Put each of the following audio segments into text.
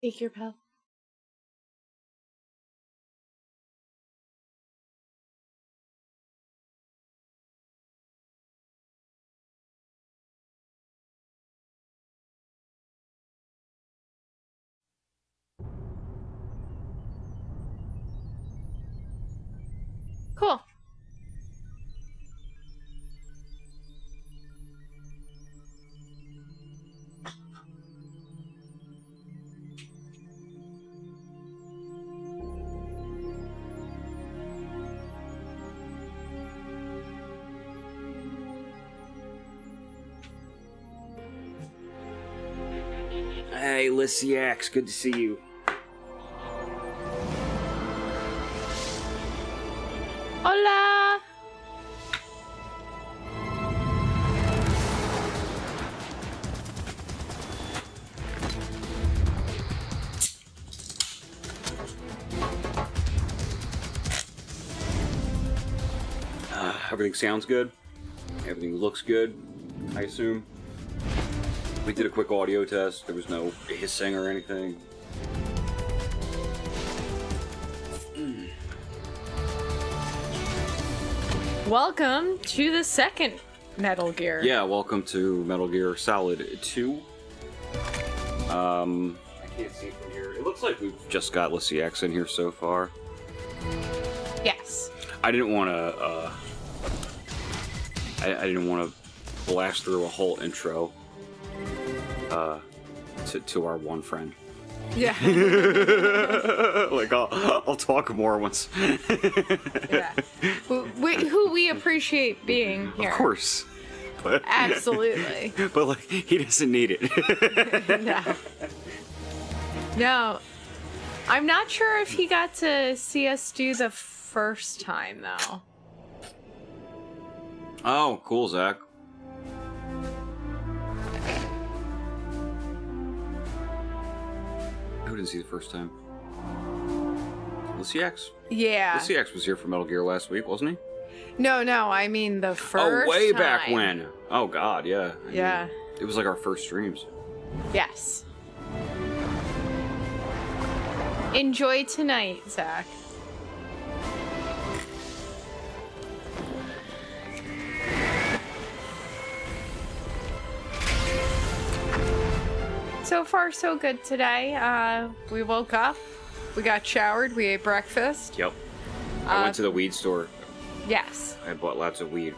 Take your pill. Cool. Hey, Lysiax, good to see you. Hola! Everything sounds good. Everything looks good, I assume. We did a quick audio test. There was no hissing or anything. Welcome to the second Metal Gear. Yeah, welcome to Metal Gear Solid 2. I can't see from here. It looks like we've just got Lysiax in here so far. Yes. I didn't want to, I didn't want to blast through a whole intro, to our one friend. Yeah. Like, I'll talk more once. Yeah. Who we appreciate being here. Of course. But, Absolutely. But, like, he doesn't need it. No. No. I'm not sure if he got to see us do the first time, though. Oh, cool, Zach. Who didn't see the first time? Lysiax? Yeah. Lysiax was here for Metal Gear last week, wasn't he? No, I mean the first Oh, way time. back when. Oh, God, yeah. Yeah. It was like our first streams. Yes. Enjoy tonight, Zach. So far, so good today. We woke up, we got showered, we ate breakfast. Yep. I went to the weed store. Yes. I bought lots of weed.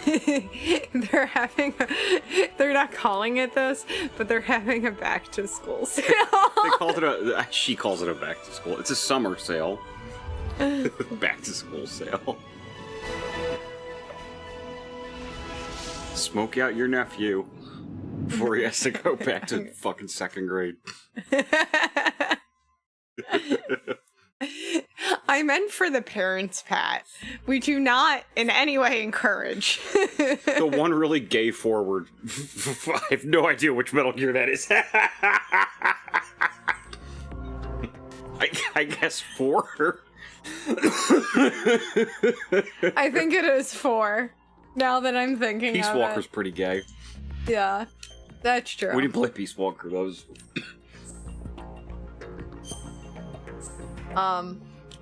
They're not calling it this, but they're having a back to school sale. They called it she calls it a back to school. It's a summer sale. Back to school sale. Smoke out your nephew before he has to go back to fucking second grade. I meant for the parents, Pat. We do not in any way encourage. The one really gay forward. I have no idea which Metal Gear that is. I guess 4. I think it is 4. Now that I'm thinking Peace of Walker's it. pretty gay. Yeah, that's true. We didn't play Peace Walker. That was...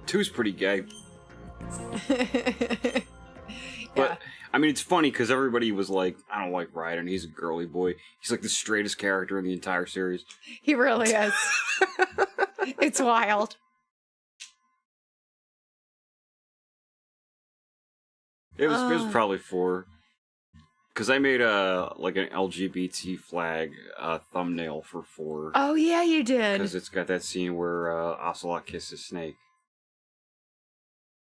2's pretty gay. But, I mean, it's funny because everybody was like, I don't like Raiden, he's a girly boy. He's like the straightest character in the entire series. He really is. It's wild. It was probably 4. Because I made an LGBT flag thumbnail for 4. Oh, yeah, you did. Because it's got that scene where Ocelot kisses Snake.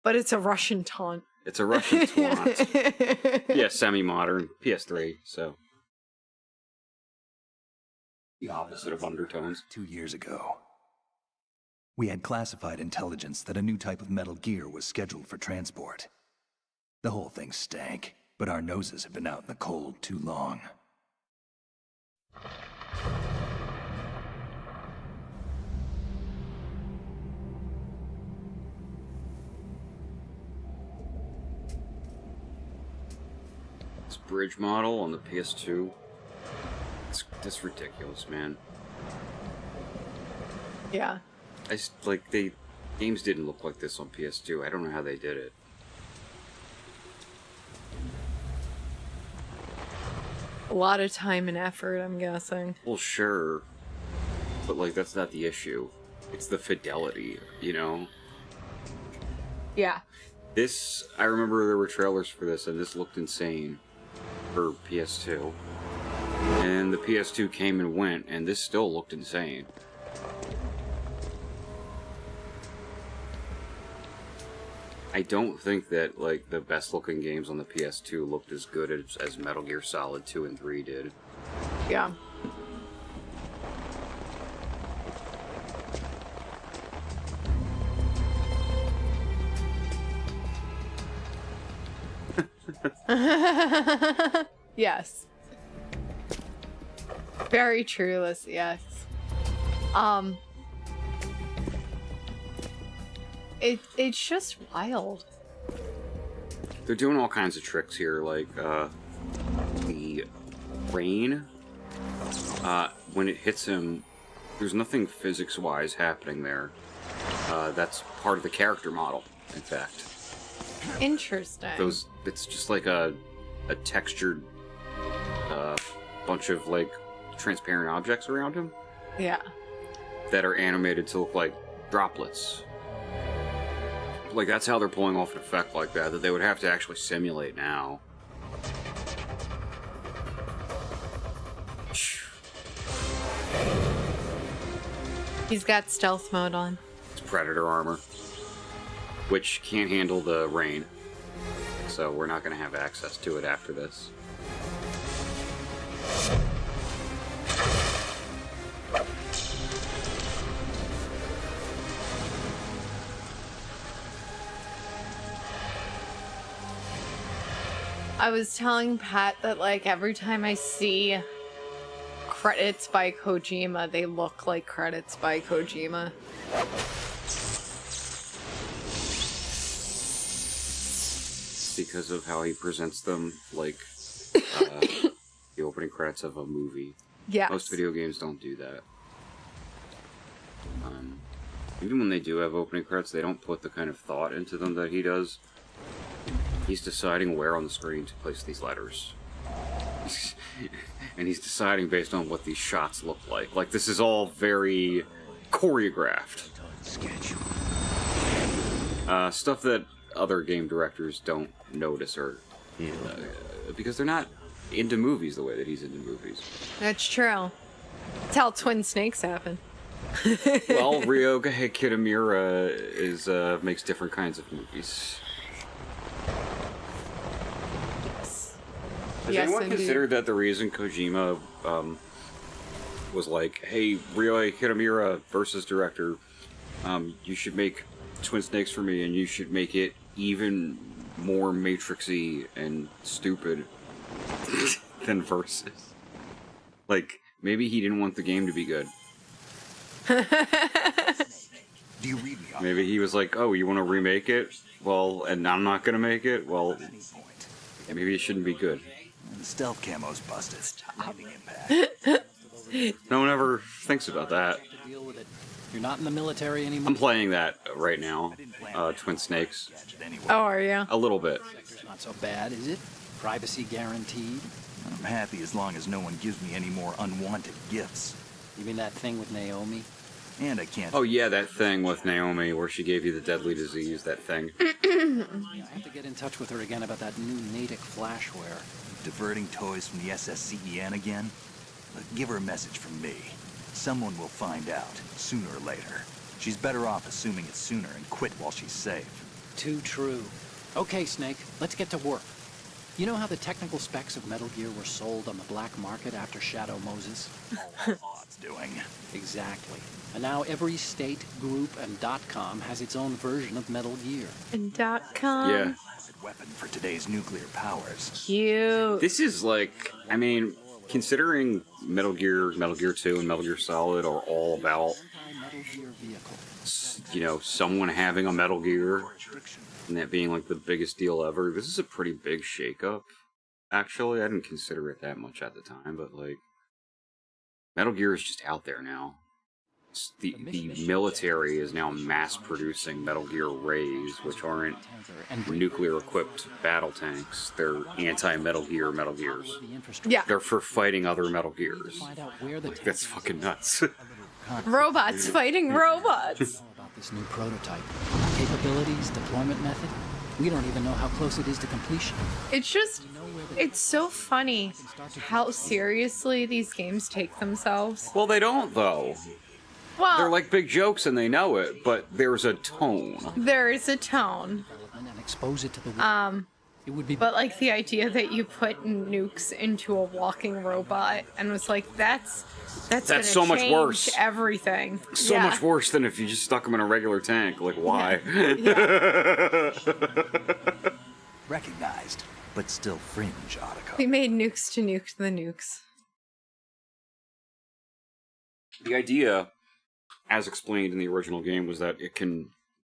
But it's a Russian taunt. It's a Russian taunt. Yeah, semi-modern. PS3, so. The opposite of undertones. 2 years ago, we had classified intelligence that a new type of Metal Gear was scheduled for transport. The whole thing stank, but our noses have been out in the cold too long. This bridge model on the PS2. It's ridiculous, man. Yeah. Games didn't look like this on PS2. I don't know how they did it. A lot of time and effort, I'm guessing. Well, sure. But, like, that's not the issue. It's the fidelity, you know? Yeah. I remember there were trailers for this, and this looked insane for PS2. And the PS2 came and went, and this still looked insane. I don't think that, like, the best looking games on the PS2 looked as good as Metal Gear Solid 2 and 3 did. Yeah. Yes. Very true, Liz. Yes. It's just wild. They're doing all kinds of tricks here, like, the rain, when it hits him, there's nothing physics-wise happening there. That's part of the character model, in fact. Interesting. It's just like a textured, bunch of, like, transparent objects around him. Yeah. That are animated to look like droplets. Like, that's how they're pulling off an effect like that they would have to actually simulate now. He's got stealth mode on. It's Predator armor, which can't handle the rain, so we're not going to have access to it after this. I was telling Pat that, like, every time I see credits by Kojima, they look like credits by Kojima. Because of how he presents them, like, the opening credits of a movie. Yes. Most video games don't do that. Even when they do have opening credits, they don't put the kind of thought into them that he does. He's deciding where on the screen to place these letters. And he's deciding based on what these shots look like. Like, this is all very choreographed. Stuff that other game directors don't notice, or because they're not into movies the way that he's into movies. That's true. That's how Twin Snakes happen. Well, Ryoga Kitamura makes different kinds of movies. Has anyone considered that the reason Kojima was like, hey, Ryohei Kitamura versus director, you should make Twin Snakes for me, and you should make it even more Matrixy and stupid than Versus. Like, maybe he didn't want the game to be good. Do you read me? Maybe he was like, oh, you want to remake it? Well, and I'm not going to make it? Well, maybe it shouldn't be good. The stealth camo's busted. No one ever thinks about that. You're not in the military anymore. I'm playing that right now, Twin Snakes. Oh, are you? A little bit. Not so bad, is it? Privacy guaranteed. I'm happy as long as no one gives me any more unwanted gifts. You mean that thing with Naomi? And I can't... Oh yeah, that thing with Naomi where she gave you the deadly disease, that thing. I have to get in touch with her again about that new Natick flashware. Diverting toys from the SSCEN again? Look, give her a message from me. Someone will find out, sooner or later. She's better off assuming it sooner and quit while she's safe. Too true. Okay, Snake, let's get to work. You know how the technical specs of Metal Gear were sold on the black market after Shadow Moses? Odds doing. Exactly. And now every state, group, and .com has its own version of Metal Gear. And .com. Yeah. Weapon for today's nuclear powers. Cute. This is like, I mean, considering Metal Gear 2, and Metal Gear Solid are all about, Metal Gear vehicle. you know, someone having a Metal Gear, and that being like the biggest deal ever, this is a pretty big shakeup. Actually, I didn't consider it that much at the time, but like, Metal Gear is just out there now. the military is now mass producing Metal Gear Rays, which aren't nuclear-equipped battle tanks. They're anti-Metal Gear Metal Gears. Yeah. They're for fighting other Metal Gears. Find out where the That's fucking nuts. Robots fighting robots. about this new prototype. Capabilities, deployment method. We don't even know how close it is to completion. It's just, it's so funny how seriously these games take themselves. Well, they don't, though. Well, They're like big jokes and they know it, but there's a tone. there is a tone. And expose it to the world. It would be But like the idea that you put nukes into a walking robot and was like, that's gonna so much change worse. Everything. So Yeah. much worse than if you just stuck them in a regular tank. Like, why? Recognized, but still fringe, Otacon. We made nukes to nuke the nukes. The idea, as explained in the original game, was that it can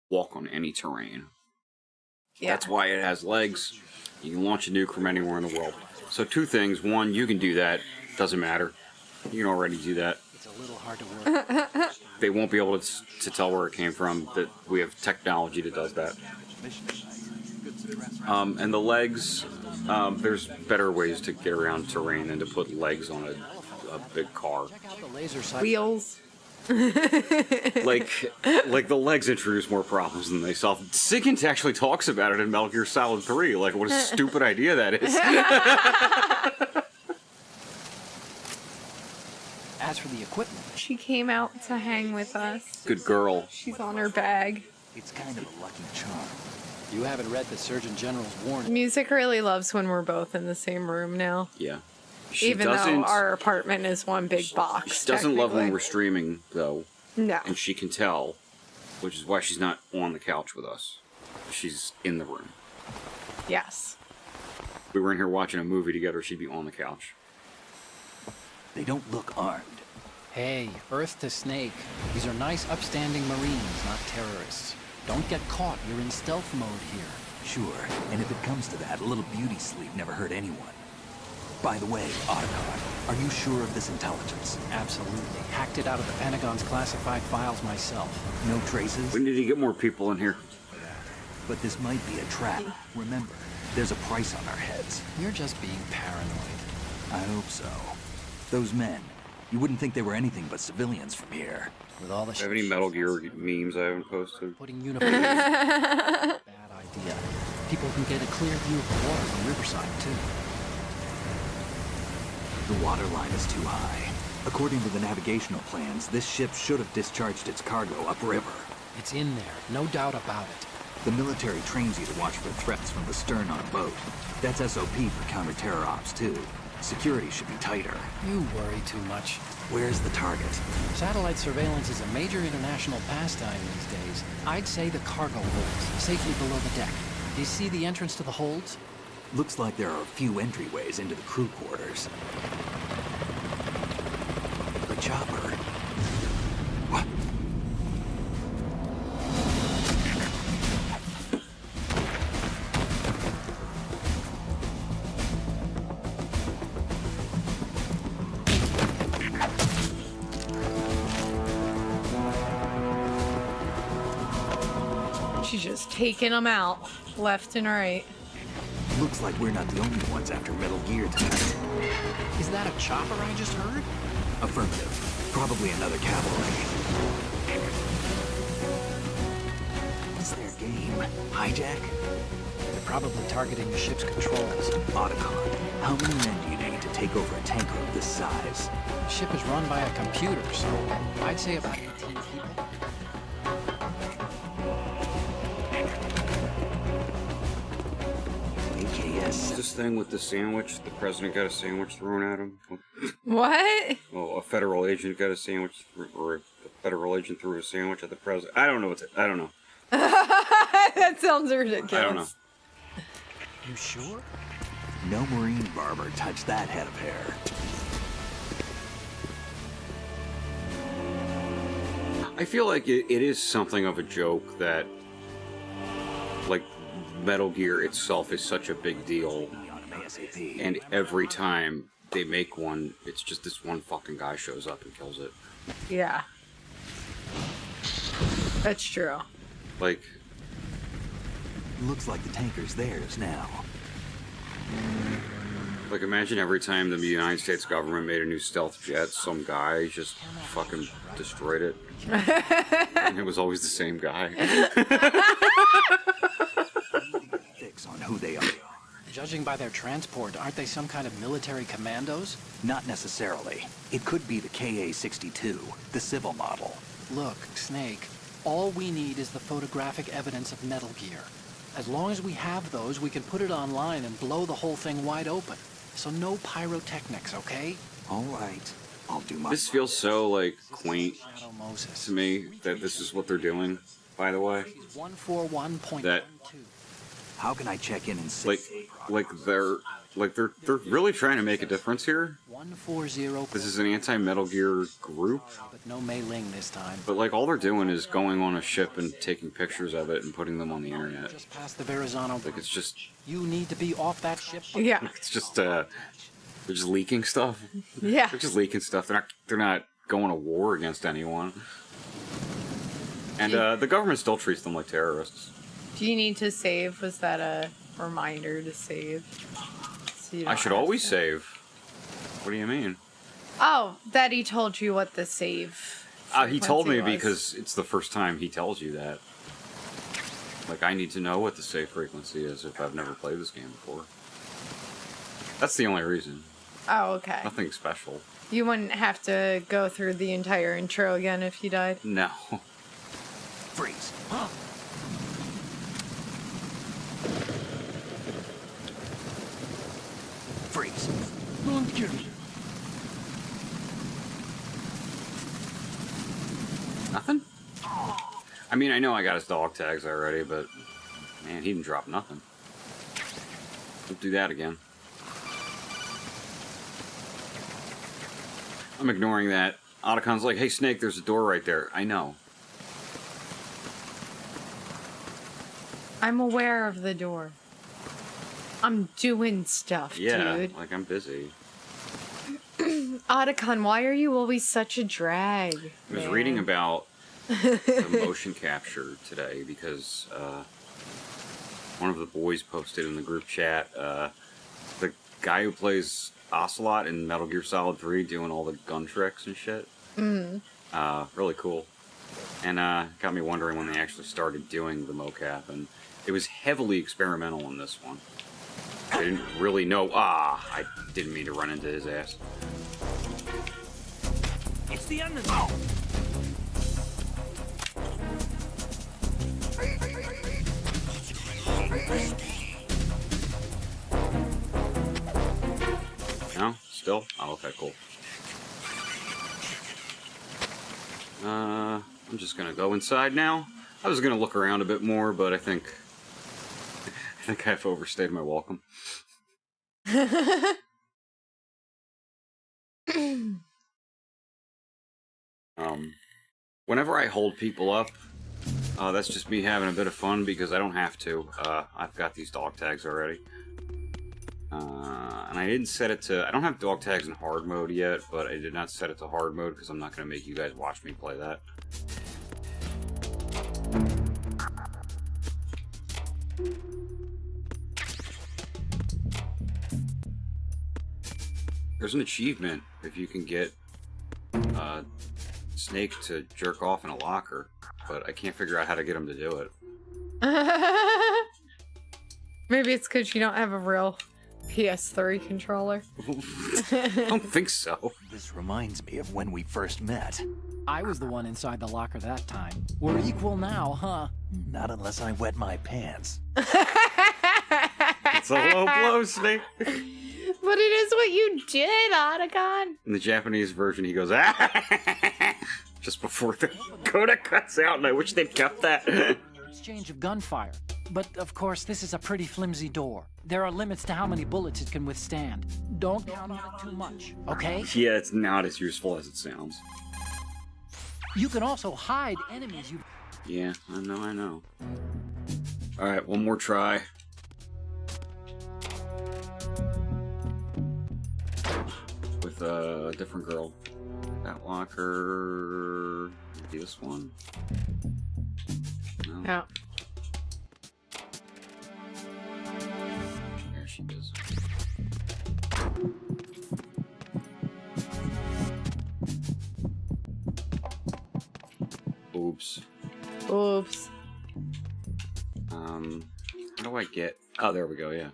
walk on any terrain. Yeah. That's why it has legs. You can launch a nuke from anywhere in the world. So two things. One, you can do that. Doesn't matter. You can already do that. it's a little hard to work. They won't be able to tell where it came from. That we have technology that does that. And the legs, there's better ways to get around terrain than to put legs on a big car. Check out the laser sight. Wheels. Like the legs introduce more problems than they solve. Sigint actually talks about it in Metal Gear Solid 3. Like, what a stupid idea that is. As for the equipment, She came out to hang with us. Good girl. She's on her bag. It's kind of a lucky charm. you haven't read the Surgeon General's warning. Music really loves when we're both in the same room now. Yeah. She Even though our apartment is one big box. She doesn't love when technically. we're streaming, though. No. And she can tell, which is why she's not on the couch with us. She's in the room. Yes. If we were in here watching a movie together, she'd be on the couch. They don't look armed. Hey, Earth to Snake. These are nice, upstanding Marines, not terrorists. Don't get caught. You're in stealth mode here. Sure, and if it comes to that, a little beauty sleep never hurt anyone. By the way, Otacon, are you sure of this intelligence? Absolutely. Hacked it out of the Pentagon's classified files myself. No traces? We need to get more people in here. But this might be a trap. Remember, there's a price on our heads. You're just being paranoid. I hope so. Those men, you wouldn't think they were anything but civilians from here. With all the Do you have any Metal Gear memes I haven't posted? putting uniforms. Bad idea. People can get a clear view of the water from Riverside, too. The water line is too high. According to the navigational plans, this ship should have discharged its cargo upriver. It's in there, no doubt about it. The military trains you to watch for threats from the stern on a boat. That's SOP for counter-terror ops, too. Security should be tighter. You worry too much. Where's the target? Satellite surveillance is a major international pastime these days. I'd say the cargo holds, safely below the deck. Do you see the entrance to the holds? Looks like there are a few entryways into the crew quarters. The chopper. What? She's just taking them out, left and right. Looks like we're not the only ones after Metal Gear tonight. Is that a chopper I just heard? Affirmative. Probably another cavalry. What's their game? Hijack? They're probably targeting the ship's controls. Otacon. How many men do you need to take over a tanker of this size? The ship is run by a computer, so I'd say about 18 people. Is this thing with the sandwich? The president got a sandwich thrown at him? What? Well, a federal agent got a sandwich, or a federal agent threw a sandwich at the president. I don't know I don't know. That sounds ridiculous. I don't know. You sure? No Marine barber touched that head of hair. I feel like it is something of a joke that, like, Metal Gear itself is such a big deal, and every time they make one, it's just this one fucking guy shows up and kills it. Yeah. That's true. Like, Looks like the tanker's theirs now. like imagine every time the United States government made a new stealth jet, some guy just fucking destroyed it. And it was always the same guy. Fix on who they are. Judging by their transport, aren't they some kind of military commandos? Not necessarily. It could be the KA-62, the civil model. Look, Snake, all we need is the photographic evidence of Metal Gear. As long as we have those, we can put it online and blow the whole thing wide open. So no pyrotechnics, okay? All right. I'll do my This feels so, like, quaint Shadow Moses. to me that this is what they're doing, by the way. 141.12. That- How can I check in and see? They're really trying to make a difference here. 140. This is an anti-Metal Gear group, But no Mei Ling this time. but like all they're doing is going on a ship and taking pictures of it and putting them on the internet. Just past the Verrazano. Like it's just You need to be off that ship. Yeah. they're just leaking stuff. Yeah. They're just leaking stuff. They're not going to war against anyone. And the government still treats them like terrorists. Do you need to save? Was that a reminder to save? So you I don't should have always to- save. What do you mean? Oh, that he told you what the save. He told me frequency was. because it's the first time he tells you that. Like, I need to know what the save frequency is if I've never played this game before. That's the only reason. Oh, okay. Nothing special. You wouldn't have to go through the entire intro again if you died. No. Freeze. Freeze. Nothing? I mean, I know I got his dog tags already, but man, he didn't drop nothing. Don't do that again. I'm ignoring that. Otacon's like, hey Snake, there's a door right there. I know. I'm aware of the door. I'm doing stuff, Yeah, dude. like I'm busy. Otacon, why are you always such a drag? I was man? reading about the motion capture today because one of the boys posted in the group chat the guy who plays Ocelot in Metal Gear Solid 3 doing all the gun tricks and shit. Really cool. And got me wondering when they actually started doing the mocap, and it was heavily experimental in this one. I didn't really know. I didn't mean to run into his ass. It's the enemy. No? Still? Oh, okay, cool. I'm just gonna go inside now. I was gonna look around a bit more, but I think I've overstayed my welcome. Whenever I hold people up, that's just me having a bit of fun because I don't have to. I've got these dog tags already. And I didn't set it to... I don't have dog tags in hard mode yet, but I did not set it to hard mode because I'm not going to make you guys watch me play that. There's an achievement if you can get Snake to jerk off in a locker, but I can't figure out how to get him to do it. Maybe it's because you don't have a real PS3 controller. I don't think so. This reminds me of when we first met. I was the one inside the locker that time. We're equal now, huh? Not unless I wet my pants. It's a low blow, Snake. But it is what you did, Otacon. In the Japanese version, he goes, ah! Just before the coda cuts out, and I wish they'd kept that. Exchange of gunfire. But, of course, this is a pretty flimsy door. There are limits to how many bullets it can withstand. Don't count on it too much, okay? Yeah, it's not as useful as it sounds. You can also hide enemies you... Yeah, I know. Alright, one more try. With a different girl. That locker. Maybe this one? No. Yeah. There she is. Oops. Oops. How do I get... Oh, there we go, yeah.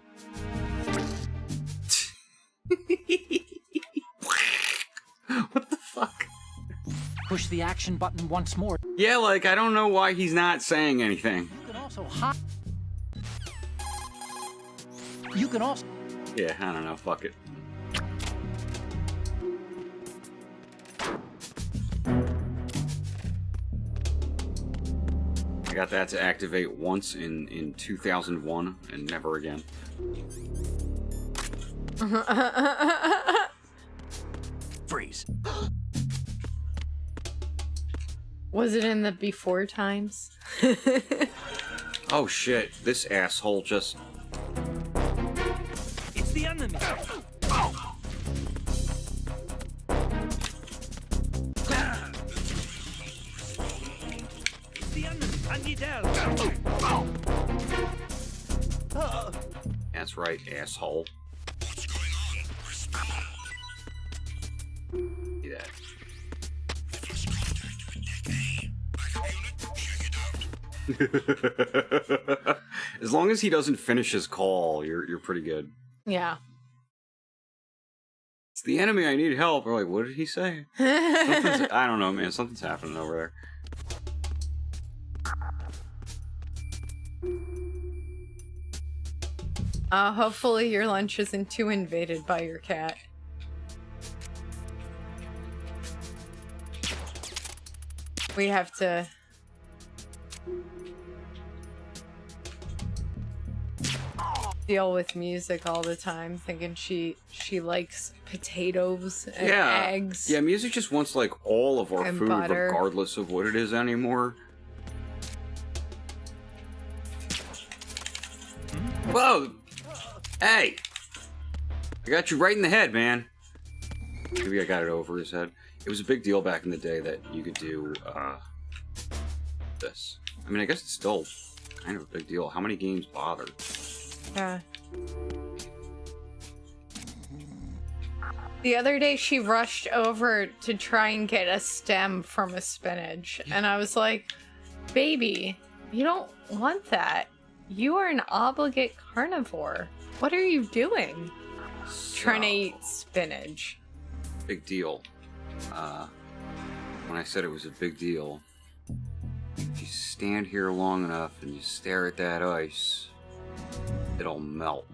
What the fuck? Push the action button once more. Yeah, like, I don't know why he's not saying anything. You can also hide. You can also... Yeah, I don't know, fuck it. I got that to activate once in 2001 and never again. Freeze. Was it in the before times? Oh shit, this asshole just... It's the enemy. It's the enemy. I need help. That's right, asshole. What's going on? Respond. See that. I've lost contact with Deck A. Backup unit, check it out. As long as he doesn't finish his call, you're pretty good. Yeah. It's the enemy, I need help. We're like, what did he say? I don't know, man. Something's happening over there. Hopefully your lunch isn't too invaded by your cat. We have to... deal with music all the time, thinking she likes potatoes and eggs. Yeah, music just wants, like, all of our And food, butter. regardless of what it is anymore. Whoa! Hey! I got you right in the head, man. Maybe I got it over his head. It was a big deal back in the day that you could do, this. I mean, I guess it's still kind of a big deal. How many games bother? Yeah. The other day she rushed over to try and get a stem from a spinach, and I was like, baby, you don't want that. You are an obligate carnivore. What are you doing? Trying to eat spinach. Big deal. When I said it was a big deal, if you stand here long enough and you stare at that ice, it'll melt.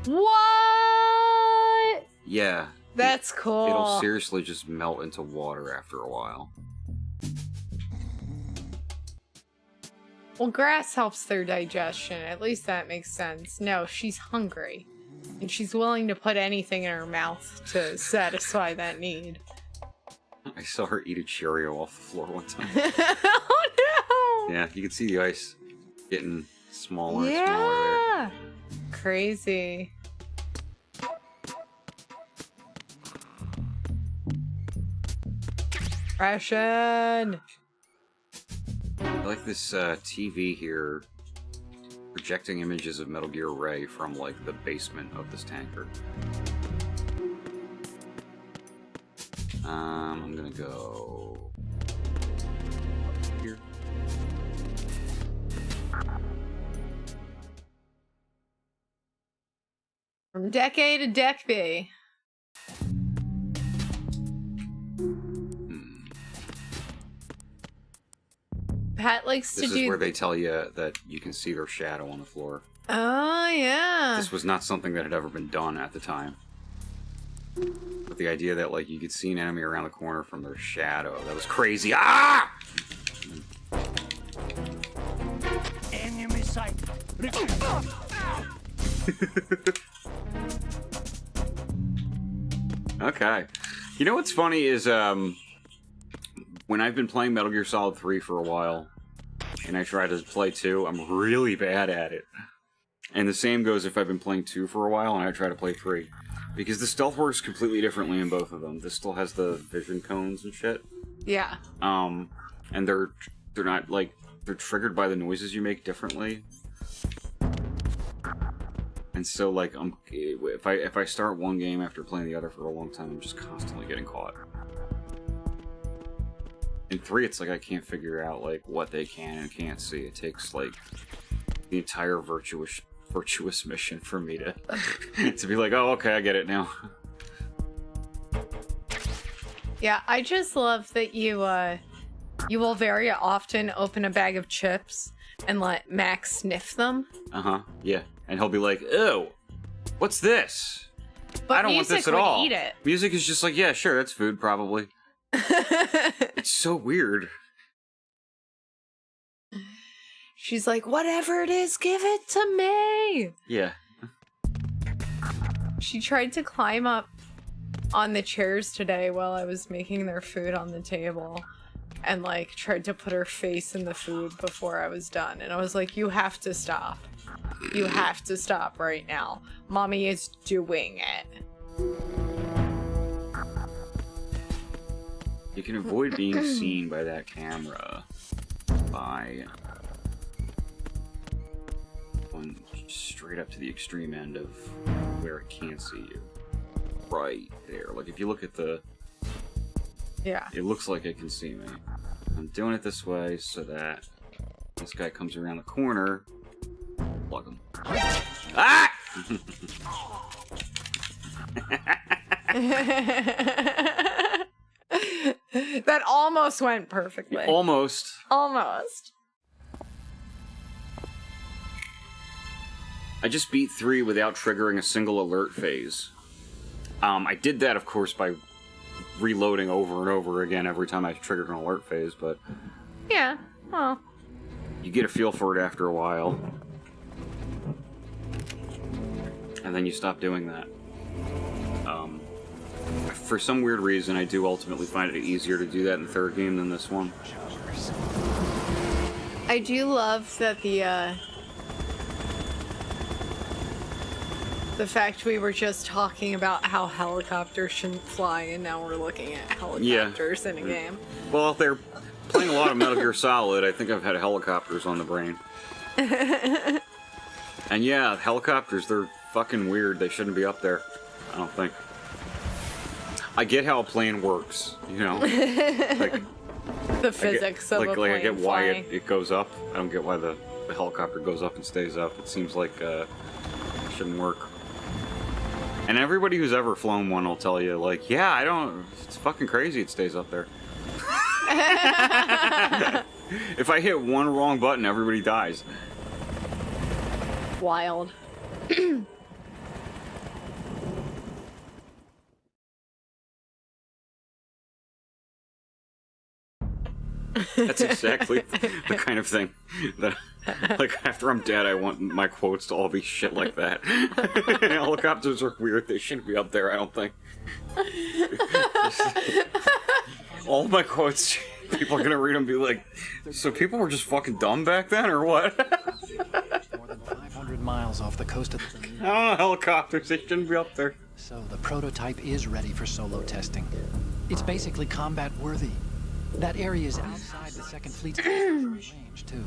What? Yeah. That's cool. It'll seriously just melt into water after a while. Well, grass helps their digestion. At least that makes sense. No, she's hungry. And she's willing to put anything in her mouth to satisfy that need. I saw her eat a Cheerio off the floor one time. Oh no! Yeah, you can see the ice getting smaller and smaller Yeah! Crazy. Ration! I like this TV here projecting images of Metal Gear Ray from, like, the basement of this tanker. I'm gonna go here. From Deck A to Deck B. Pat likes to This do... is where they tell you that you can see their shadow on the floor. Oh, yeah. This was not something that had ever been done at the time. But the idea that, like, you could see an enemy around the corner from their shadow, that was crazy. Ah! Enemy sight. Okay. You know what's funny is, when I've been playing Metal Gear Solid 3 for a while, and I try to play 2, I'm really bad at it. And the same goes if I've been playing 2 for a while and I try to play 3. Because the stealth works completely differently in both of them. This still has the vision cones and shit. Yeah. And they're not, like, they're triggered by the noises you make differently. And so, like, if I start one game after playing the other for a long time, I'm just constantly getting caught. In 3, it's like I can't figure out, like, what they can and can't see. It takes, like, the entire virtuous mission for me to to be like, oh, okay, I get it now. Yeah, I just love that you will very often open a bag of chips and let Max sniff them. Yeah. And he'll be like, ew, what's this? But I don't want this at all. Eat it. Music is just like, yeah, sure, that's food, probably. It's so weird. She's like, whatever it is, give it to me. Yeah. She tried to climb up on the chairs today while I was making their food on the table and, like, tried to put her face in the food before I was done. And I was like, you have to stop. You have to stop right now. Mommy is doing it. You can avoid being seen by that camera by going straight up to the extreme end of where it can't see you. Right there. Like, if you look at the... Yeah. It looks like it can see me. I'm doing it this way so that this guy comes around the corner. Plug him. Ah! That almost went perfectly. Almost. Almost. I just beat 3 without triggering a single alert phase. I did that, of course, by reloading over and over again every time I triggered an alert phase, but... Yeah, well... You get a feel for it after a while. And then you stop doing that. For some weird reason, I do ultimately find it easier to do that in the 3rd game than this one. I do love that the fact we were just talking about how helicopters shouldn't fly, and now we're looking at helicopters in a game. Well, if they're playing a lot of Metal Gear Solid, I think I've had helicopters on the brain. And yeah, helicopters, they're fucking weird. They shouldn't be up there, I don't think. I get how a plane works, you know? Like, The physics of a plane I get why flying. it goes up. I don't get why the helicopter goes up and stays up. It seems like it shouldn't work. And everybody who's ever flown one will tell you, like, yeah, it's fucking crazy it stays up there. If I hit one wrong button, everybody dies. Wild. That's exactly the kind of thing that, like, after I'm dead, I want my quotes to all be shit like that. Helicopters are weird. They shouldn't be up there, I don't think. All my quotes, people are gonna read them and be like, so people were just fucking dumb back then, or what? More than 500 miles off the coast of the I don't know, helicopters, they shouldn't be up there. So the prototype is ready for solo testing. It's basically combat worthy. That area is outside the Second Fleet's range, too.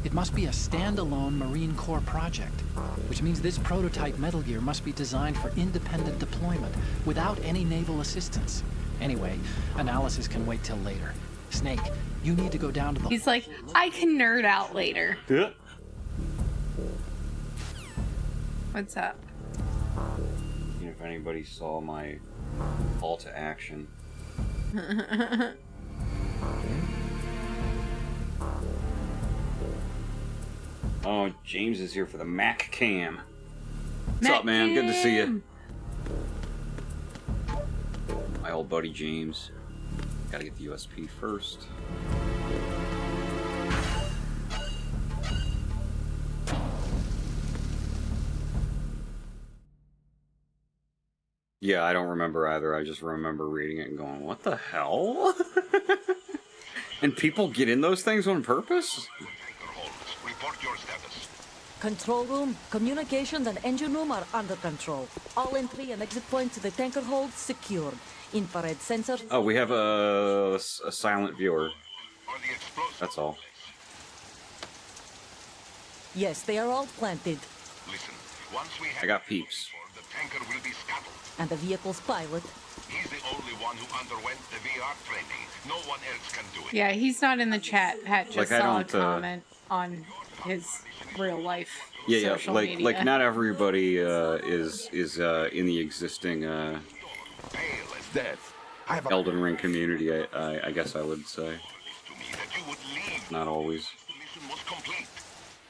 It must be a standalone Marine Corps project, which means this prototype Metal Gear must be designed for independent deployment without any naval assistance. Anyway, analysis can wait till later. Snake, you need to go down to the... He's like, I can nerd out later. Yeah. What's up? If anybody saw my call to action. Oh, James is here for the Mac Cam. What's up, man? Good to see you. My old buddy James. Gotta get the USP first. Yeah, I don't remember either. I just remember reading it and going, what the hell? And people get in those things on purpose? Report your status. Control room, communications, and engine room are under control. All entry and exit points to the tanker hold secured. Infrared sensors. Oh, we have a silent viewer. That's all. Yes, they are all planted. Listen, once we have I got peeps. the tanker will be scuttled. And the vehicle's pilot. He's the only one who underwent the VR training. No one else can do it. Yeah, he's not in the chat. Pat just Like, I saw a don't, comment on his real life Yeah, social like media. not everybody is in the existing Pale as death. I have Elden Ring community. I guess I would say to me that you would leave. not always. The mission was complete.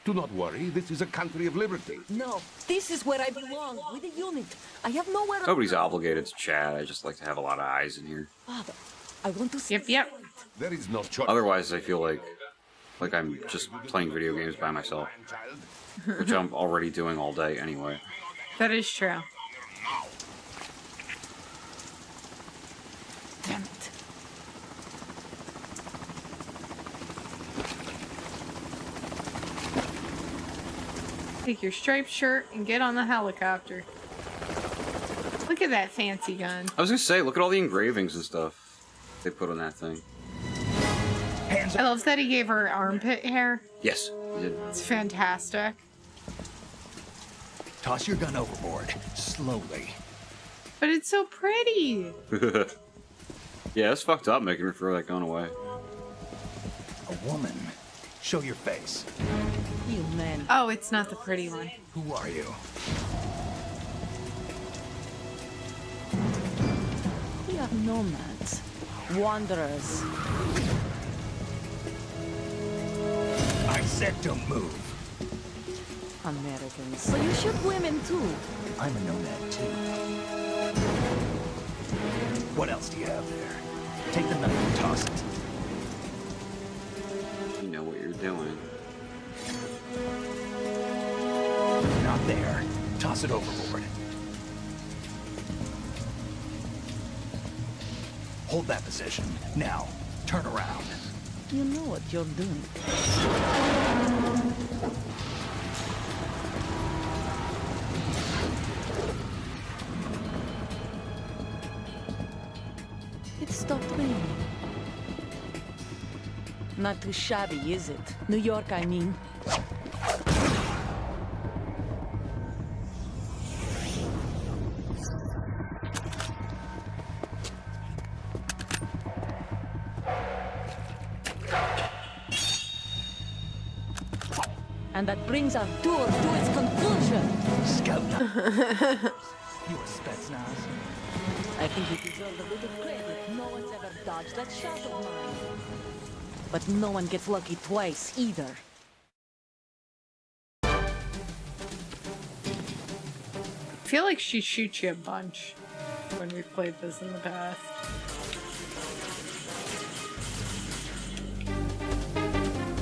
Do not worry, this is a country of liberty. No, this is where I belong, with the unit. I have nowhere to Nobody's obligated to chat. I just like to have a lot of eyes in here. Father, I want to see Yep, yep. There is no choice. Otherwise, I feel like I'm just playing video games by myself, Child. which I'm already doing all day anyway. That is true. Damn it. Take your striped shirt and get on the helicopter. Look at that fancy gun. I was gonna say, look at all the engravings and stuff they put on that thing. Hands I up. love that he gave her armpit hair. Yes, you did. It's fantastic. Toss your gun overboard. Slowly. But it's so pretty. Yeah, it's fucked up making her throw that gun away. A woman. Show your face. You man. Oh, it's not the pretty one. Who are you? We are nomads. Wanderers. I said don't move. Americans. So you shoot women too. I'm a nomad too. What else do you have there? Take the knife and toss it. You know what you're doing. Not there. Toss it overboard. Hold that position. Now, turn around. You know what you're doing. It stopped raining. Not too shabby, is it? New York, I mean. And that brings our tour to its conclusion. Scout. You are Spetsnaz. I think you deserve a little credit. No one's ever dodged that shot of mine. But no one gets lucky twice, either. I feel like she shoots you a bunch when we've played this in the past.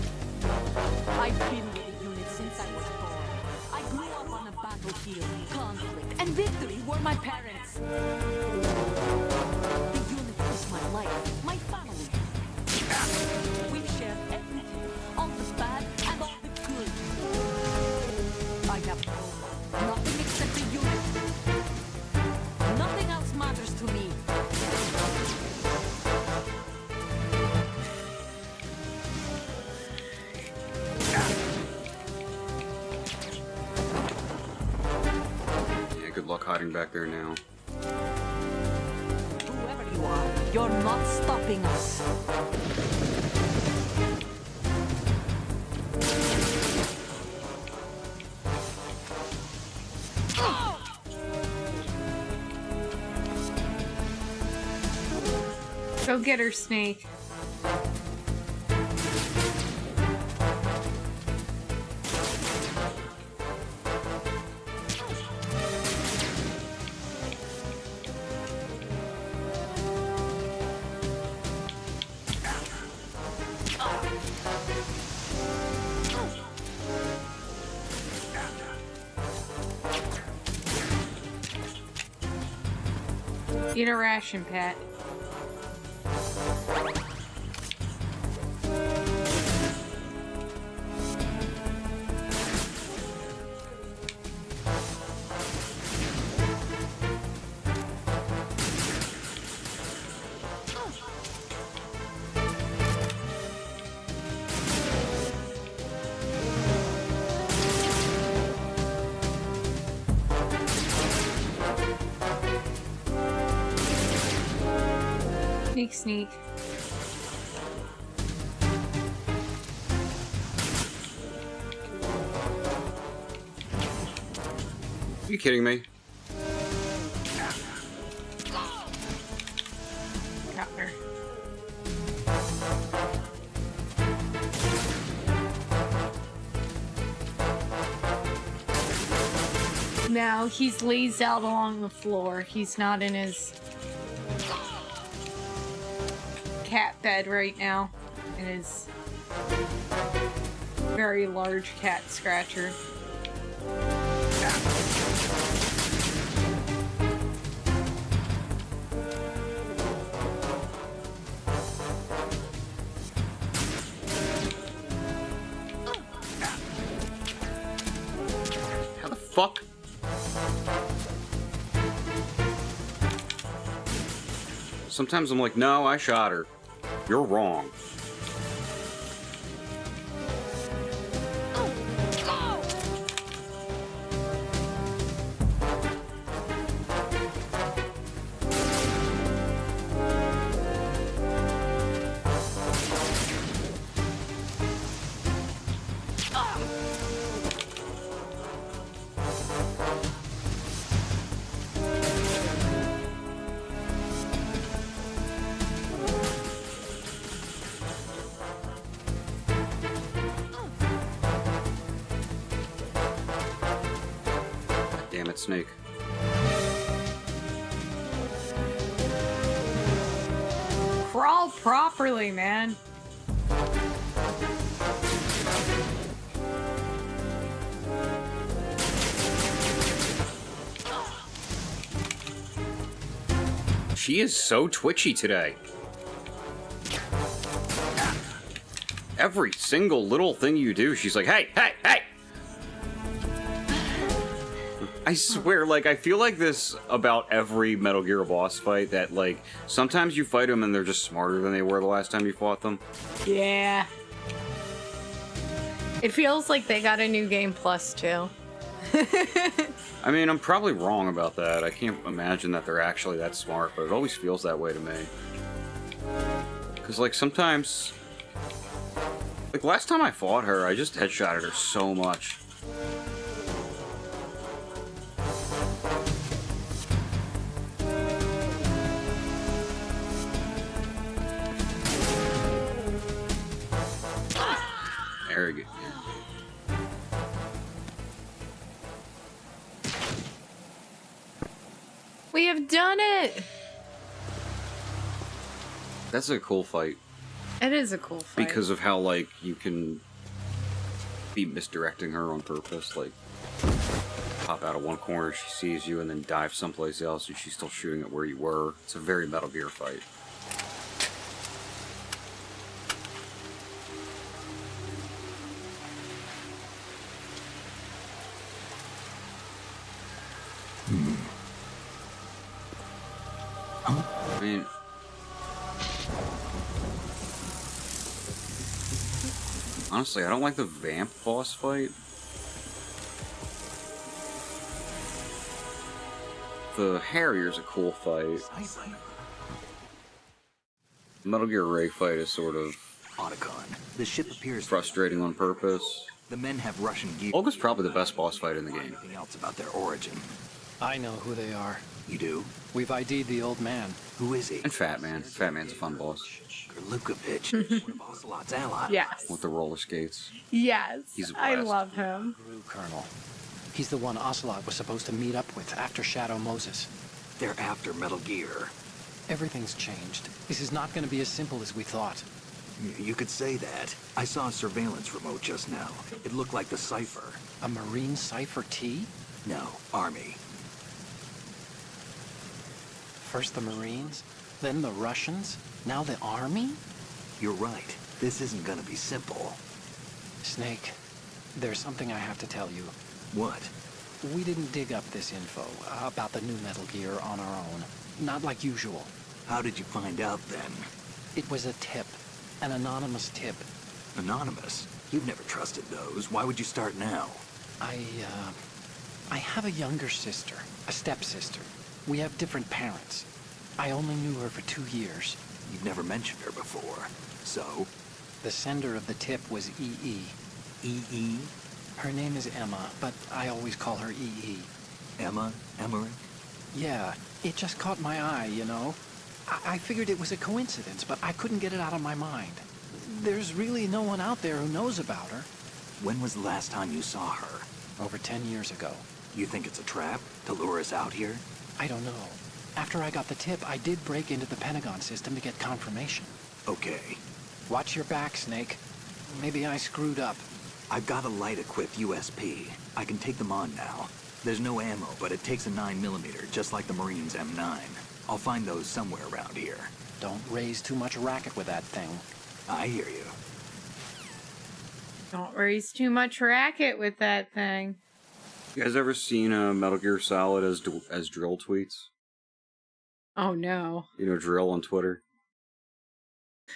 I've been with the unit since I was born. I grew up on a battlefield. Conflict and victory were my parents. The unit is my life, my family. We've shared everything, all the bad and all the good. I have nothing except the unit. Nothing else matters to me. Yeah, good luck hiding back there now. Whoever you are, you're not stopping us. Go get her, Snake. Eat a ration, Pat. Sneak, sneak. Are you kidding me? Got her. Now he's lays out along the floor. He's not in his cat bed right now. In his very large cat scratcher. How the fuck? Sometimes I'm like, no, I shot her. You're wrong. Damn it, Snake. Crawl properly, man. She is so twitchy today. Every single little thing you do, she's like, hey, hey, hey! I swear, like, I feel like this about every Metal Gear boss fight, that, like, sometimes you fight them and they're just smarter than they were the last time you fought them. Yeah. It feels like they got a new game plus too. I mean, I'm probably wrong about that. I can't imagine that they're actually that smart, but it always feels that way to me. Because, like, sometimes... Like, last time I fought her, I just headshotted her so much. There we go. We have done it! That's a cool fight. It is a cool fight. Because of how, like, you can be misdirecting her on purpose. Like, pop out of one corner, she sees you, and then dive someplace else, and she's still shooting at where you were. It's a very Metal Gear fight. I mean... Honestly, I don't like the Vamp boss fight. The Harrier's a cool fight. Metal Gear Ray fight is sort of Otacon. The ship appears frustrating on purpose. The men have Russian gear. Olga's probably the best boss fight in the game. Anything else about their origin? I know who they are. You do? We've ID'd the old man. Who is he? And Fat Man. Fat Man's a fun boss. Lukovich, one of Ocelot's allies. Yes. With the roller skates. Yes. He's a I blast. love him. Gru Colonel. He's the one Ocelot was supposed to meet up with after Shadow Moses. They're after Metal Gear. Everything's changed. This is not going to be as simple as we thought. You could say that. I saw a surveillance remote just now. It looked like the Cypher. A Marine Cypher T? No, Army. First the Marines, then the Russians, now the Army? You're right. This isn't gonna be simple. Snake, there's something I have to tell you. What? We didn't dig up this info about the new Metal Gear on our own. Not like usual. How did you find out then? It was a tip. An anonymous tip. Anonymous? You've never trusted those. Why would you start now? I have a younger sister, a stepsister. We have different parents. I only knew her for 2 years. You've never mentioned her before. So? The sender of the tip was EE. E.E.? Her name is Emma, but I always call her EE. Emma? Emmerich? Yeah, it just caught my eye, you know? I figured it was a coincidence, but I couldn't get it out of my mind. There's really no one out there who knows about her. When was the last time you saw her? Over 10 years ago. You think it's a trap to lure us out here? I don't know. After I got the tip, I did break into the Pentagon system to get confirmation. Okay. Watch your back, Snake. Maybe I screwed up. I've got a light-equipped USP. I can take them on now. There's no ammo, but it takes a 9mm, just like the Marines' M9. I'll find those somewhere around here. Don't raise too much racket with that thing. I hear you. Don't raise too much racket with that thing. You guys ever seen Metal Gear Solid as Drill tweets? Oh no. You know Drill on Twitter?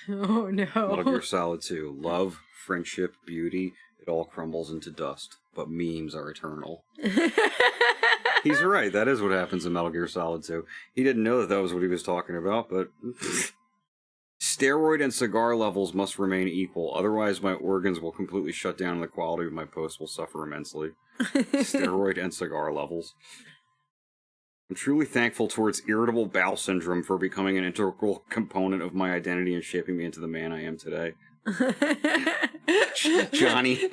Oh Metal no. Gear Solid 2. Love, friendship, beauty, it all crumbles into dust. But memes are eternal. He's right. That is what happens in Metal Gear Solid 2. He didn't know that was what he was talking about, but... Steroid and cigar levels must remain equal. Otherwise, my organs will completely shut down and the quality of my posts will suffer immensely. Steroid and cigar levels. I'm truly thankful towards irritable bowel syndrome for becoming an integral component of my identity and shaping me into the man I am today. Johnny.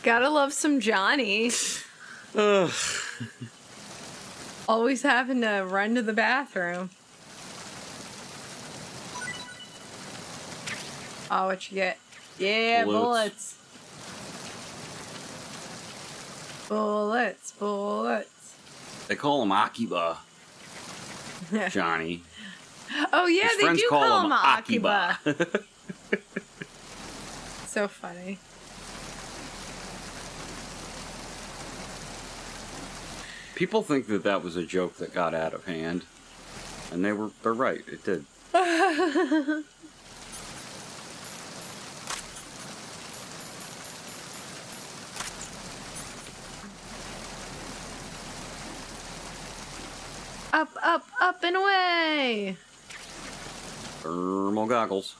Gotta love some Johnny. Ugh. Always having to run to the bathroom. Oh, what you get? Yeah, Bullets. Bullets. Bullets. They call him Akiba. Johnny. Oh yeah, His they friends do call him Akiba. So funny. People think that that was a joke that got out of hand, and they're right. It did. Up, up, up and away. Thermal goggles.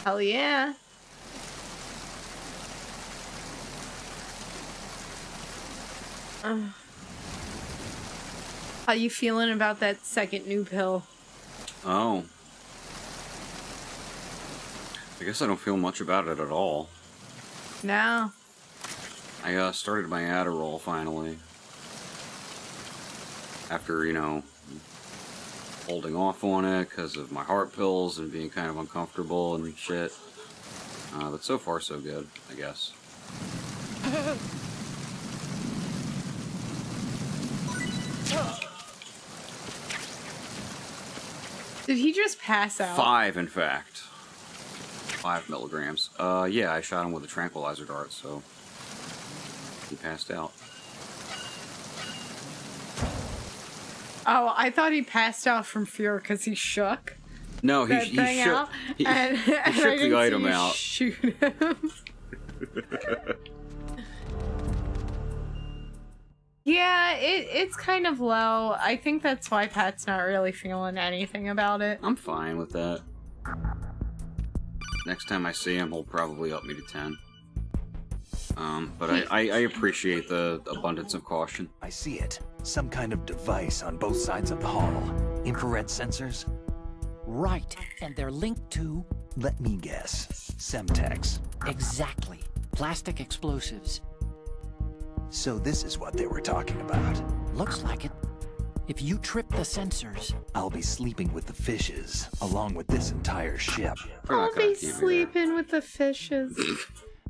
Hell yeah. How you feeling about that second new pill? Oh. I guess I don't feel much about it at all. No. I started my Adderall finally. After, you know, holding off on it because of my heart pills and being kind of uncomfortable and shit. But so far so good, I guess. Did he just pass out? 5, in fact. 5 milligrams. Yeah, I shot him with a tranquilizer dart, so he passed out. Oh, I thought he passed out from fear because he shook No, that he thing shook. out, He and I shook didn't the item see you out. shoot him. Yeah, it's kind of low. I think that's why Pat's not really feeling anything about it. I'm fine with that. Next time I see him, he'll probably up me to 10. But I appreciate the abundance of caution. I see it. Some kind of device on both sides of the hall. Infrared sensors? Right, and they're linked to... Let me guess. Semtex. Exactly. Plastic explosives. So this is what they were talking about. Looks like it. If you trip the sensors... I'll be sleeping with the fishes, along with this entire ship. We're not I'll gonna be keep you there. sleeping with the fishes.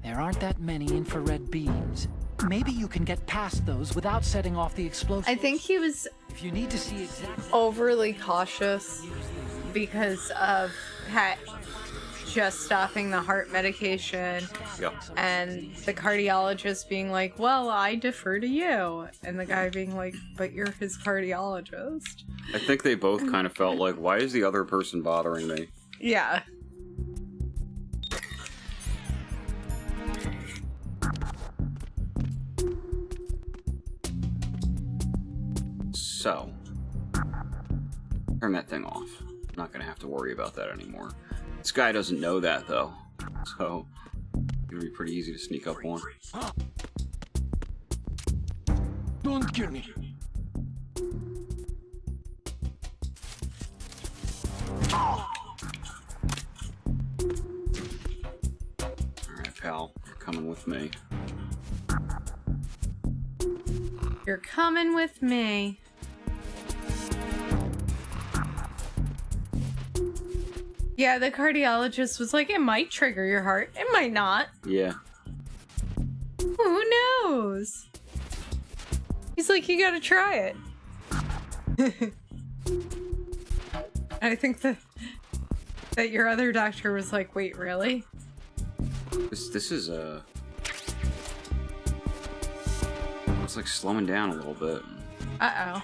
There aren't that many infrared beams. Maybe you can get past those without setting off the explosives. I think he was If you need to see exactly... overly cautious because of Pat just stopping the heart medication Yep. and the cardiologist being like, well, I defer to you. And the guy being like, but you're his cardiologist. I think they both kind of felt like, why is the other person bothering me? Yeah. So, Turn that thing off. I'm not gonna have to worry about that anymore. This guy doesn't know that, though. So, it'll be pretty easy to sneak up on. Don't kill me. Alright, pal. You're coming with me. You're coming with me. Yeah, the cardiologist was like, it might trigger your heart. It might not. Yeah. Who knows? He's like, you gotta try it. I think that your other doctor was like, wait, really? This is it's like slowing down a little bit. Uh-oh.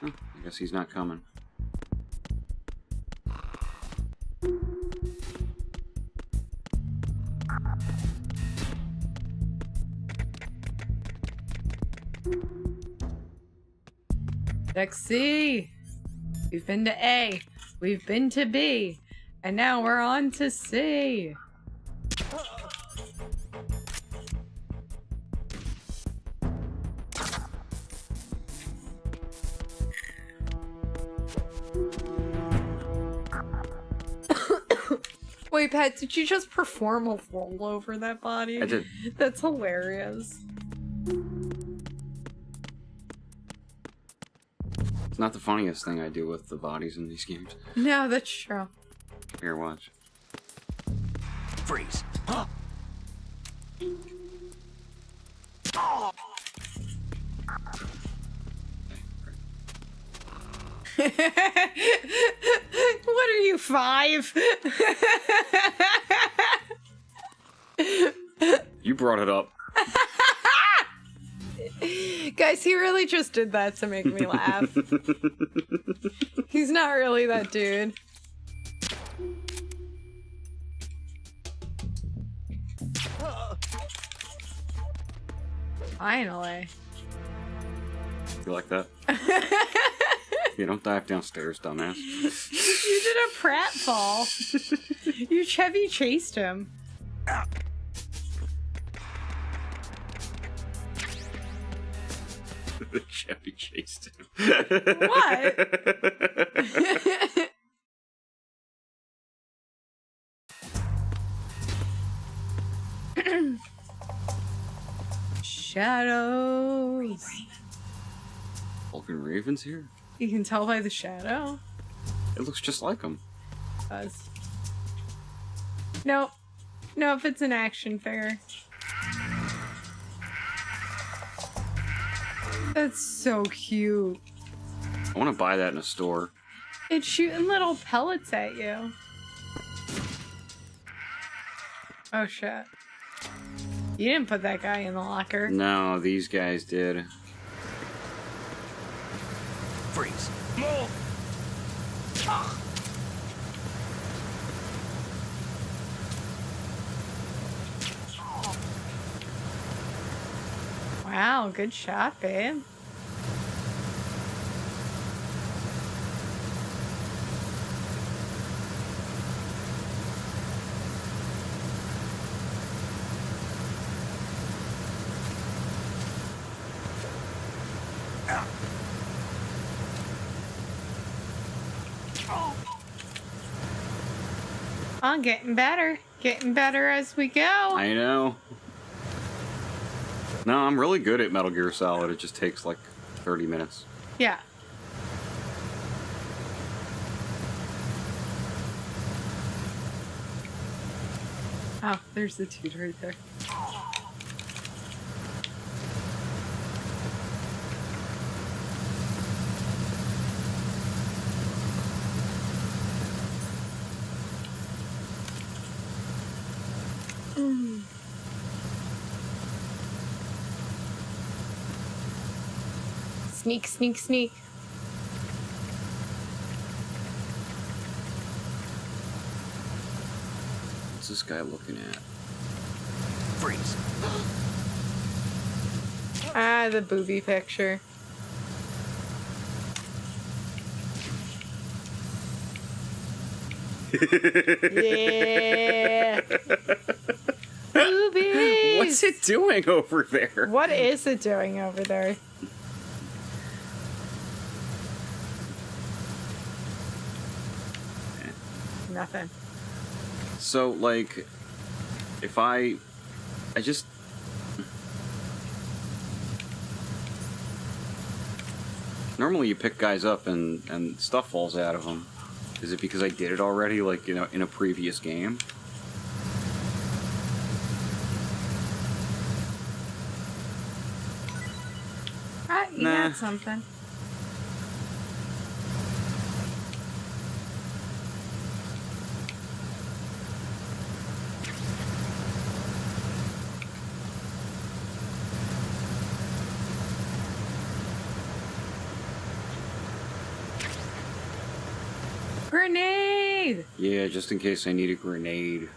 I guess he's not coming. Deck C. We've been to A. We've been to B. And now we're on to C. Wait, Pat, did you just perform a roll over that body? I did. That's hilarious. It's not the funniest thing I do with the bodies in these games. No, that's true. Here, watch. Freeze. What are you, 5? You brought it up. Guys, he really just did that to make me laugh. He's not really that dude. Finally. You like that? You don't dive downstairs, dumbass. You did a pratfall. You Chevy chased him. Chevy chased him. What? Shadows. Vulcan Raven's here? You can tell by the shadow. It looks just like him. Does. Nope. Nope, it's an action figure. That's so cute. I want to buy that in a store. It's shooting little pellets at you. Oh shit. You didn't put that guy in the locker. No, these guys did. Freeze. Move. Wow, good shot, babe. Oh, getting better. Getting better as we go. I know. No, I'm really good at Metal Gear Solid. It just takes like 30 minutes. Yeah. Oh, there's the dude right there. Sneak, sneak, sneak. What's this guy looking at? Freeze. Ah, the booby picture. Yeah. Boobies. What's it doing over there? What is it doing over there? Nothing. So, like, if I just... Normally you pick guys up and stuff falls out of them. Is it because I did it already, like, in a previous game? You Nah. got something. Grenade! Yeah, just in case I need a grenade.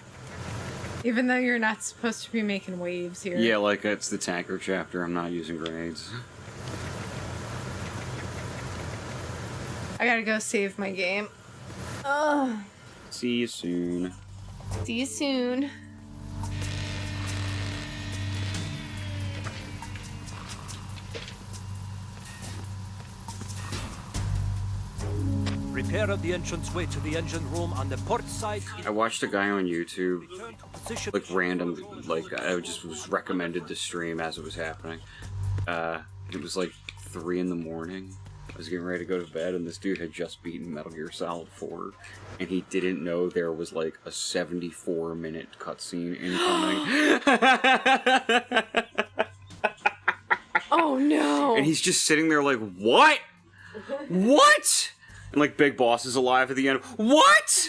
Even though you're not supposed to be making waves here. Yeah, like, it's the tanker chapter, I'm not using grenades. I gotta go save my game. Ugh. See you soon. See you soon. Repair of the entranceway to the engine room on the port side. I watched a guy on YouTube, Return to position. like random, like I just was recommended to stream as it was happening. It was like 3 in the morning. I was getting ready to go to bed, and this dude had just beaten Metal Gear Solid 4, and he didn't know there was like a 74-minute cutscene incoming. Oh no! And he's just sitting there like, what? What? And like Big Boss is alive at the end. What?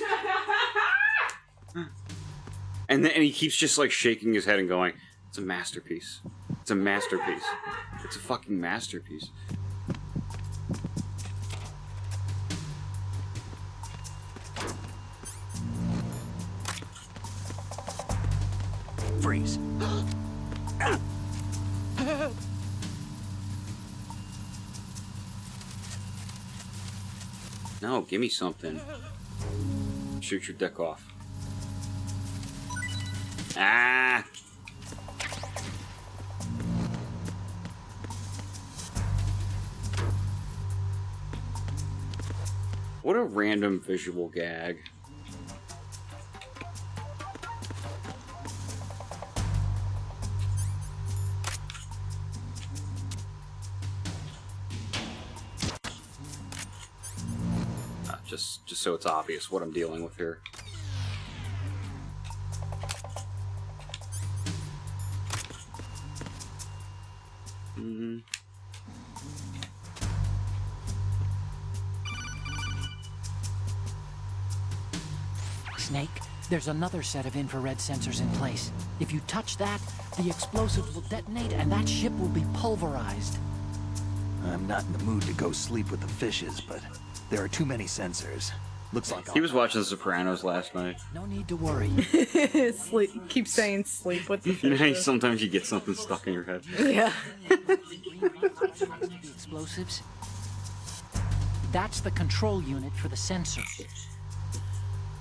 And he keeps just like shaking his head and going, it's a masterpiece. It's a masterpiece. It's a fucking masterpiece. Freeze. No, give me something. Shoot your dick off. Ah! What a random visual gag. Just so it's obvious what I'm dealing with here. Snake, there's another set of infrared sensors in place. If you touch that, the explosives will detonate and that ship will be pulverized. I'm not in the mood to go sleep with the fishes, but there are too many sensors. Looks like He was watching The Sopranos last night. No need to worry. Sleep. Keep saying sleep with the You know, fishes. sometimes you get something stuck in your head. Yeah. The explosives. That's the control unit for the sensor.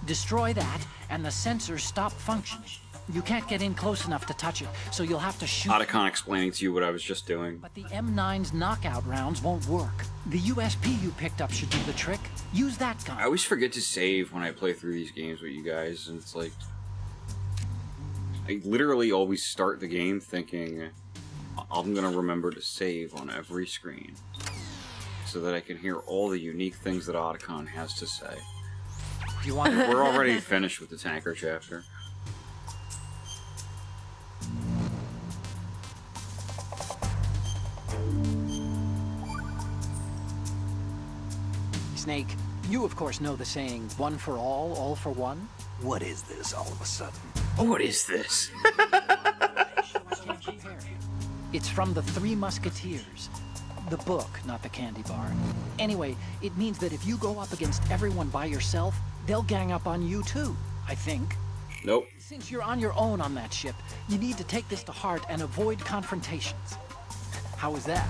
Destroy that, and the sensors stop functioning. You can't get in close enough to touch it, so you'll have to shoot. Otacon explaining to you what I was just doing. But the M9's knockout rounds won't work. The USP you picked up should do the trick. Use that gun. I always forget to save when I play through these games with you guys, and it's like... I literally always start the game thinking, I'm gonna remember to save on every screen, so that I can hear all the unique things that Otacon has to say. Do you want We're already finished with the tanker chapter. Snake, you of course know the saying, one for all for one? what is this all of a sudden? What is this? It's from the Three Musketeers. The book, not the candy bar. Anyway, it means that if you go up against everyone by yourself, they'll gang up on you too, I think. Nope. Since you're on your own on that ship, you need to take this to heart and avoid confrontations. How is that?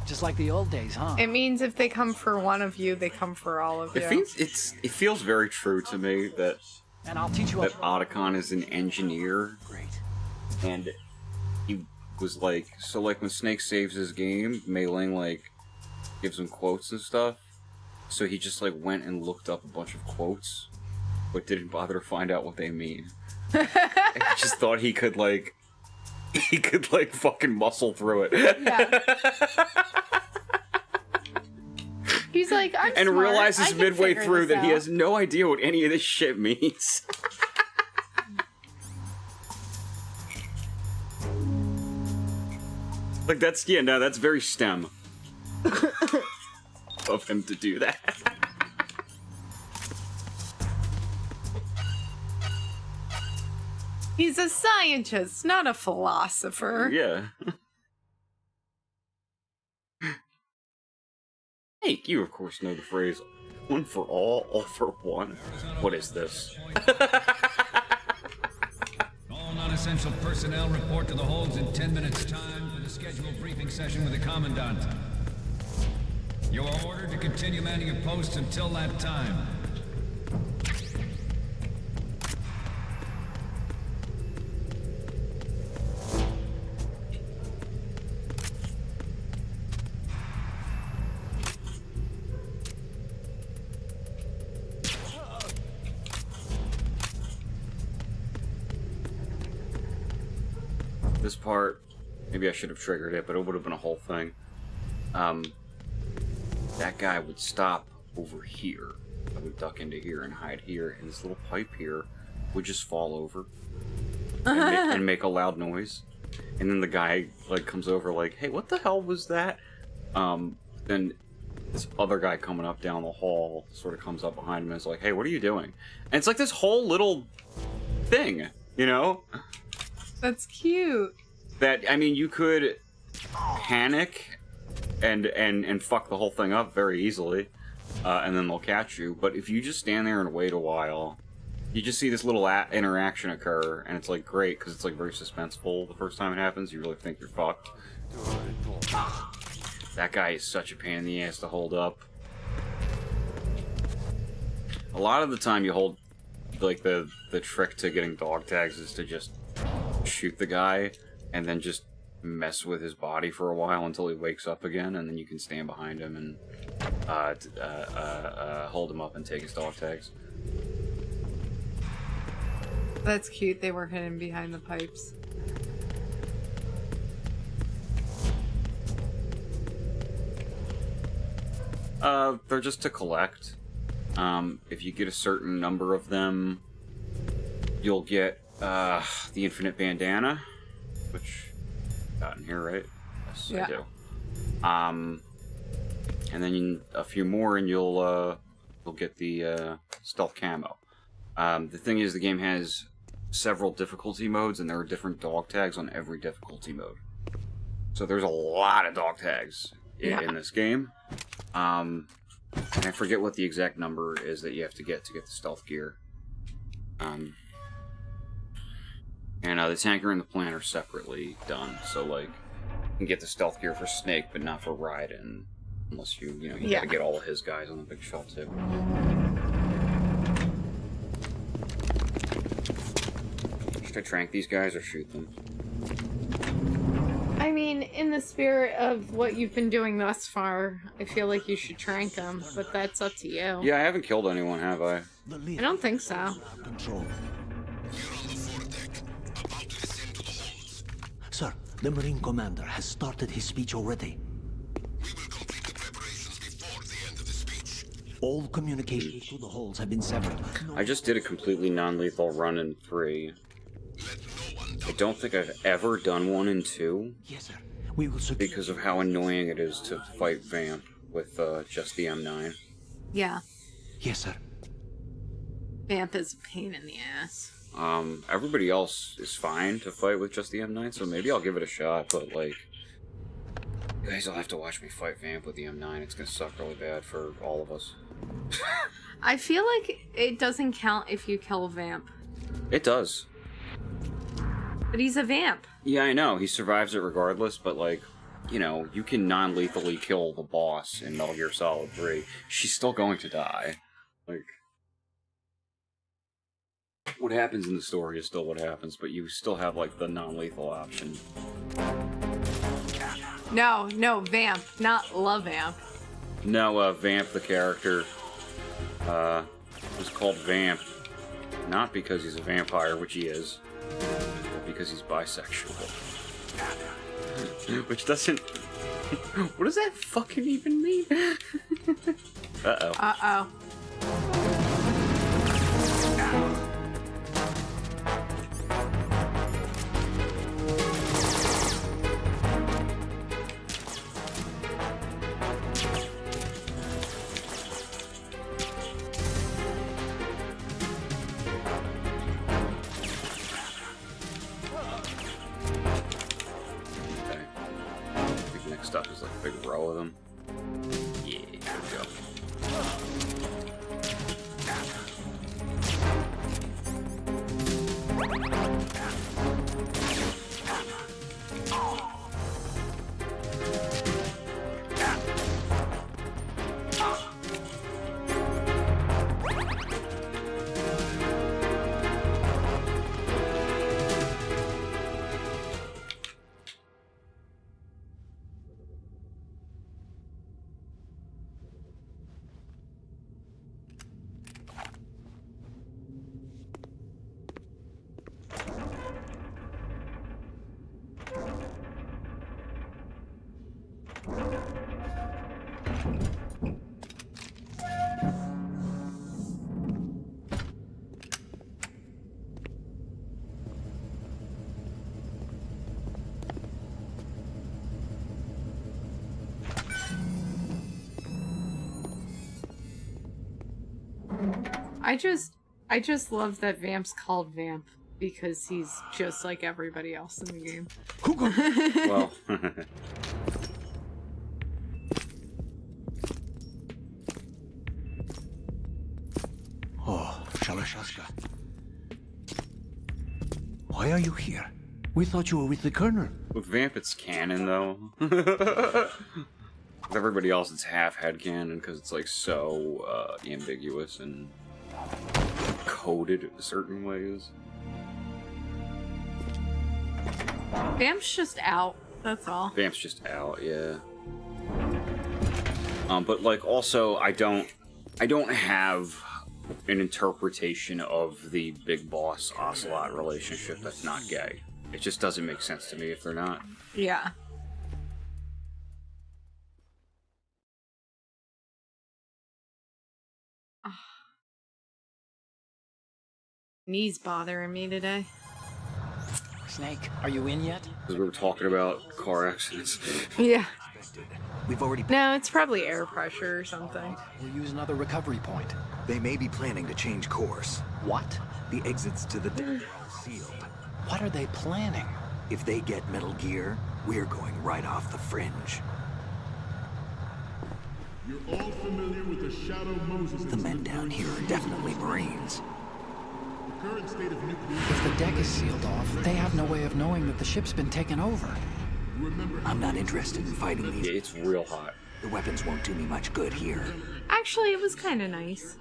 Just like the old days, huh? It means if they come for one of you, they come for all of you. It feels very true to me that And I'll teach you that Otacon is an engineer, Great. and he was like, so like when Snake saves his game, Mei Ling like gives him quotes and stuff. So he just like went and looked up a bunch of quotes, but didn't bother to find out what they mean. And he just thought he could like fucking muscle through it. Yeah. He's like, I'm And smart. realizes I can midway figure through this that he out. has no idea what any of this shit means. Like that's that's very STEM of him to do that. He's a scientist, not a philosopher. Yeah. Hey, you of course know the phrase, one for all for one. What is this? All non-essential personnel report to the holds in 10 minutes' time for the scheduled briefing session with the Commandant. You are ordered to continue manning your posts until that time. This part, maybe I should have triggered it, but it would have been a whole thing. That guy would stop over here. I would duck into here and hide here, and this little pipe here would just fall over and make a loud noise. And then the guy like comes over like, hey, what the hell was that? Then this other guy coming up down the hall sort of comes up behind him and is like, hey, what are you doing? And it's like this whole little thing, you know? That's cute. That, I mean, you could panic and fuck the whole thing up very easily, and then they'll catch you. But if you just stand there and wait a while, you just see this little interaction occur, and it's like great because it's like very suspenseful the first time it happens. You really think you're fucked. That guy is such a pain in the ass to hold up. A lot of the time, you hold like the trick to getting dog tags is to just shoot the guy and then just mess with his body for a while until he wakes up again, and then you can stand behind him and hold him up and take his dog tags. That's cute. They were hidden behind the pipes. They're just to collect. If you get a certain number of them, you'll get the infinite bandana, which got in here, right? Yes, Yeah. I do. And then a few more, and you'll get the stealth camo. The thing is, the game has several difficulty modes, and there are different dog tags on every difficulty mode. So there's a lot of dog tags in this game. And I forget what the exact number is that you have to get the stealth gear. And the tanker and the plant are separately done. So, like, you can get the stealth gear for Snake, but not for Raiden. Unless you gotta get all of his guys on the big shell, too. Should I trank these guys or shoot them? I mean, in the spirit of what you've been doing thus far, I feel like you should trank them, but that's up to you. Yeah, I haven't killed anyone, have I? I don't think so. Sir, the Marine Commander has started his speech already. We will complete the preparations before the end of the speech. All communications to the halls have been severed. I just did a completely non-lethal run in 3. Let no one I don't think I've ever done one in 2. Yes, sir. We will secure Because of how annoying it is to fight Vamp with just the M9. Yeah. Yes, sir. Vamp is a pain in the ass. Everybody else is fine to fight with just the M9, so maybe I'll give it a shot, but like, you guys will have to watch me fight Vamp with the M9. It's gonna suck really bad for all of us. I feel like it doesn't count if you kill Vamp. It does. But he's a vamp. Yeah, I know. He survives it regardless, but, like, you know, you can non-lethally kill the boss in Metal Gear Solid 3. She's still going to die. Like, what happens in the story is still what happens, but you still have, like, the non-lethal option. No, vamp, not love vamp. No, Vamp, the character, was called Vamp, not because he's a vampire, which he is, but because he's bisexual. Which doesn't... What does that fucking even mean? Uh-oh. Uh-oh. Stuff is like a big row of them. Yeah, here we go. I just love that Vamp's called Vamp because he's just like everybody else in the game. Well. Oh, Shalashashka. Why are you here? We thought you were with the Colonel. With Vamp, it's canon, though. With everybody else, it's half headcanon because it's, like, so ambiguous and coded in certain ways. Vamp's just out, that's all. Vamp's just out, yeah. But, like, also, I don't have an interpretation of the Big Boss Ocelot relationship that's not gay. It just doesn't make sense to me if they're not. Yeah. Knees bothering me today. Snake, are you in yet? Because we were talking about car accidents. Yeah. We've already... No, it's probably air pressure or something. We'll use another recovery point. They may be planning to change course. What? The exits to the deck are all sealed. What are they planning? If they get Metal Gear, we're going right off the fringe. You're all familiar with the Shadow Moses. The men down here are definitely Marines. The current state of nuclear... If the deck is sealed off, they have no way of knowing that the ship's been taken over. I'm not interested in fighting these. Yeah, it's real hot. The weapons won't do me much good here. Actually, it was kind of nice.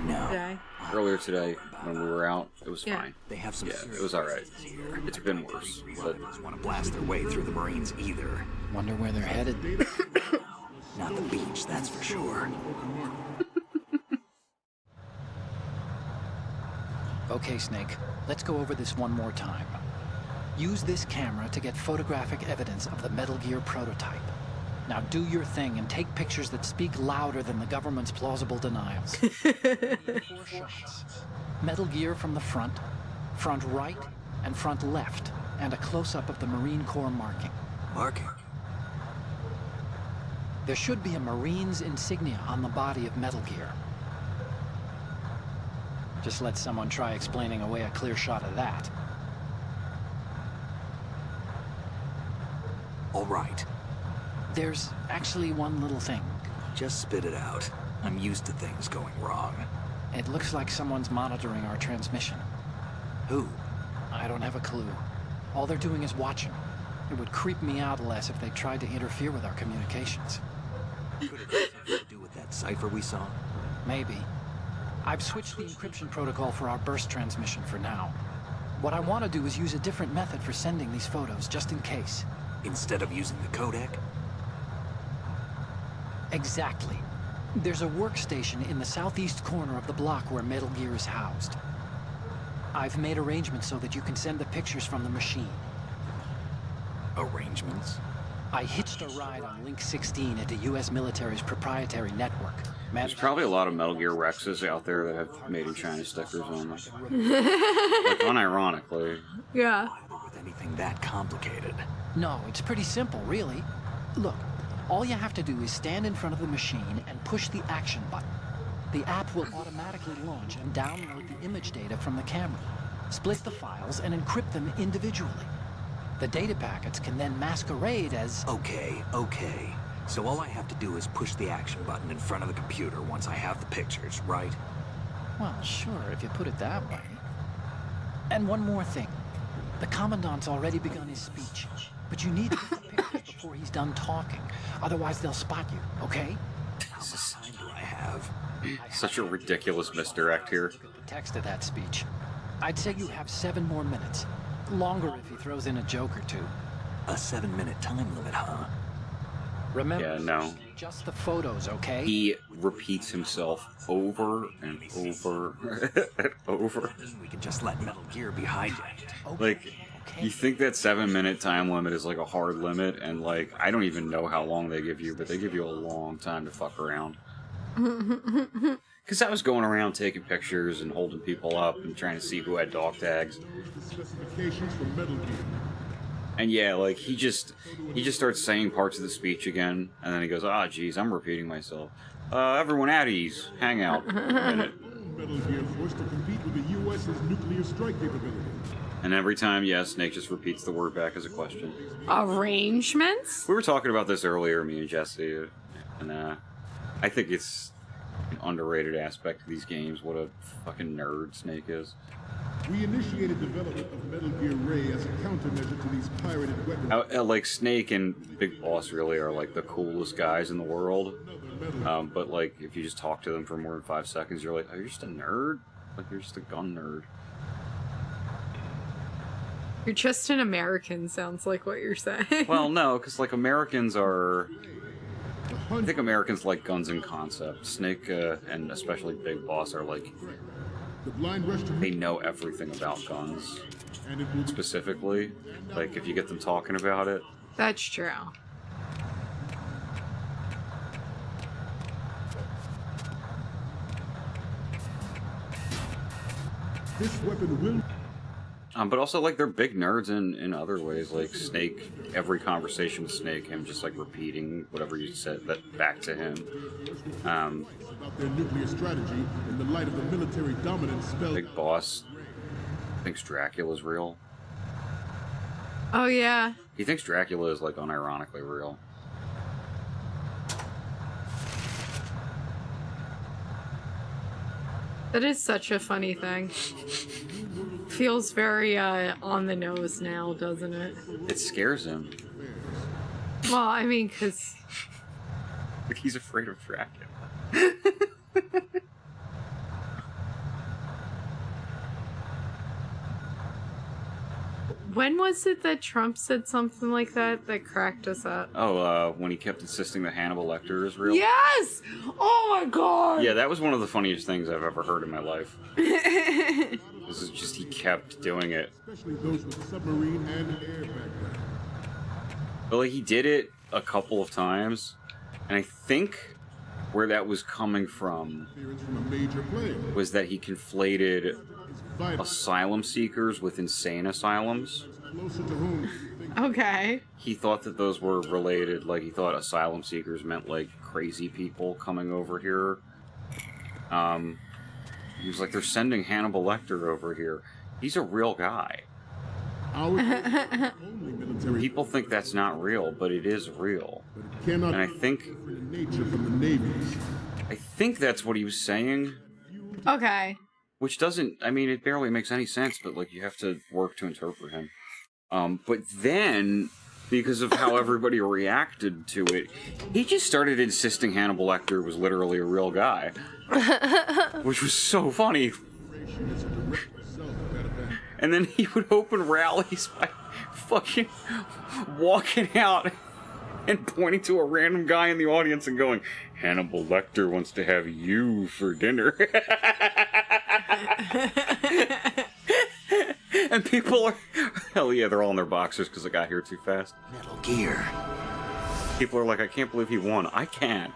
No. Today. Earlier today, when we were out, it was Yeah. fine. They have some... Yeah, it was alright. It's been worse. But But want to blast their way through the Marines either. Wonder where they're headed. Not the beach, that's for sure. Okay, Snake, let's go over this one more time. Use this camera to get photographic evidence of the Metal Gear prototype. Now do your thing and take pictures that speak louder than the government's plausible denials. 4 shots. Metal Gear from the front right, and front left, and a close-up of the Marine Corps marking. Marking? There should be a Marine's insignia on the body of Metal Gear. Just let someone try explaining away a clear shot of that. All right. There's actually one little thing. Just spit it out. I'm used to things going wrong. It looks like someone's monitoring our transmission. Who? I don't have a clue. All they're doing is watching. It would creep me out less if they tried to interfere with our communications. Could it have something to do with that cipher we saw? Maybe. I've switched the encryption protocol for our burst transmission for now. What I want to do is use a different method for sending these photos, just in case. Instead of using the codec? Exactly. There's a workstation in the southeast corner of the block where Metal Gear is housed. I've made arrangements so that you can send the pictures from the machine. Arrangements? I hitched a ride on Link 16 into U.S. military's proprietary network. There's probably a lot of Metal Gear Rexes out there that have made in China stickers on them. Like, unironically. Yeah. With anything that complicated. No, it's pretty simple, really. Look, all you have to do is stand in front of the machine and push the action button. The app will automatically launch and download the image data from the camera, split the files, and encrypt them individually. The data packets can then masquerade as... Okay. So all I have to do is push the action button in front of the computer once I have the pictures, right? Well, sure, if you put it that way. And one more thing. The Commandant's already begun his speech, but you need to get the pictures before he's done talking. Otherwise, they'll spot you, okay? How much time do I have? Such a ridiculous misdirect here. Look at the text of that speech. I'd say you have 7 more minutes. Longer if he throws in a joke or two. A 7-minute time limit, huh? Remember, Yeah, no. just the photos, okay? He repeats himself over and over and over. We can just let Metal Gear be hijacked. Like, you think that 7-minute time limit is like a hard limit, and like, I don't even know how long they give you, but they give you a long time to fuck around. Because I was going around taking pictures and holding people up and trying to see who had dog tags. Specifications for Metal Gear. And yeah, like, he just starts saying parts of the speech again, and then he goes, ah, geez, I'm repeating myself. Everyone at ease. Hang out a minute. Metal Gear forced to compete with the U.S.'s nuclear strike capability. And every time, yeah, Snake just repeats the word back as a question. Arrangements? We were talking about this earlier, me and Jesse, and I think it's an underrated aspect of these games, what a fucking nerd Snake is. We initiated development of Metal Gear Ray as a countermeasure to these pirated weapons. Like, Snake and Big Boss really are, like, the coolest guys in the world. But, like, if you just talk to them for more than 5 seconds, you're like, oh, you're just a nerd? Like, you're just a gun nerd. You're just an American, sounds like what you're saying. Well, no, because, like, Americans are... I think Americans like guns in concept. Snake, and especially Big Boss, are like... The blind rush to They know everything about guns. Specifically. Like, if you get them talking about it. That's true. This weapon will... But also, like, they're big nerds in other ways. Like, Snake, every conversation with Snake, him just, like, repeating whatever you said that back to him. About their nuclear strategy in the light of the military dominance spelled... Big Boss thinks Dracula's real. Oh, yeah. He thinks Dracula is, like, unironically real. That is such a funny thing. Feels very on the nose now, doesn't it? It scares him. Well, I mean, because... Like, he's afraid of Dracula. When was it that Trump said something like that cracked us up? Oh, when he kept insisting that Hannibal Lecter is real? Yes! Oh my god! Yeah, that was one of the funniest things I've ever heard in my life. This is just, he kept doing it. Especially those with submarine and air background. But, like, he did it a couple of times, and I think where that was coming from From a major player. was that he conflated asylum seekers with insane asylums. Closer to whom? Okay. He thought that those were related, like, he thought asylum seekers meant, like, crazy people coming over here. He was like, they're sending Hannibal Lecter over here. He's a real guy. People think that's not real, but it is real. And I think... nature from the navies. I think that's what he was saying. Okay. which doesn't, I mean, it barely makes any sense, but, like, you have to work to interpret him. But then, because of how everybody reacted to it, he just started insisting Hannibal Lecter was literally a real guy. Which was so funny. And then he would open rallies by fucking walking out and pointing to a random guy in the audience and going, Hannibal Lecter wants to have you for dinner. And people are, hell yeah, they're all in their boxers because I got here too fast. Metal Gear. People are like, I can't believe he won. I can.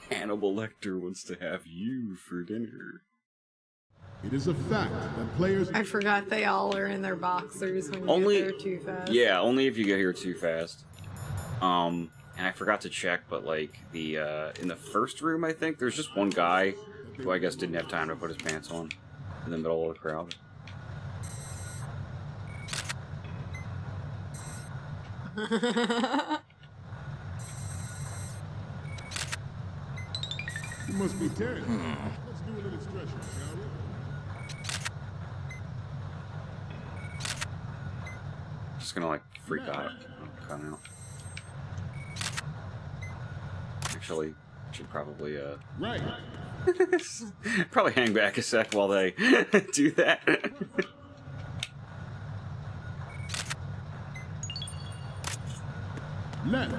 Hannibal Lecter wants to have you for dinner. It is a fact that players... I forgot they all are in their boxers when you Only, get there too fast. Yeah, only if you get here too fast. And I forgot to check, but like the in the first room, I think there's just one guy who I guess didn't have time to put his pants on in the middle of the crowd. You must be tired. Let's do a little stretching, shall we? Just gonna like freak out. Come out. Actually, should probably Right. probably hang back a sec while they do that. Left.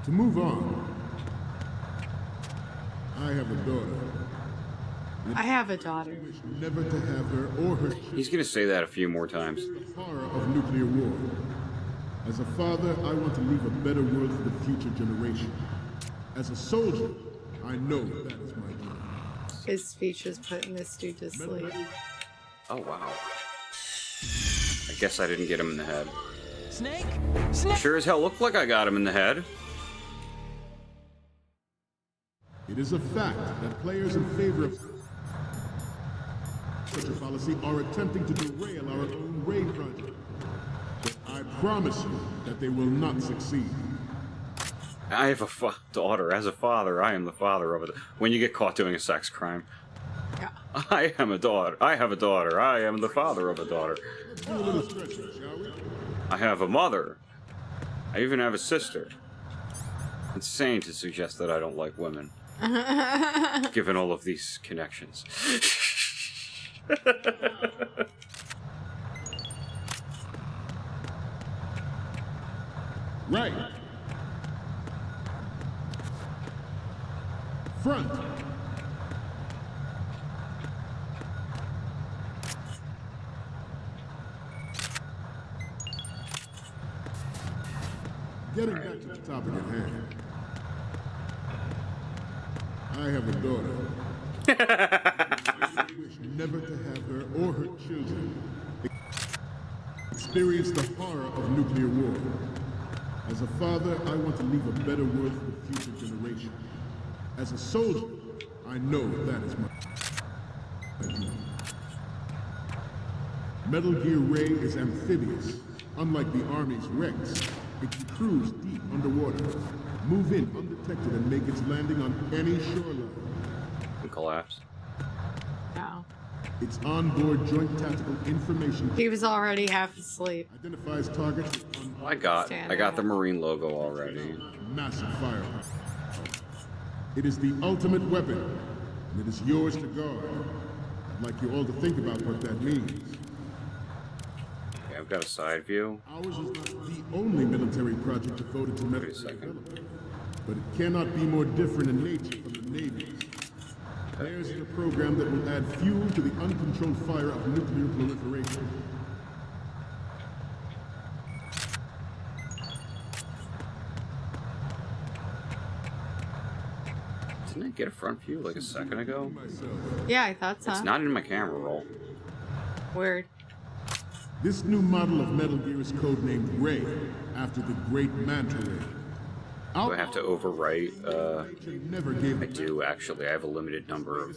To move on, I have a daughter. I have a daughter. I wish never to have her or her He's gonna say that a few more times. the horror of nuclear war. As a father, I want to leave a better world for the future generation. As a soldier, I know that is my duty. His speech is putting this dude to sleep. Oh wow. I guess I didn't get him in the head. Snake? Snake! Sure as hell looked like I got him in the head. It is a fact that players in favor of such a policy are attempting to derail our own raid project. But I promise you that they will not succeed. I have a daughter. As a father, I am the father of it. When you get caught doing a sex crime. Yeah. I am a daughter. I have a daughter. I am the father of a daughter. Let's do a little stretching, shall we? I have a mother. I even have a sister. Insane to suggest that I don't like women. Given all of these connections. Right. Front. Getting back to the topic at hand. I have a daughter. I wish never to have her or her children experience the horror of nuclear war. As a father, I want to leave a better world for the future generation. As a soldier, I know that is my duty. Metal Gear Ray is amphibious. Unlike the Army's Rex, it can cruise deep underwater, move in undetected, and make its landing on any shoreline. And collapse. No. Its onboard joint tactical information He was already half asleep. identifies targets with I got the Marine logo already. massive firepower. It is the ultimate weapon, and it is yours to guard. I'd like you all to think about what that means. Okay, I've got a side view. Ours is not the only military project devoted to Wait a medical second. development, but it cannot be more different in nature from the Navy's. Theirs is a program that will add fuel to the uncontrolled fire of nuclear proliferation. Didn't I get a front view like a second ago? Yeah, I thought so. It's not in my camera roll. Weird. This new model of Metal Gear is codenamed Ray, after the great Manta Ray. Do I have to overwrite? Never gave I do actually. I have a limited number of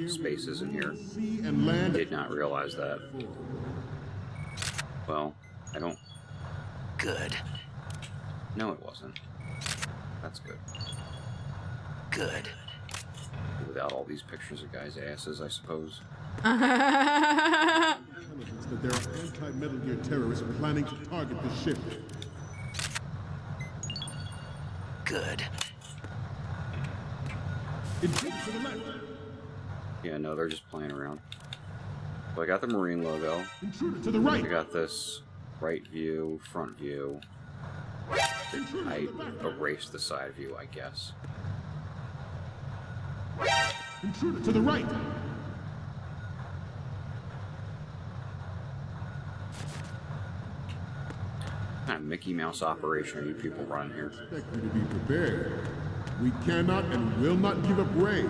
spaces in here. sea and land. Did not realize that. Well, I don't... Good. No, it wasn't. That's good. Good. Without all these pictures of guys' asses, I suppose. Intelligence that there are anti-Metal Gear terrorists planning to target the ship. Good. Intruder to the left. Yeah, no, they're just playing around. So I got the Marine logo. Intruder to the right. I got this right view, front view. I erased the side view, I guess. Intruder to the right. What kind of Mickey Mouse operation are you people running here? Expect you to be prepared. We cannot and will not give up Ray.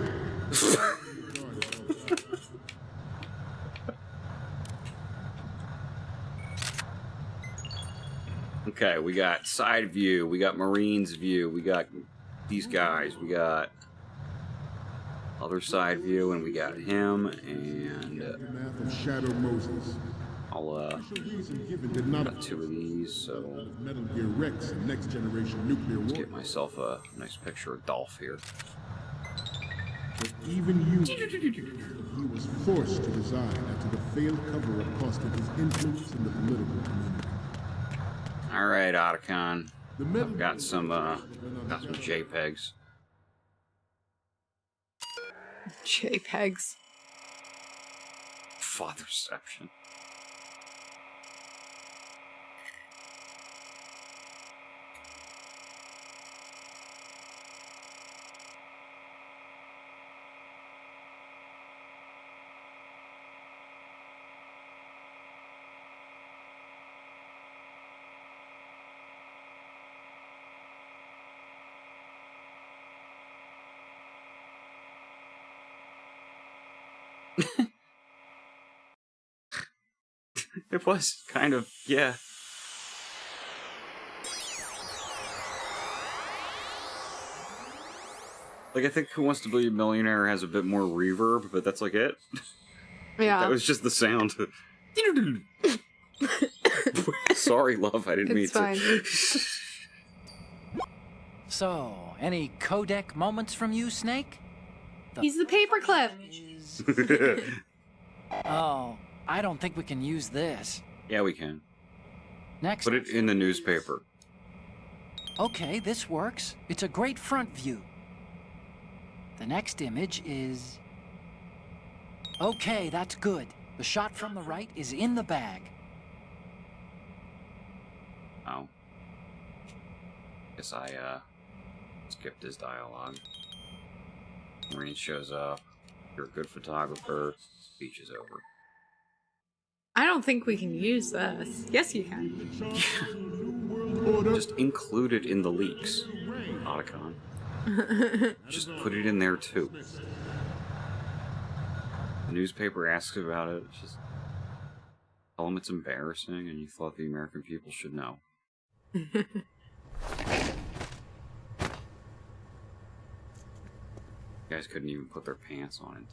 Okay, we got side view, we got Marines view, we got these guys, we got other side view, and we got him, and Aftermath of Shadow Moses. I'll Official reason given did not got two of these, so Metal Gear Rex and next generation nuclear let's war. get myself a nice picture of Dolph here. But even you, he was forced to resign after the failed cover-up costed his influence in the political community. All right, Otacon. The Metal I've got some JPEGs. JPEGs. Fatherception. It was kind of, yeah. Like, I think Who Wants to Be a Millionaire has a bit more reverb, but that's like it. Yeah. That was just the sound. Sorry, love, I didn't mean It's to. fine. So, any codec moments from you, Snake? He's the paperclip. Oh, I don't think we can use this. Yeah, we can. Next. Put it in the newspaper. Okay, this works. It's a great front view. The next image is... Okay, that's good. The shot from the right is in the bag. Oh. Guess I, skipped his dialogue. Marine shows up. You're a good photographer. Speech is over. I don't think we can use this. Yes, you can. Just include it in the leaks, Otacon. Just put it in there too. The newspaper asks about it. Just tell them it's embarrassing and you thought the American people should know. You guys couldn't even put their pants on it.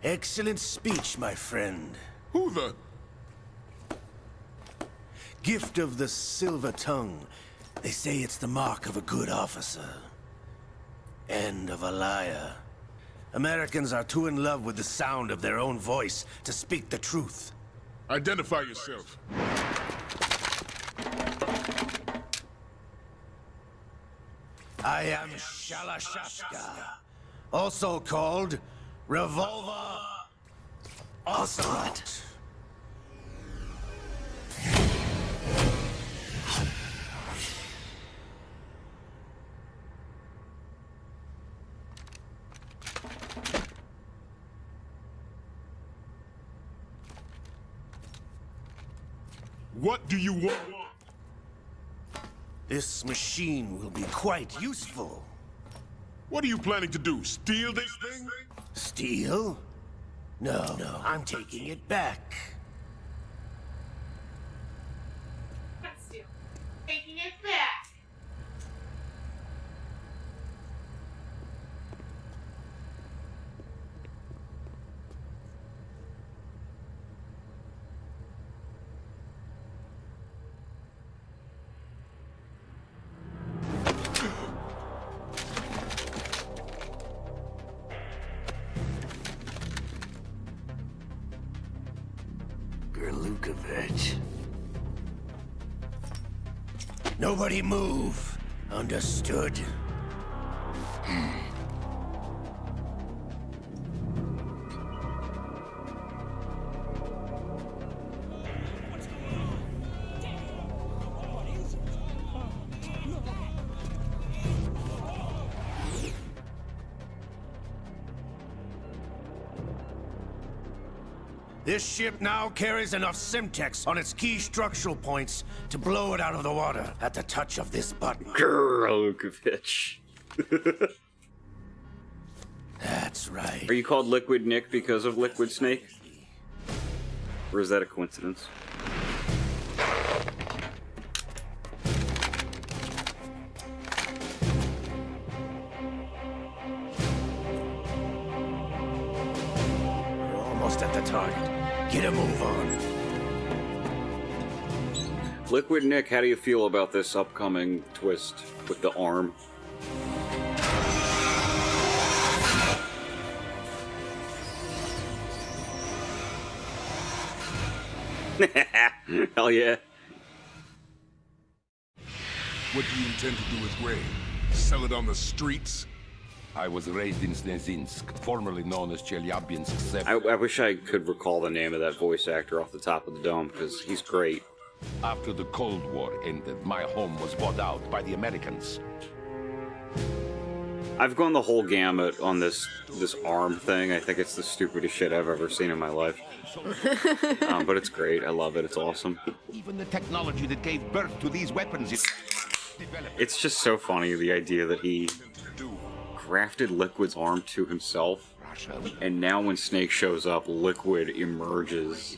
Excellent speech, my friend. Who the? Gift of the silver tongue. They say it's the mark of a good officer. And of a liar. Americans are too in love with the sound of their own voice to speak the truth. Identify yourself. I am Shalashashka, also called Revolver Ocelot. What do you want? This machine will be quite useful. What are you planning to do? Steal this thing? Steal? No, I'm taking it back. Get back! Gerlukovich. Nobody move. Understood? This ship now carries enough Simtex on its key structural points to blow it out of the water at the touch of this button. Gerlukovich. That's right. Are you called Liquid Nick because of Liquid Snake? Or is that a coincidence? We're almost at the target. Get a move on. Liquid Nick, how do you feel about this upcoming twist with the arm? Hell yeah. What do you intend to do with Ray? Sell it on the streets? I was raised in Snezinsk, formerly known as Chelyabinsk. I wish I could recall the name of that voice actor off the top of the dome, because he's great. After the Cold War ended, my home was bought out by the Americans. I've gone the whole gamut on this arm thing. I think it's the stupidest shit I've ever seen in my life. But it's great. I love it. It's awesome. Even the technology that gave birth to these weapons is developed. It's just so funny, the idea that he grafted Liquid's arm to himself, and now when Snake shows up, Liquid emerges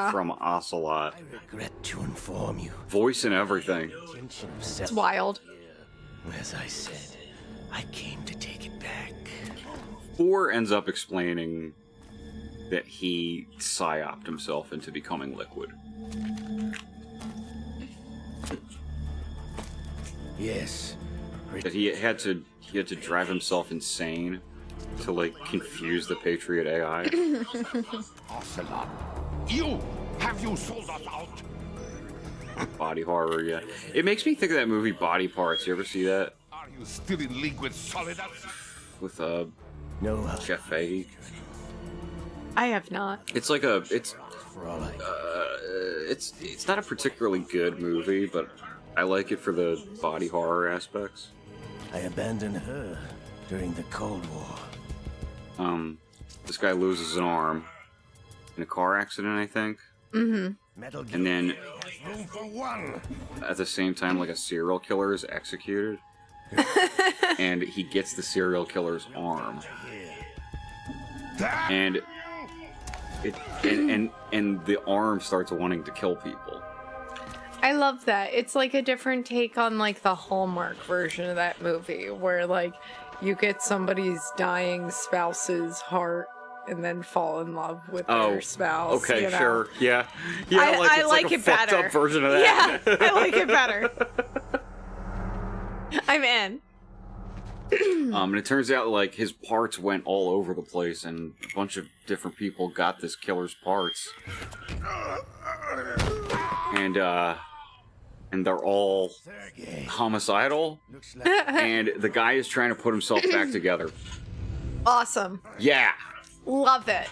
from Ocelot. I regret to inform you. Voice and everything. It's wild. As I said, I came to take it back. 4 ends up explaining that he psyoped himself into becoming Liquid. Yes. That he had to drive himself insane to, like, confuse the Patriot AI. Ocelot, have you sold us out? Body horror, yeah. It makes me think of that movie Body Parts. You ever see that? Are you still in league with Solidus? With no, Jeff Fahey. I have not. It's like it's not a particularly good movie, but I like it for the body horror aspects. I abandoned her during the Cold War. This guy loses an arm in a car accident, I think. Mm-hmm. And then room for one. at the same time, like, a serial killer is executed. And he gets the serial killer's arm. And the arm starts wanting to kill people. I love that. It's like a different take on, like, the Hallmark version of that movie, where, like, you get somebody's dying spouse's heart and then fall in love with their spouse. Okay, you know? sure, yeah. I it's like a it fucked better. up version of that. Yeah, I like it better. I'm in. And it turns out, like, his parts went all over the place, and a bunch of different people got this killer's parts. And they're all homicidal, and the guy is trying to put himself back together. Awesome. Yeah. Love it.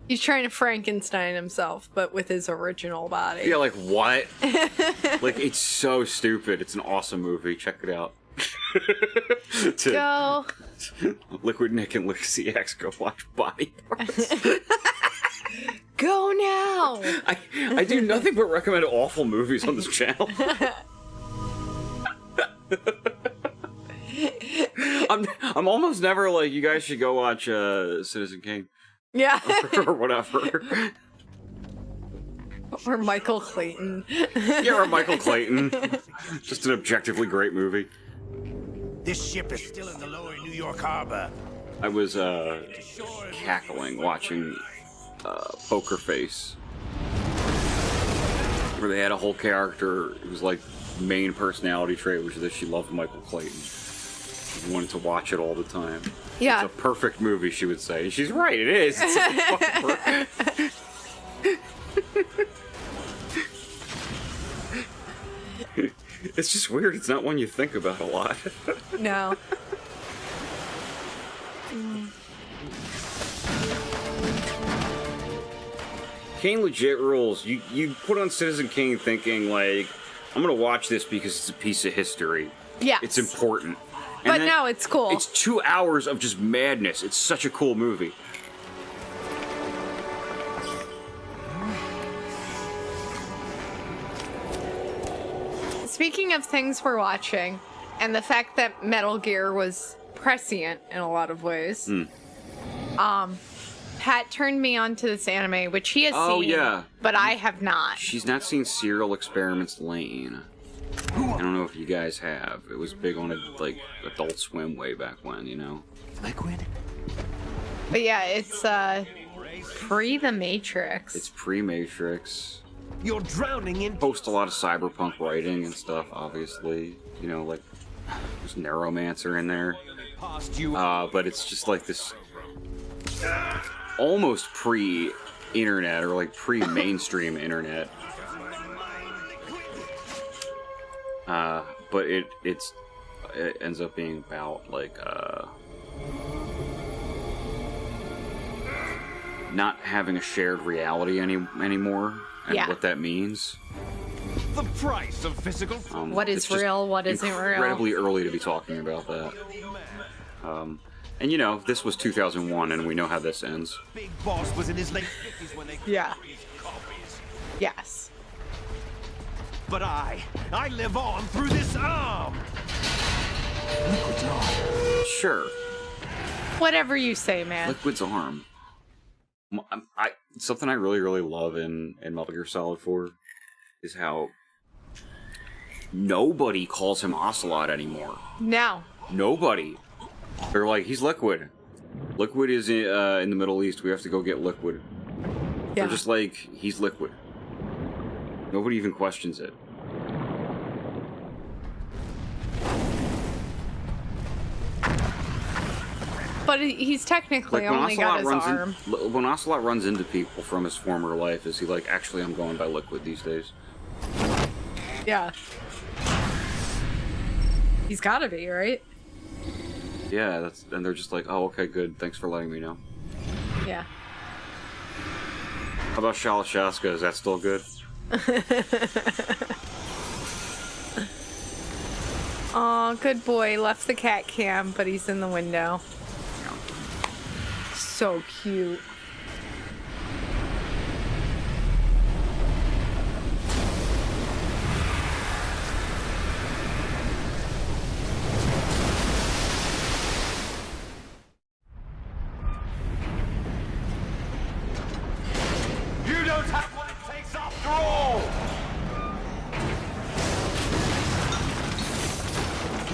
He's trying to Frankenstein himself, but with his original body. Yeah, like, what? Like, it's so stupid. It's an awesome movie. Check it out. Go. Liquid Nick and Lick CX, go watch Body Parts. Go now. I do nothing but recommend awful movies on this channel. I'm almost never like, you guys should go watch Citizen Kane. Yeah. Or whatever. Or Michael Clayton. Yeah, or Michael Clayton. Just an objectively great movie. This ship is still in the lower New York harbor. I was cackling watching Poker Face, where they had a whole character. It was like main personality trait was that she loved Michael Clayton. She wanted to watch it all the time. Yeah. It's a perfect movie, she would say. And she's right, it is. It's fucking It's just weird. It's not one you think about a lot. No. Kane legit rules. You put on Citizen Kane thinking, like, I'm gonna watch this because it's a piece of history. Yeah. It's important. But no, it's cool. It's 2 hours of just madness. It's such a cool movie. Speaking of things we're watching, and the fact that Metal Gear was prescient in a lot of ways, Pat turned me on to this anime, which he has seen. Oh, yeah. But I have not. She's not seen Serial Experiments Lane. I don't know if you guys have. It was big on like Adult Swim way back when, you know. Liquid? But yeah, it's pre The Matrix. It's pre-Matrix. You're drowning in... Post a lot of cyberpunk writing and stuff, obviously. You know, like, there's Neuromancer in there. But it's just like this almost pre-internet, or like pre-mainstream internet. But it ends up being about, like, not having a shared reality anymore. And Yeah. what that means. The price of physical... What is it's just real, what isn't real. Incredibly early to be talking about that. And you know, this was 2001, and we know how this ends. Big Boss was in his late 50s when they... Yeah. these copies. Yes. But I live on through this arm! Liquid's on. Sure. Whatever you say, man. Liquid's arm. Something I really, really love in Metal Gear Solid 4 is how nobody calls him Ocelot anymore. No. Nobody. They're like, he's Liquid. Liquid is in the Middle East. We have to go get Liquid. Yeah. They're just like, he's Liquid. Nobody even questions it. But he's technically Like, only got his arm. When Ocelot runs into people from his former life, is he like, actually, I'm going by Liquid these days? Yeah. He's gotta be, right? Yeah, and they're just like, oh, okay, good. Thanks for letting me know. Yeah. How about Shalashaska? Is that still good? Aw, good boy. Left the cat cam, but he's in the window. So cute. You don't have what it takes after all!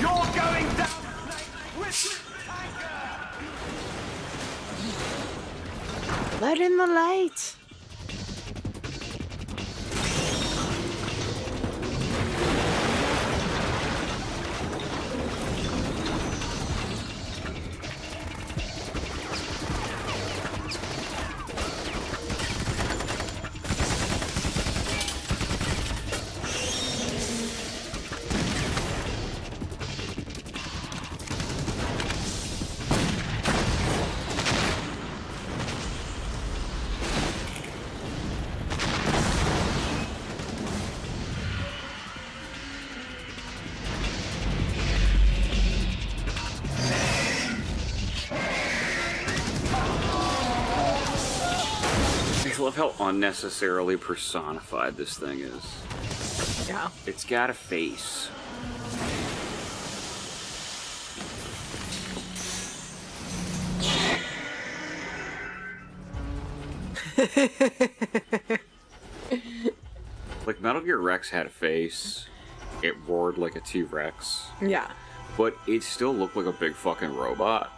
You're going down with Let in the light. I love how unnecessarily personified this thing is. Yeah. It's got a face. Metal Gear Rex had a face, it roared like a T-Rex. Yeah. But it still looked like a big fucking robot.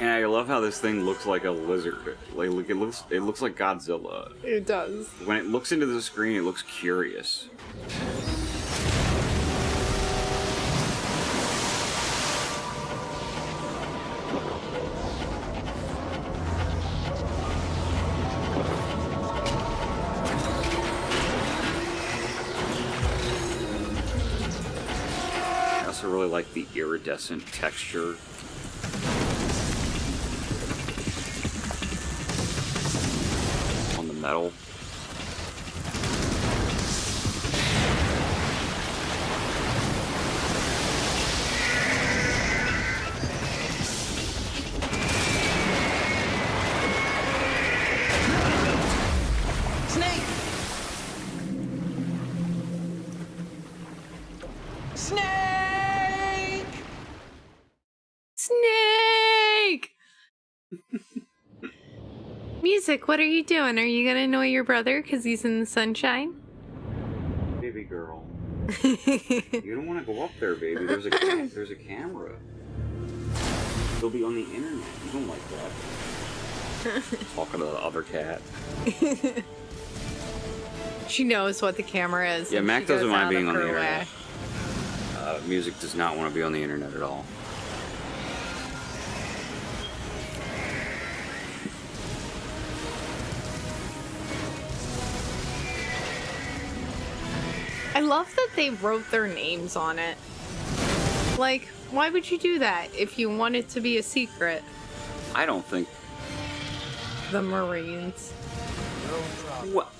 And I love how this thing looks like a lizard. Like it looks like Godzilla. It does. When it looks into the screen, it looks curious. I also really like the iridescent texture. On the metal. Snake! Snake! Snake! Music, what are you doing? Are you gonna annoy your brother because he's in the sunshine? Baby girl. You don't want to go up there, baby. There's a camera. They'll be on the internet. You don't like that. Talking to the other cat. She knows what the camera is. Yeah, and Mac she goes doesn't mind out being of on the her internet. way. Music does not want to be on the internet at all. I love that they wrote their names on it. Like, why would you do that if you want it to be a secret? I don't think. The Marines. Well,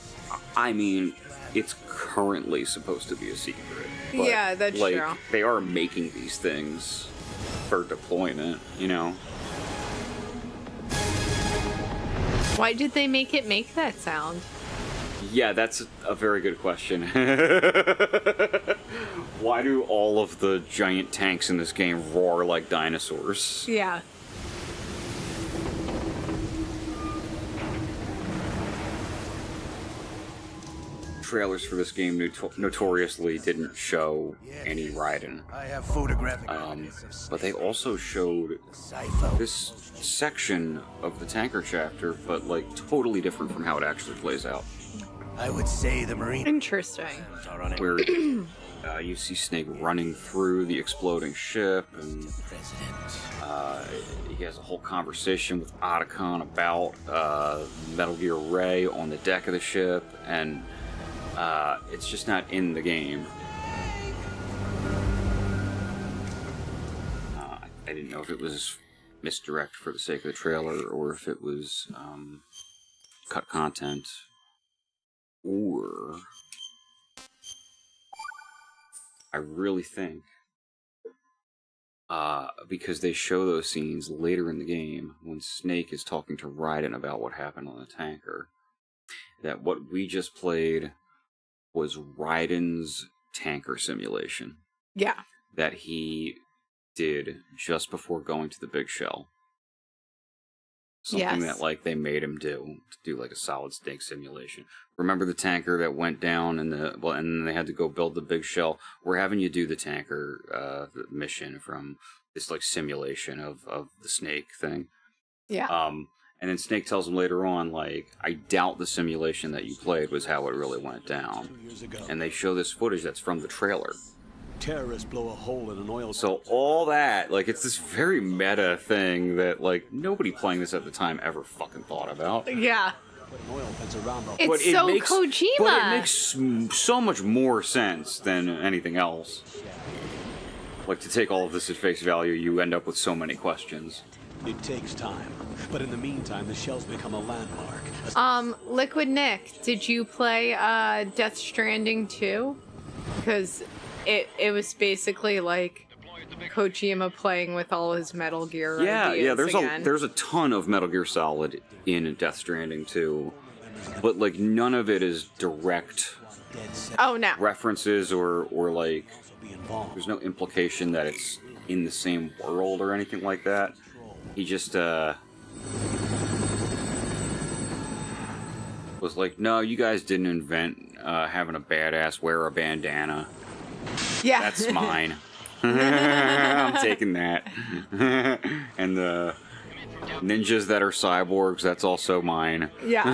I mean, it's currently supposed to be a secret. But, Yeah, that's like, true. They are making these things for deployment, you know? Why did they make it make that sound? Yeah, that's a very good question. Why do all of the giant tanks in this game roar like dinosaurs? Yeah. Trailers for this game notoriously didn't show any Raiden. I have photographic But they also showed this section of the tanker chapter, but like totally different from how it actually plays out. I would say the Marine. Interesting. Where you see Snake running through the exploding ship, and he has a whole conversation with Otacon about Metal Gear Ray on the deck of the ship, and it's just not in the game. I didn't know if it was misdirect for the sake of the trailer, or if it was cut content, or I really think because they show those scenes later in the game when Snake is talking to Raiden about what happened on the tanker, that what we just played was Raiden's tanker simulation. Yeah. That he did just before going to the big shell. Something that like they made him do like a solid Snake simulation. Remember the tanker that went down and and then they had to go build the big shell? We're having you do the tanker mission from this like simulation of the Snake thing. Yeah. And then Snake tells him later on, like, I doubt the simulation that you played was how it really went down. And they show this footage that's from the trailer. Terrorists blow a hole in an oil. So all that, like, it's this very meta thing that, like, nobody playing this at the time ever fucking thought about. Yeah. It's But so makes, Kojima. But it makes so much more sense than anything else. Like, to take all of this at face value, you end up with so many questions. It takes time, but in the meantime, the shell's become a landmark. Liquid Nick, did you play Death Stranding 2? Because it was basically like Kojima playing with all his Metal Gear ideas again. There's a ton of Metal Gear Solid in Death Stranding 2, but like none of it is direct references or like there's no implication that it's in the same world or anything like that. He just was like, no, you guys didn't invent having a badass wear a bandana. Yeah. That's mine. I'm taking that. And the ninjas that are cyborgs, that's also mine. Yeah.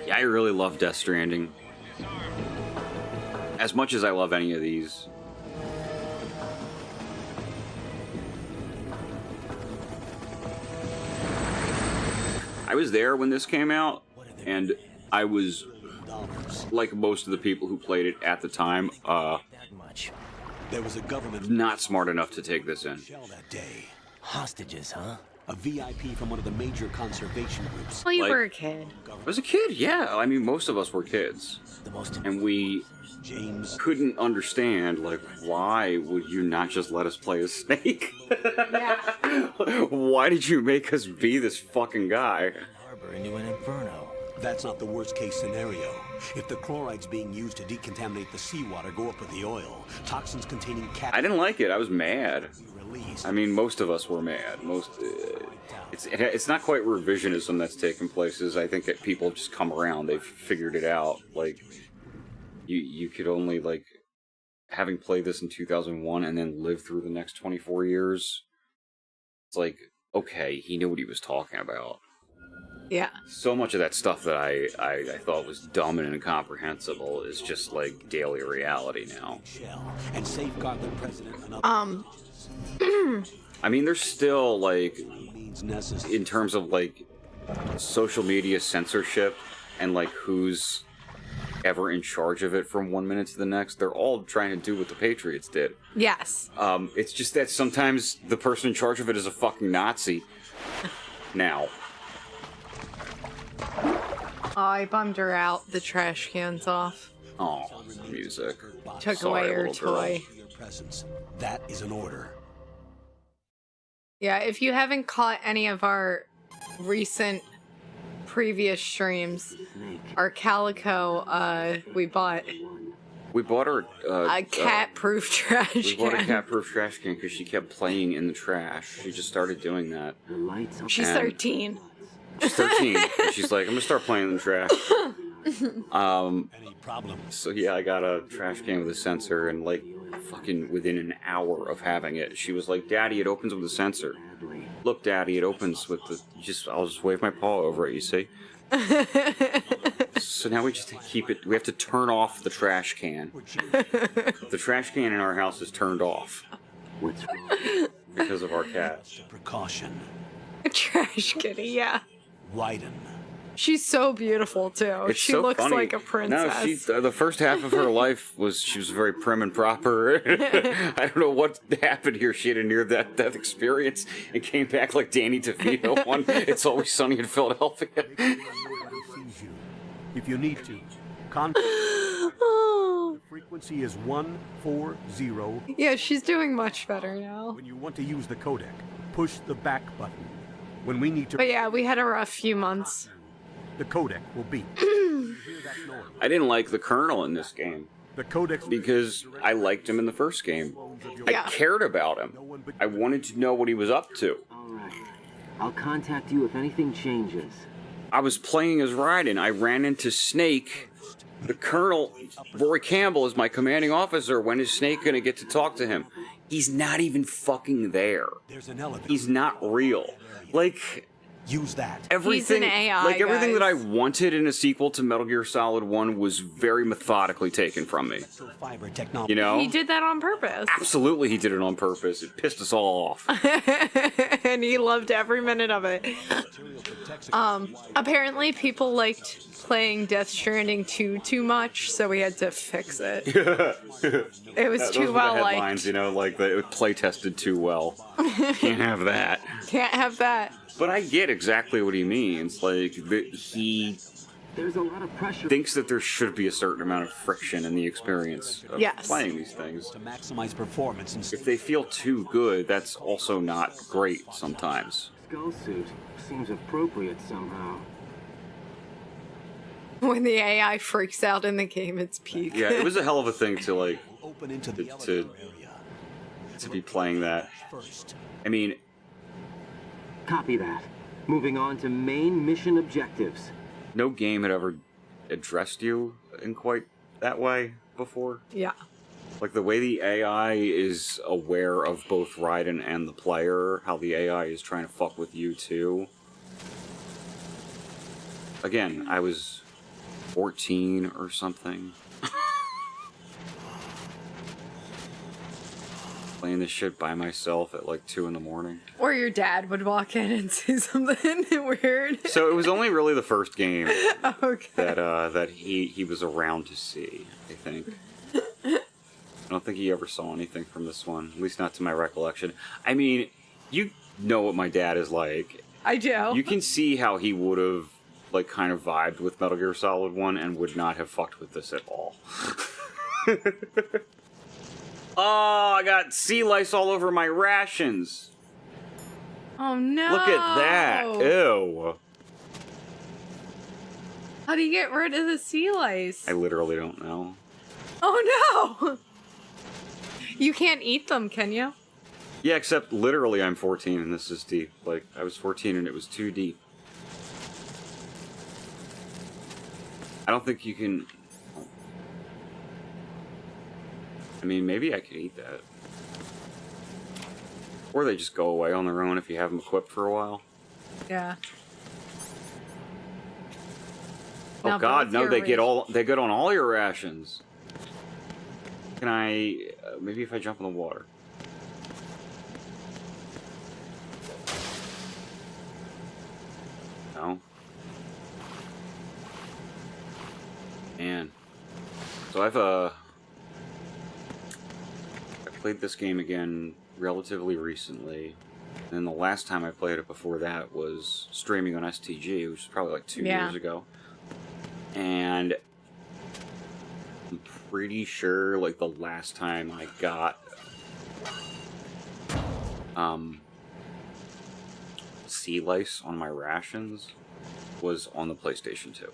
Yeah, I really love Death Stranding. As much as I love any of these. I was there when this came out, and I was, like most of the people who played it at the time, There was a government not smart enough to take this in. that day. Hostages, huh? A VIP from one of the major conservation groups. Well, you Like- were a kid. I was a kid, yeah. I mean, most of us were kids. And we couldn't understand, like, why would you not just let us play as Snake? Why did you make us be this fucking guy? Harbor into an inferno. That's not the worst case scenario. If the chlorides being used to decontaminate the seawater go up with the oil, toxins containing cat. I didn't like it. I was mad. I mean, most of us were mad. It's not quite revisionism that's taking place. I think that people have just come around. They've figured it out. Like, you could only, like, having played this in 2001 and then live through the next 24 years, it's like, okay, he knew what he was talking about. Yeah. So much of that stuff that I thought was dumb and incomprehensible is just, like, daily reality now. And safeguard the president and I mean, there's still, like, in terms of, like, social media censorship and, like, who's ever in charge of it from one minute to the next, they're all trying to do what the Patriots did. Yes. It's just that sometimes the person in charge of it is a fucking Nazi. Now. Oh, I bummed her out. The trash cans off. Oh, music. Took Sorry, away her little girl. toy. that is an order. Yeah, if you haven't caught any of our recent previous streams, our Calico, we bought her a cat-proof trash We bought a can. cat-proof trash can because she kept playing in the trash. She just started doing that. She's And 13. She's 13. And she's like, I'm gonna start playing in the trash. So yeah, I got a trash can with a sensor, and like fucking within an hour of having it, she was like, Daddy, it opens with a sensor. Look, Daddy, it opens with the I'll just wave my paw over it, you see? So now we just keep it, we have to turn off the trash can. The trash can in our house is turned off. Because of our cat. Precaution. Trash kitty, yeah. Widen. She's so beautiful too. It's She so looks funny. like a princess. No, the first half of her life she was very prim and proper. I don't know what happened here. She had a near-death experience and came back like Danny DeVito on It's Always Sunny in Philadelphia. If you need to, contact. The frequency is 140. Yeah, she's doing much better now. When you want to use the codec, push the back button. When we need to, But yeah, we had a rough few months. the codec will beep. I didn't like the Colonel in this game. The codec because I liked him in the first game. Yeah. I cared about him. I wanted to know what he was up to. Alright. I'll contact you if anything changes. I was playing as Raiden. I ran into Snake. The Colonel, Roy Campbell, is my commanding officer. When is Snake gonna get to talk to him? He's not even fucking there. He's not real. Like, use that. Everything, He's an AI, like everything guys. that I wanted in a sequel to Metal Gear Solid 1 was very methodically taken from me. You know? He did that on purpose. Absolutely, he did it on purpose. It pissed us all off. And he loved every minute of it. Apparently people liked playing Death Stranding 2 too much, so we had to fix it. It was Those too were well the liked. headlines, you know, like it play tested too well. Can't have that. Can't have that. But I get exactly what he means. Like, he There's a lot of pressure. thinks that there should be a certain amount of friction in the experience of Yes. playing these things. To maximize performance and If they feel too good, that's also not great sometimes. Skull suit seems appropriate somehow. When the AI freaks out in the game, it's peak. Yeah, it was a hell of a thing to like open into the to be playing that. I mean, Copy that. Moving on to main mission objectives. No game had ever addressed you in quite that way before. Yeah. Like, the way the AI is aware of both Raiden and the player, how the AI is trying to fuck with you, too. Again, I was 14 or something. Playing this shit by myself at like 2 in the morning. Or your dad would walk in and say something weird. So it was only really the first game Okay. that he was around to see, I think. I don't think he ever saw anything from this one, at least not to my recollection. I mean, you know what my dad is like. I do. You can see how he would have, like, kind of vibed with Metal Gear Solid 1 and would not have fucked with this at all. Oh, I got sea lice all over my rations. Oh no. Look at that. Ew. How do you get rid of the sea lice? I literally don't know. Oh no. You can't eat them, can you? Yeah, except literally I'm 14 and this is deep. Like, I was 14 and it was too deep. I don't think you can... I mean, maybe I could eat that. Or they just go away on their own if you have them equipped for a while. Yeah. Oh god, no, they get on all your rations. Can I... maybe if I jump in the water. No. Man. So I played this game again relatively recently. And the last time I played it before that was streaming on STG, which was probably like 2 years ago. And I'm pretty sure, like, the last time I got sea lice on my rations was on the PlayStation 2.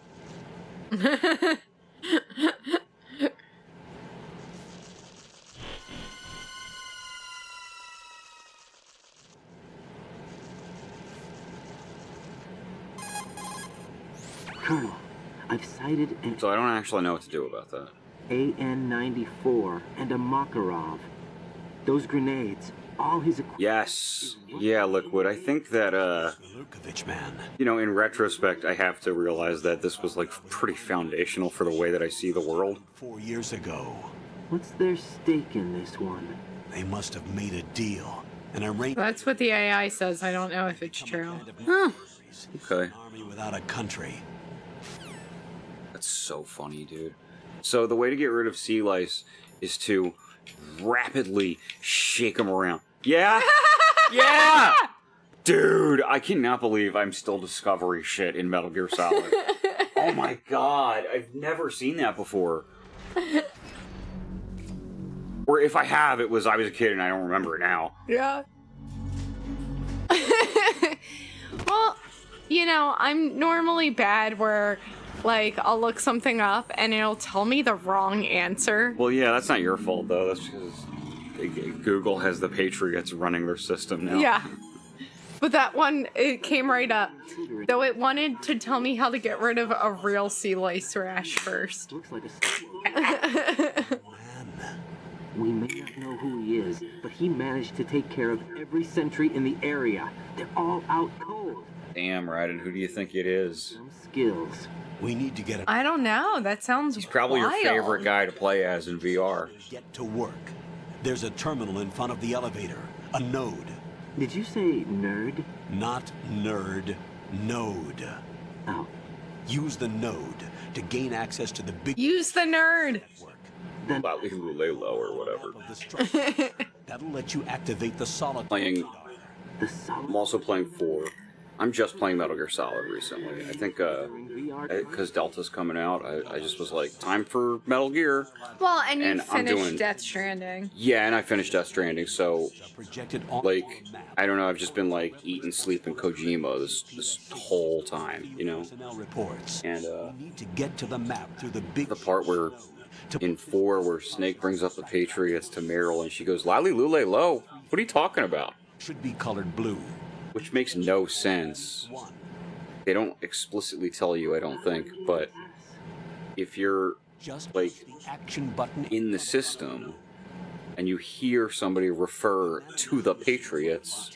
Colonel, I've sighted an So I don't actually know what to do about that. AN-94 and a Makarov. Those grenades, all his equipment. Yes. Yeah, Liquid. I think that, you know, in retrospect, I have to realize that this was, like, pretty foundational for the way that I see the world. 4 years ago. What's their stake in this one? They must have made a deal. And arranged. That's what the AI says. I don't know if it's true. Okay. Army without a country. That's so funny, dude. So the way to get rid of sea lice is to rapidly shake them around. Yeah? Yeah! Dude, I cannot believe I'm still discovering shit in Metal Gear Solid. Oh my god, I've never seen that before. Or if I have, I was a kid and I don't remember it now. Yeah. Well, you know, I'm normally bad where, like, I'll look something up and it'll tell me the wrong answer. Well, yeah, that's not your fault, though. That's because Google has the Patriots running their system now. Yeah. But that one, it came right up. Though it wanted to tell me how to get rid of a real sea lice rash first. Looks like a... We may not know who he is, but he managed to take care of every sentry in the area. They're all out cold. Damn, Raiden, who do you think it is? Some skills. We need to get I don't know. That sounds He's probably wild. your favorite guy to play as in VR. Get to work. There's a terminal in front of the elevator. A node. Did you say nerd? Not nerd. Node. Oh. Use the node to gain access to the big... Use the nerd! Lalo or whatever. That'll let you activate the solid... I'm also playing 4. I'm just playing Metal Gear Solid recently. I think, because Delta's coming out, I just was like, time for Metal Gear. Well, and you I'm finished doing... Death Stranding. Yeah, and I finished Death Stranding, so, like, I don't know, I've just been, like, eating, sleeping Kojima this whole time, you know? And, need to get to the map through the big... The part where, in 4, where Snake brings up the Patriots to Meryl, and she goes, Lally Lule Lo, what are you talking about? Should be colored blue. which makes no sense. They don't explicitly tell you, I don't think, but if you're like in the system and you hear somebody refer to the Patriots,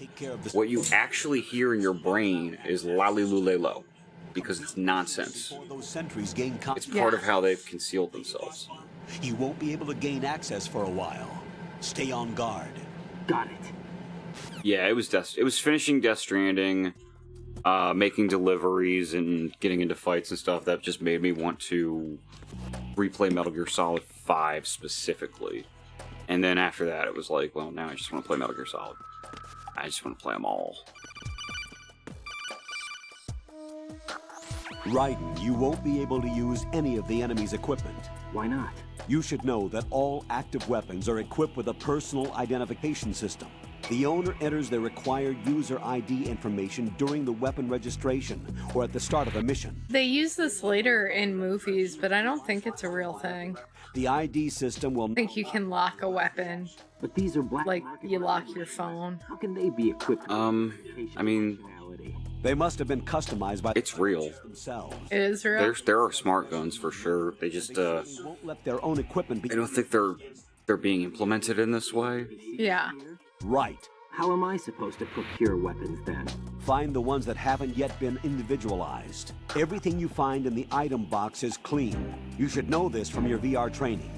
what you actually hear in your brain is lalilulelo, because it's nonsense. It's part of how they've concealed themselves. You won't be able to gain access for a while. Stay on guard. Got it. Yeah, it was finishing Death Stranding, making deliveries and getting into fights and stuff that just made me want to replay Metal Gear Solid 5 specifically. And then after that, it was like, well, now I just want to play Metal Gear Solid. I just want to play them all. Raiden, you won't be able to use any of the enemy's equipment. Why not? You should know that all active weapons are equipped with a personal identification system. The owner enters their required user ID information during the weapon registration or at the start of a mission. They use this later in movies, but I don't think it's a real thing. The ID system will... I think you can lock a weapon. But these are black... Like, you lock your phone. How can they be equipped? I mean... They must have been customized by... It's real. Themselves. It is real? There are smart guns for sure. They just, won't let their own equipment be... I don't think they're being implemented in this way. Yeah. Right. How am I supposed to procure weapons then? Find the ones that haven't yet been individualized. Everything you find in the item box is clean. You should know this from your VR training.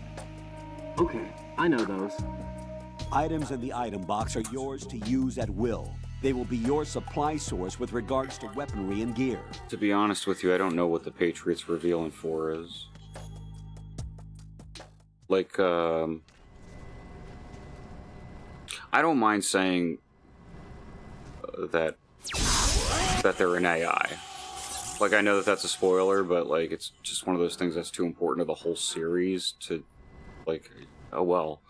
Okay, I know those. Items in the item box are yours to use at will. They will be your supply source with regards to weaponry and gear. To be honest with you, I don't know what the Patriots revealing 4 is. Like, I don't mind saying that they're an AI. Like, I know that that's a spoiler, but, like, it's just one of those things that's too important to the whole series to, like, oh well.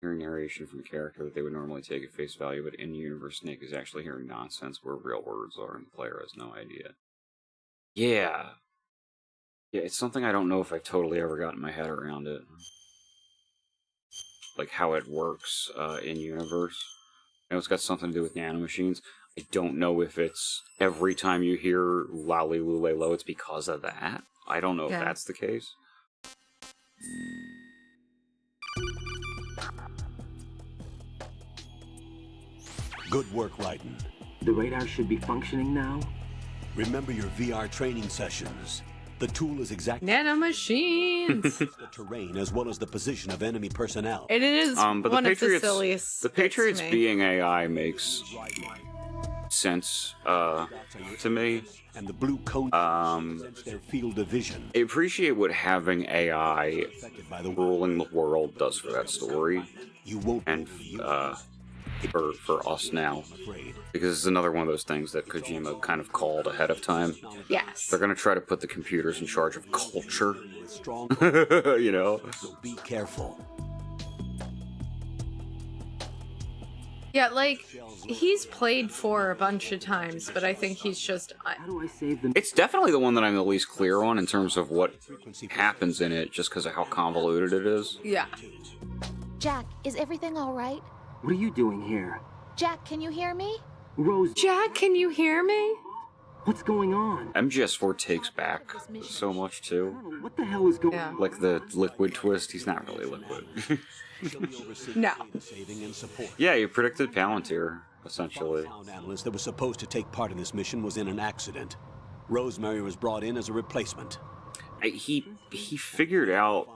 Hearing narration from a character that they would normally take at face value, but in-universe Snake is actually hearing nonsense where real words are and the player has no idea. Yeah. Yeah, it's something I don't know if I've totally ever gotten my head around it. Like how it works in-universe. I know it's got something to do with nanomachines. I don't know if it's every time you hear Lally Lule Lo, it's because of that. I don't know if that's the case. Good work, Raiden. The radar should be functioning now? Remember your VR training sessions. The tool is exactly nanomachines. The terrain as well as the position of enemy personnel. It is but one the of the silliest. The Patriots being AI makes sense to me. And the blue coat their field of vision. I appreciate what having AI ruling the world does for that story. You won't and for us now, because it's another one of those things that Kojima kind of called ahead of time. Yes. They're gonna try to put the computers in charge of culture. You know? So be careful. Yeah, like, he's played 4 a bunch of times, but I think he's just... How do I save them? It's definitely the one that I'm the least clear on in terms of what happens in it, just because of how convoluted it is. Yeah. Jack, is everything all right? What are you doing here? Jack, can you hear me? Rose... Jack, can you hear me? What's going on? MGS4 takes back so much, too. What the hell is going on? Like the liquid twist, he's not really liquid. No. Yeah, you predicted Palantir, essentially. One analyst that was supposed to take part in this mission was in an accident. Rosemary was brought in as a replacement. He figured out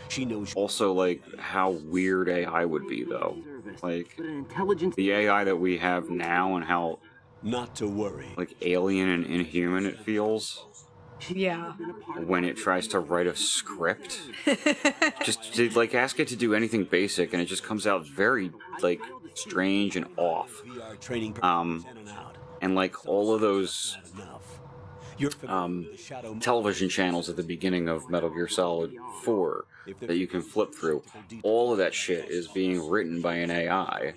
she knows also, like, how weird AI would be, though. Like, the AI that we have now and how... Not to worry. Like, alien and inhuman it feels. Yeah. When it tries to write a script. Just, to, like, ask it to do anything basic, and it just comes out very, like, strange and off. And, like, all of those... television channels at the beginning of Metal Gear Solid 4 that you can flip through. All of that shit is being written by an AI,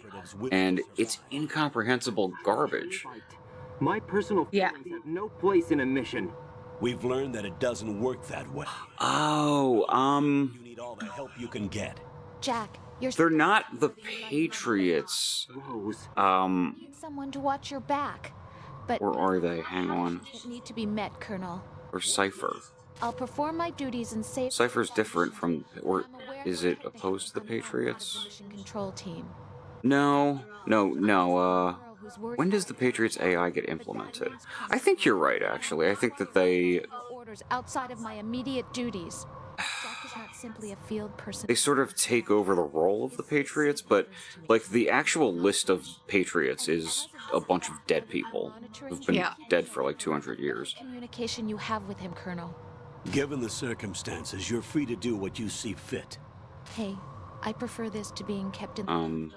and it's incomprehensible garbage. My personal feelings have no place in a mission. We've learned that it doesn't work that way. Oh, You need all the help you can get. Jack, They're not the Patriots. Someone to watch your back. But Or are they? Hang on. need to be met, Colonel. Or Cypher. I'll perform my duties and save. Cypher's different from, or is it opposed to the Patriots? Mission control team. No. When does the Patriots AI get implemented? I think you're right, actually. I think that they... Orders outside of my immediate duties. Jack is not simply a field person. They sort of take over the role of the Patriots, but, like, the actual list of Patriots is a bunch of dead people who've been dead for, like, 200 years. Communication you have with him, Colonel. Given the circumstances, you're free to do what you see fit. Hey, I prefer this to being kept in waiting.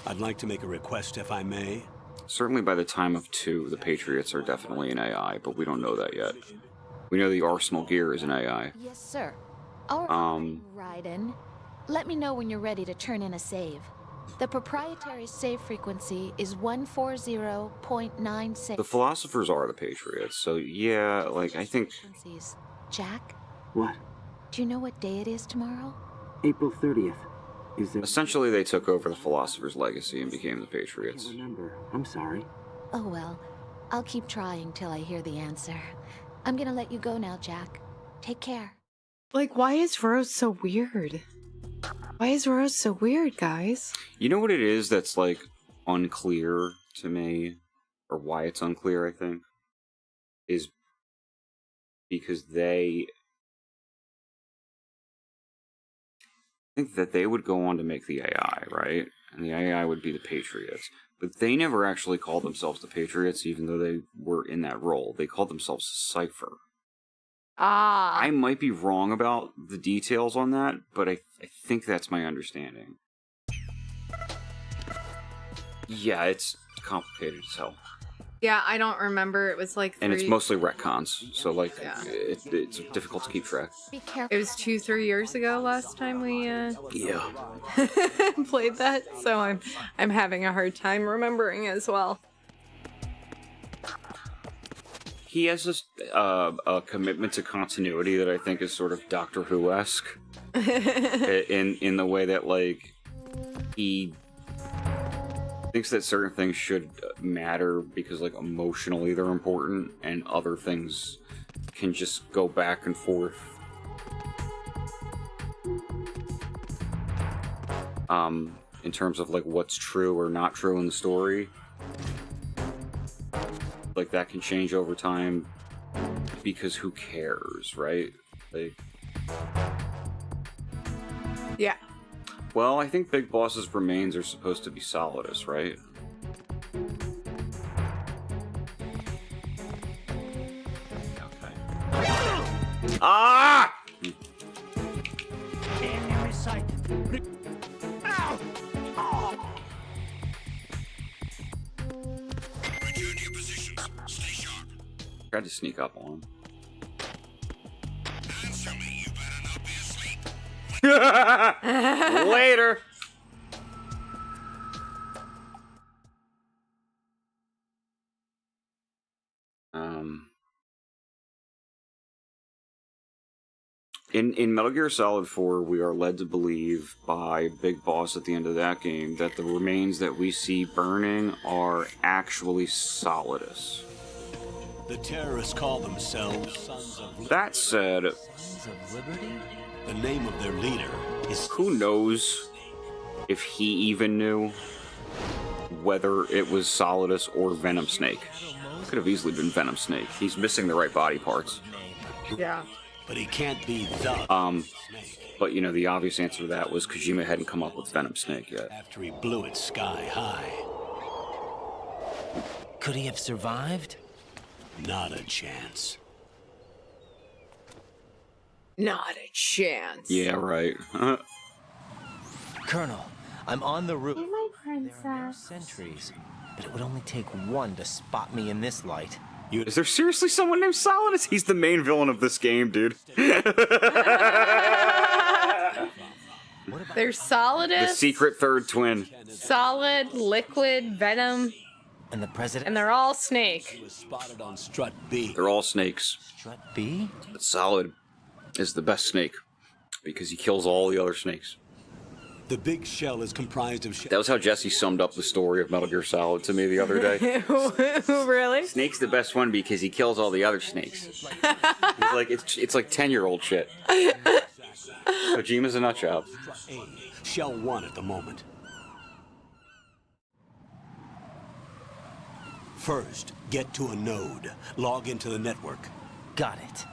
I'd like to make a request, if I may. Certainly by the time of 2, the Patriots are definitely an AI, but we don't know that yet. We know the Arsenal gear is an AI. Yes, sir. All right, Raiden. Let me know when you're ready to turn in a save. The proprietary save frequency is 140.96. The philosophers are the Patriots, so yeah, like, I think... Jack? What? Do you know what day it is tomorrow? April 30th. Is there... Essentially, they took over the philosophers' legacy and became the I Patriots. can't remember. I'm sorry. Oh well. I'll keep trying till I hear the answer. I'm gonna let you go now, Jack. Take care. Like, why is Rose so weird? Why is Rose so weird, guys? You know what it is that's, like, unclear to me? Or why it's unclear, I think? Is because they... I think that they would go on to make the AI, right? And the AI would be the Patriots. But they never actually called themselves the Patriots, even though they were in that role. They called themselves Cypher. Ah. I might be wrong about the details on that, but I think that's my understanding. Yeah, it's complicated as hell. Yeah, I don't remember. It was like 3... And it's mostly retcons, so, like, yeah. it's difficult to keep track. Be careful. It was 2-3 years ago last time we Yeah. played that, so I'm having a hard time remembering as well. He has this a commitment to continuity that I think is sort of Doctor Who-esque in the way that, like, he thinks that certain things should matter because, like, emotionally they're important, and other things can just go back and forth. In terms of, like, what's true or not true in the story. Like, that can change over time because who cares, right? Like... Yeah. Well, I think Big Boss's remains are supposed to be Solidus, right? Okay. Ah! Enemy sight. Ow! Oh. Return to your positions. Stay sharp. Tried to sneak up on him. Answer me. You better not be asleep. Later! In Metal Gear Solid 4, we are led to believe by Big Boss at the end of that game that the remains that we see burning are actually Solidus. The terrorists call themselves Sons of Liberty. That said, Sons of Liberty? The name of their leader is... who knows if he even knew whether it was Solidus or Venom Snake. Could have easily been Venom Snake. He's missing the right body parts. Yeah. But he can't be the Snake. But, you know, the obvious answer to that was Kojima hadn't come up with Venom Snake yet. After he blew it sky high. Could he have survived? Not a chance. Not a chance. Yeah, right. Colonel, I'm on the roof. Hey, my There are no princess. sentries, but it would only take one to spot me in this light. Is there seriously someone named Solidus? He's the main villain of this game, dude. There's Solidus, The secret third twin. Solid, Liquid, Venom, And the president? and they're all Snake. Was spotted on Strut B. They're all snakes. Strut B? But Solid is the best snake because he kills all the other snakes. The big shell is comprised of That was how Jesse summed up the story of Metal Gear Solid to me the other day. Really? Snake's the best one because he kills all the other snakes. He's like, it's like 10-year-old shit. Kojima's a nut job. Shell 1 at the moment. First, get to a node. Log into the network. Got it.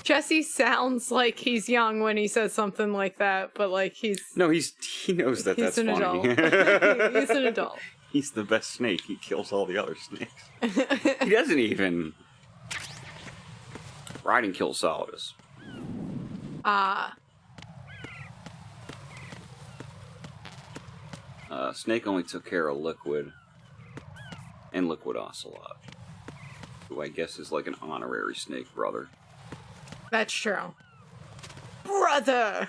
Jesse sounds like he's young when he says something like that, but like he knows that that's an funny. adult. He's an adult. He's the best snake. He kills all the other snakes. He doesn't even. Raiden kills Solidus. Snake only took care of Liquid and Liquid Ocelot, who I guess is like an honorary Snake brother. That's true. Brother!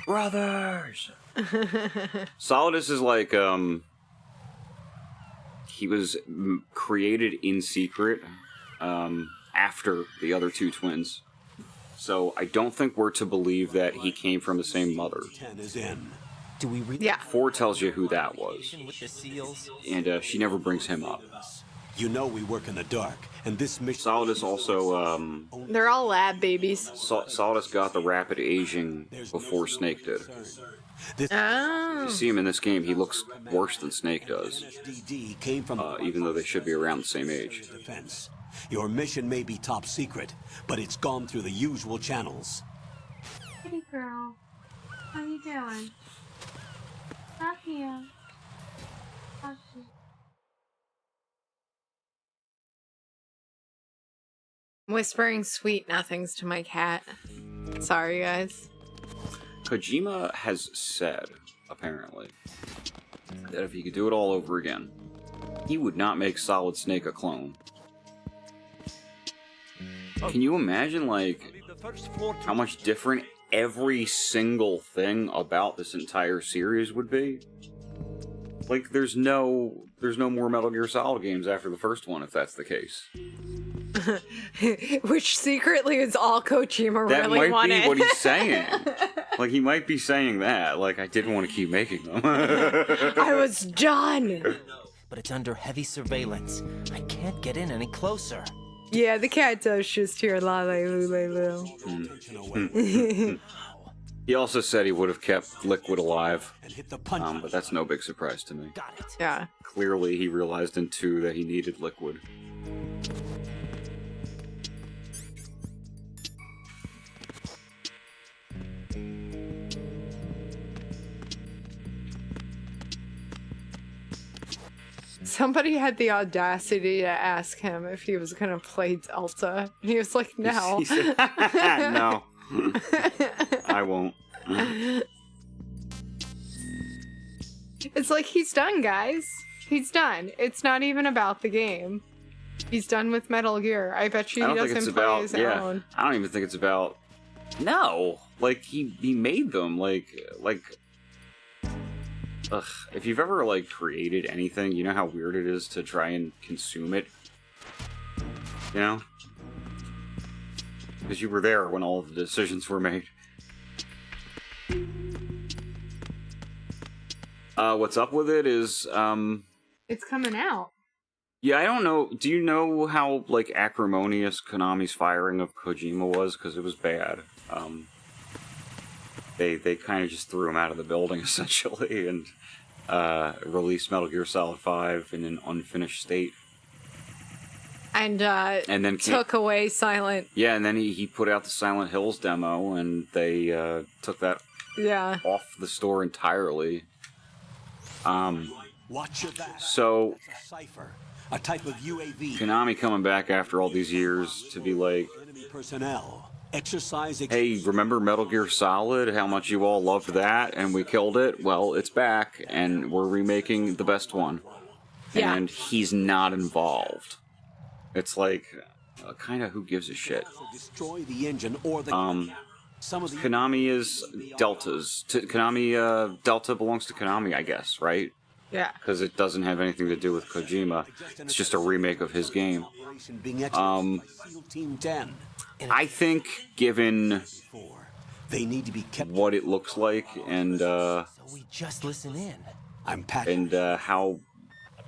Brothers! Solidus is like, he was created in secret after the other two twins. So I don't think we're to believe that he came from the same mother. 10 is in. Do we really? Yeah. 4 tells you who that was. With the seals? And she never brings him up. You know we work in the dark, and this mission... Solidus also, They're all lab babies. Solidus got the rapid aging before Snake did. Oh. You see him in this game, he looks worse than Snake does. Came from even though they should be around the same age. Defense. Your mission may be top secret, but it's gone through the usual channels. Kitty girl, how you doing? Not here. Okay. Whispering sweet nothings to my cat. Sorry, guys. Kojima has said, apparently, that if he could do it all over again, he would not make Solid Snake a clone. Can you imagine, like, how much different every single thing about this entire series would be? Like, there's no more Metal Gear Solid games after the first one, if that's the case. Which secretly is all Kojima That really might wanted. be what he's saying. Like, he might be saying that. Like, I didn't want to keep making them. I was done! But it's under heavy surveillance. I can't get in any closer. Yeah, the cat does just hear la la loo. He also said he would have kept Liquid alive, but that's no big surprise to me. Got it. Yeah. Clearly, he realized in 2 that he needed Liquid. Somebody had the audacity to ask him if he was gonna play Delta. And he was like, no. He said, no. I won't. It's like, he's done, guys. He's done. It's not even about the game. He's done with Metal Gear. I bet you he doesn't play his own. I don't even think it's about... No! Like, he made them, like... Ugh, if you've ever, like, created anything, you know how weird it is to try and consume it? You know? Because you were there when all of the decisions were made. What's up with it is, It's coming out. Yeah, I don't know. Do you know how, like, acrimonious Konami's firing of Kojima was? Because it was bad. They kind of just threw him out of the building, essentially, and released Metal Gear Solid 5 in an unfinished state. And then took away Silent. Yeah, and then he put out the Silent Hills demo, and they took that off the store entirely. Watch your back. So, a type of UAV. Konami coming back after all these years to be like, Enemy personnel. Exercise. Hey, remember Metal Gear Solid? How much you all loved that, and we killed it? Well, it's back, and we're remaking the best one. Yeah. And he's not involved. It's like, kind of who gives a shit? Destroy the engine or the. Konami is Delta's. Konami, Delta belongs to Konami, I guess, right? Yeah. Because it doesn't have anything to do with Kojima. It's just a remake of his game. I think, given They need to be kept. what it looks like and So we just listen in. I'm Pat. and how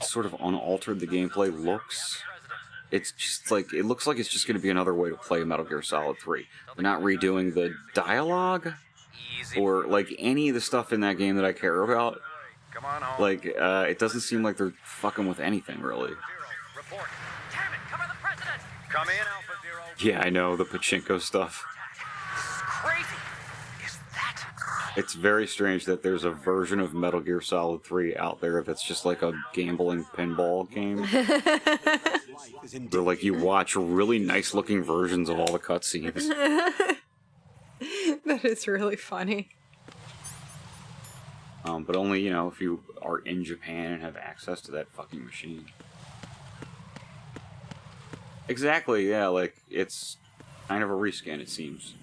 sort of unaltered the gameplay looks. It's just like, it looks like it's just going to be another way to play Metal Gear Solid 3. They're not redoing the dialogue or like any of the stuff in that game that I care about. Like, it doesn't seem like they're fucking with anything really. Come in, Alpha Zero. Yeah, I know, the pachinko stuff. Crazy. Is that? It's very strange that there's a version of Metal Gear Solid 3 out there that's just like a gambling pinball game. Where like you watch really nice looking versions of all the cutscenes. That is really funny. But only, you know, if you are in Japan and have access to that fucking machine. Exactly, yeah, like, it's kind of a reskin, it seems.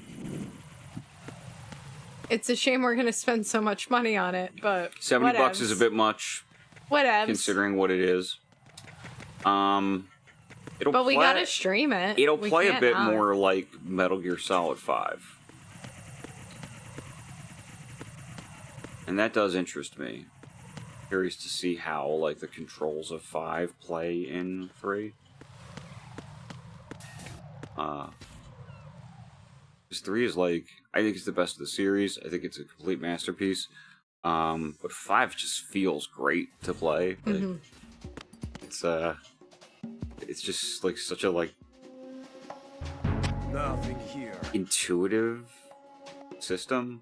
It's a shame we're gonna spend so much money on it, but $70 is a bit much, considering what it is. But we gotta stream it. It'll We play a can't bit not. more like Metal Gear Solid 5. And that does interest me. Curious to see how, like, the controls of 5 play in 3. Because 3 is like, I think it's the best of the series. I think it's a complete masterpiece. But 5 just feels great to play. Like, it's just like such a like Nothing here. intuitive system.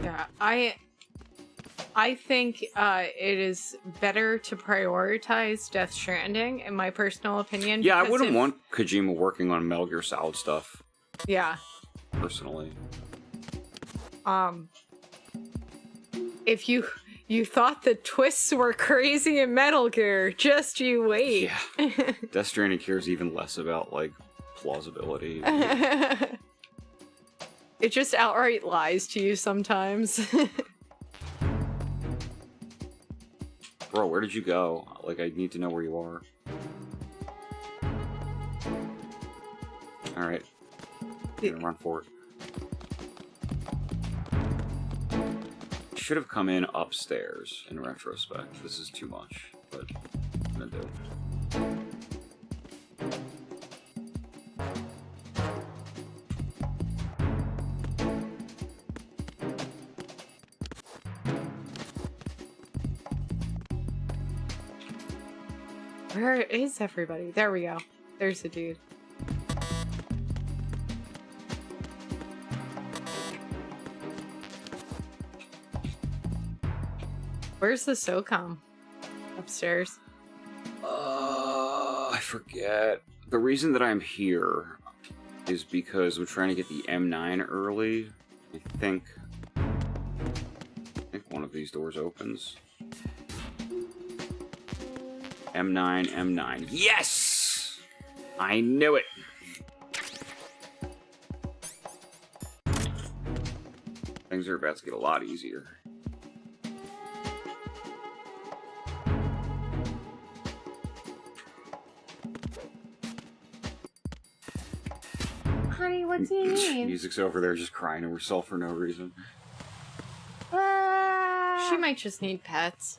Yeah, I think it is better to prioritize Death Stranding, in my personal opinion. Yeah, I because wouldn't if- want Kojima working on Metal Gear Solid stuff, Yeah. personally. If you thought the twists were crazy in Metal Gear, just you wait. Yeah. Death Stranding cares even less about, like, plausibility. It just outright lies to you sometimes. Bro, where did you go? Like, I need to know where you are. Alright. I'm gonna run for it. Should have come in upstairs in retrospect. This is too much, but I'm gonna do. Where is everybody? There we go. There's the dude. Where's the SOCOM? Upstairs. I forget. The reason that I'm here is because we're trying to get the M9 early. I think one of these doors opens. M9, M9. Yes! I knew it! Things are about to get a lot easier. Honey, what do you need? Music's over there just crying to herself for no reason. She might just need pets.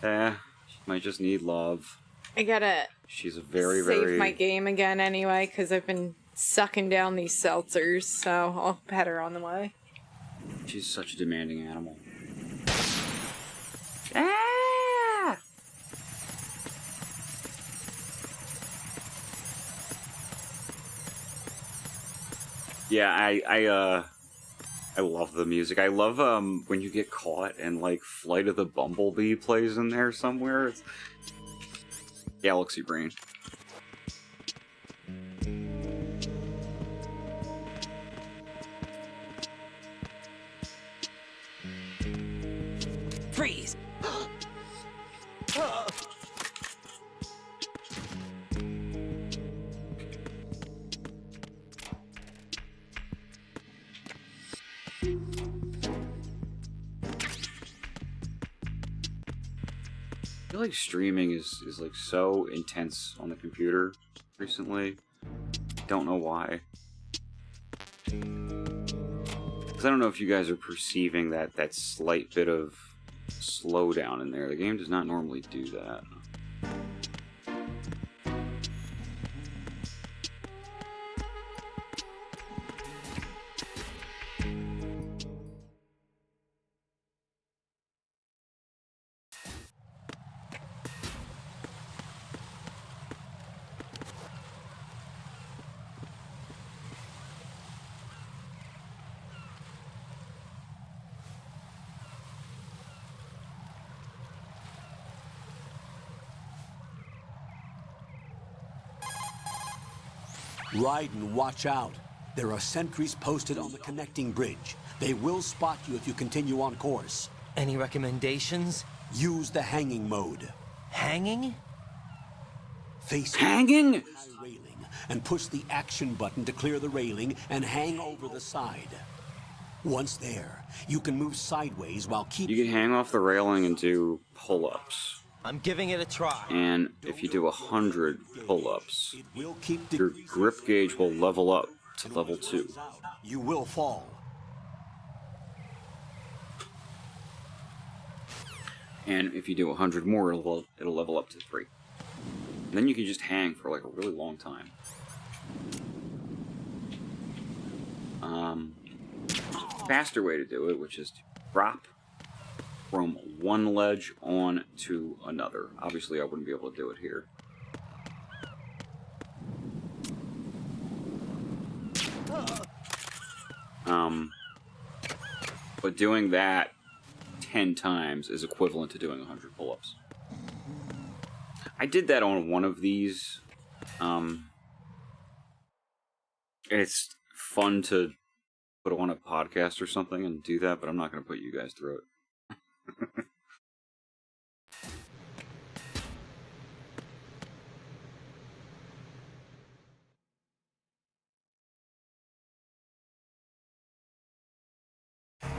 She might just need love. I gotta She's a very, save very... my game again anyway, because I've been sucking down these seltzers, so I'll pet her on the way. She's such a demanding animal. Ah! Yeah, I love the music. I love when you get caught and like Flight of the Bumblebee plays in there somewhere. It's Galaxy Brain. Freeze! I feel like streaming is like so intense on the computer recently. Don't know why. Because I don't know if you guys are perceiving that slight bit of slowdown in there. The game does not normally do that. Raiden, watch out. There are sentries posted on the connecting bridge. They will spot you if you continue on course. Any recommendations? Use the hanging mode. Hanging? Face hanging the railing and push the action button to clear the railing and hang over the side. Once there, you can move sideways while keeping... You can hang off the railing and do pull-ups. I'm giving it a try. And if you do 100 pull-ups, your grip gauge will level up to level 2. You will fall. And if you do 100 more, it'll level up to 3. And then you can just hang for like a really long time. There's a faster way to do it, which is to drop from one ledge on to another. Obviously, I wouldn't be able to do it here. But doing that 10 times is equivalent to doing 100 pull-ups. I did that on one of these. It's fun to put on a podcast or something and do that, but I'm not going to put you guys through it.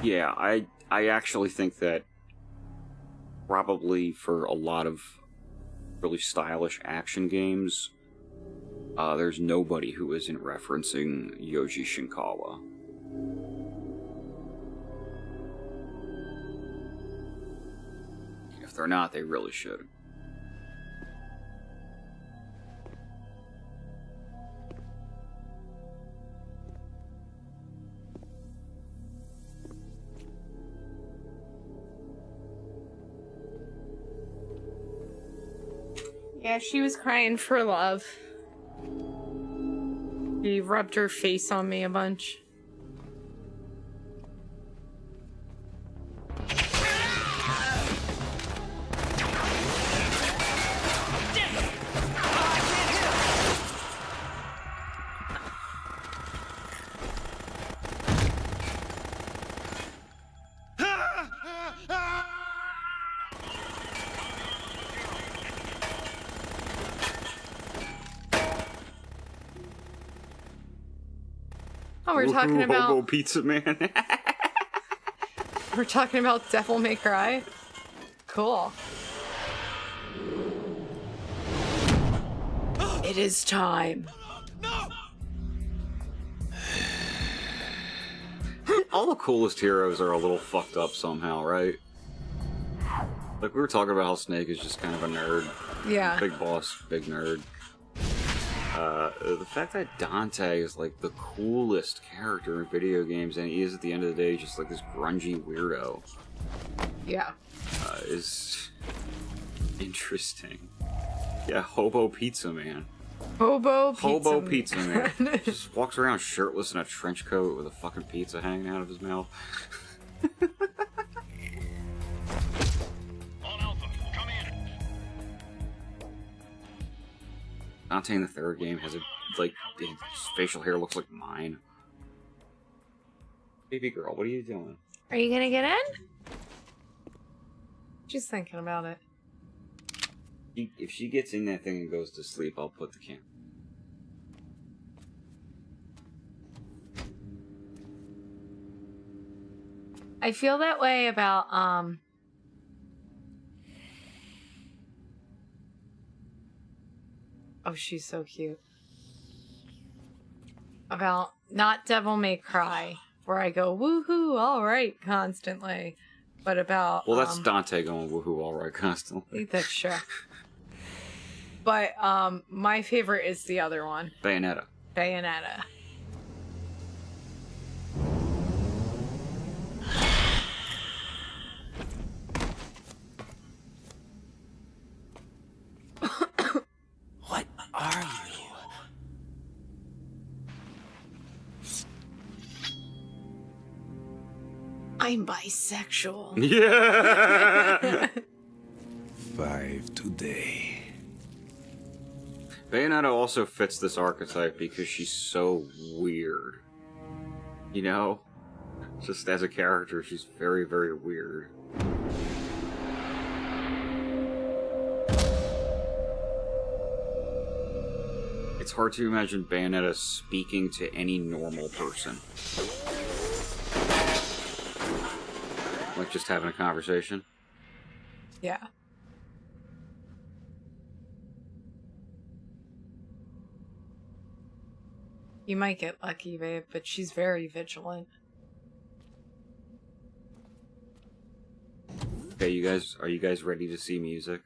Yeah, I actually think that probably for a lot of really stylish action games, there's nobody who isn't referencing Yoji Shinkawa. If they're not, they really should. Yeah, she was crying for love. She rubbed her face on me a bunch. Oh, we're talking about Hobo Pizza Man. We're talking about Devil May Cry. Cool. It is time. All the coolest heroes are a little fucked up somehow, right? Like we were talking about how Snake is just kind of a nerd. Yeah. Big boss, big nerd. The fact that Dante is like the coolest character in video games, and he is at the end of the day just like this grungy weirdo. Yeah. Is interesting. Yeah, Hobo Pizza Man. Hobo Pizza Man. Just walks around shirtless in a trench coat with a fucking pizza hanging out of his mouth. Dante in the third game has his facial hair looks like mine. Baby girl, what are you doing? Are you gonna get in? Just thinking about it. If she gets in that thing and goes to sleep, I'll put the camera. I feel that way about oh, she's so cute. About not Devil May Cry, where I go woohoo, all right, constantly. But about Well, that's Dante going woohoo all right constantly. that's sure. But my favorite is the other one, Bayonetta. Bayonetta. What are you? I'm bisexual. Yeah. 5 today. Bayonetta also fits this archetype because she's so weird. You know? Just as a character, she's very, very weird. It's hard to imagine Bayonetta speaking to any normal person. Like just having a conversation. Yeah. You might get lucky, babe, but she's very vigilant. Okay, are you guys ready to see music?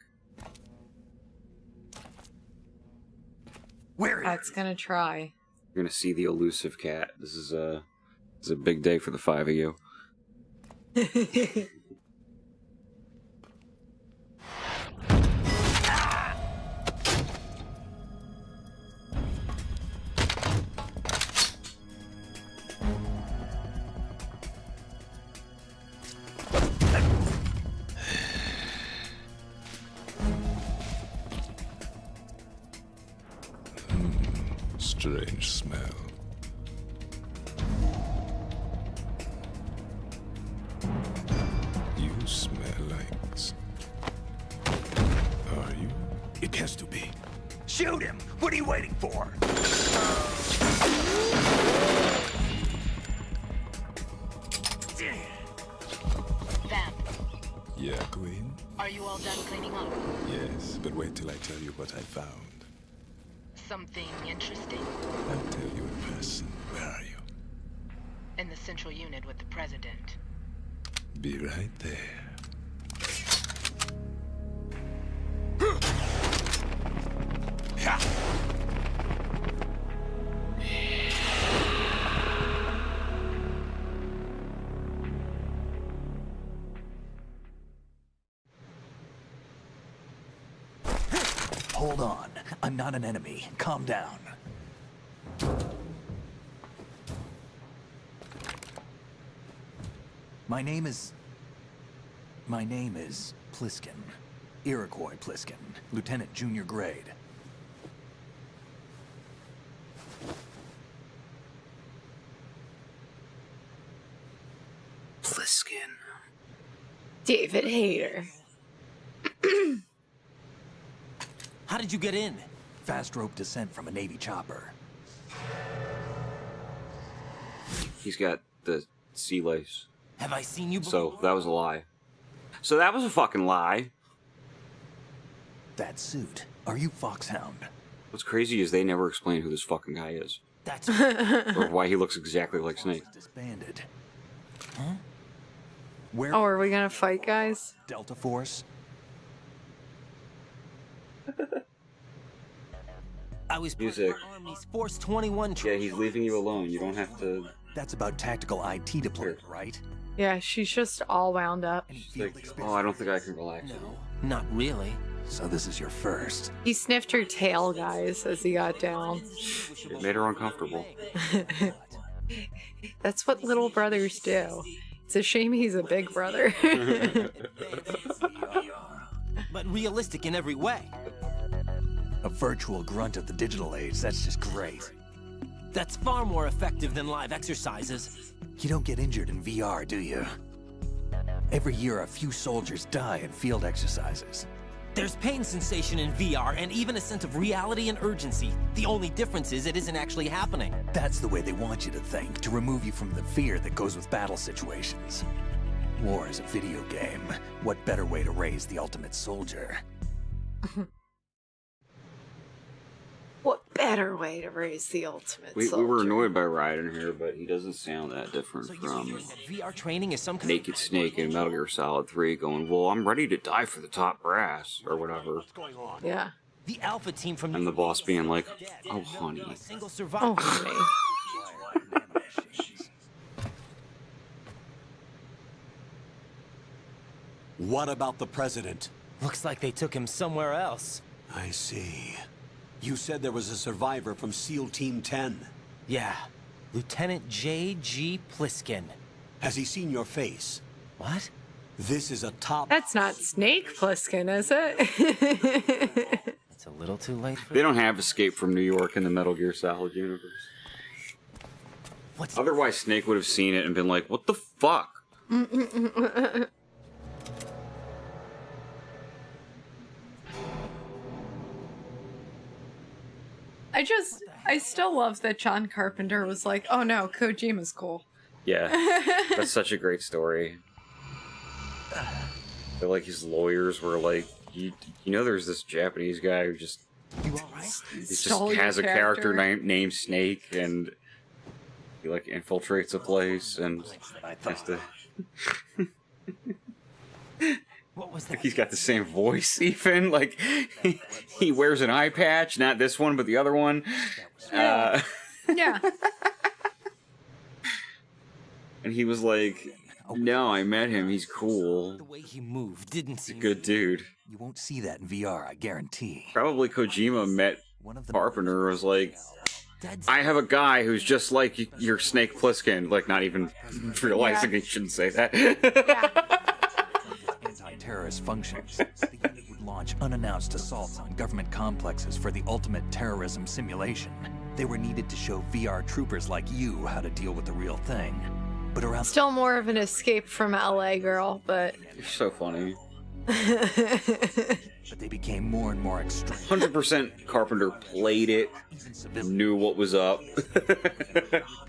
That's gonna try. You're gonna see the elusive cat. This is a big day for the 5 of you. Strange smell. You smell like... Are you? It has to be. Shoot him! What are you waiting for? Vamp, Yeah, Queen? are you all done cleaning up? Yes, but wait till I tell you what I found. Something interesting? I'll tell you in person. Where are you? In the central unit with the president. Be right there. Hold on. I'm not an enemy. Calm down. My name is Pliskin. Iroquois Pliskin. Lieutenant Junior Grade. Pliskin. David Hayter. How did you get in? Fast rope descent from a Navy chopper. He's got the sea lace. Have I seen you before? So that was a lie. So that was a fucking lie. That suit. Are you Foxhound? What's crazy is they never explain who this fucking guy is. That's or why he looks exactly like Snake. Disbanded. Huh? Where? Oh, are we gonna fight, guys? Delta Force? I was Music. Army's Force 21 Yeah, he's leaving you alone. You don't have to... That's about tactical IT deployment, right? Yeah, she's just all wound up. Like, oh, I don't think I can relax. No, not really. So this is your first. He sniffed her tail, guys, as he got down. It made her uncomfortable. That's what little brothers do. It's a shame he's a big brother. But realistic in every way. A virtual grunt of the digital age, that's just great. That's far more effective than live exercises. You don't get injured in VR, do you? Every year, a few soldiers die in field exercises. There's pain sensation in VR and even a sense of reality and urgency. The only difference is it isn't actually happening. That's the way they want you to think, to remove you from the fear that goes with battle situations. War is a video game. What better way to raise the ultimate soldier? What better better way to raise the ultimate We soldier. were annoyed by Raiden here, but he doesn't sound that different from VR training is some kind Naked Snake in Metal Gear Solid 3 going, well, I'm ready to die for the top brass, or whatever. Yeah. The Alpha team from And the boss being like, oh, honey. Oh, honey. What about the president? Looks like they took him somewhere else. I see. You said there was a survivor from SEAL Team 10. Yeah. Lieutenant J.G. Pliskin. Has he seen your face? What? This is a top... That's not Snake Plissken, is it? It's a little too late for They don't have Escape from New York in the Metal Gear Solid universe. Otherwise, Snake would have seen it and been like, what the fuck? I still love that John Carpenter was like, oh no, Kojima's cool. Yeah, that's such a great story. They're like his lawyers were like, you know, there's this Japanese guy who just he just has a character named Snake, and he like infiltrates a place and has to. What was that? Like he's got the same voice, even like he wears an eye patch, not this one, but the other one. Yeah. And he was like, no, I met him. He's cool. The way he moved didn't seem good dude. You won't see that in VR, I guarantee. Probably Kojima met Carpenter, was like, I have a guy who's just like your Snake Plissken, like not even realizing he shouldn't say that. Anti-terrorist functions. The unit would launch unannounced assaults on government complexes for the ultimate terrorism simulation. They were needed to show VR troopers like you how to deal with the real thing. But around Still more of an Escape from LA girl, but You're so funny. but they became more and more extreme. 100% Carpenter played it, knew what was up.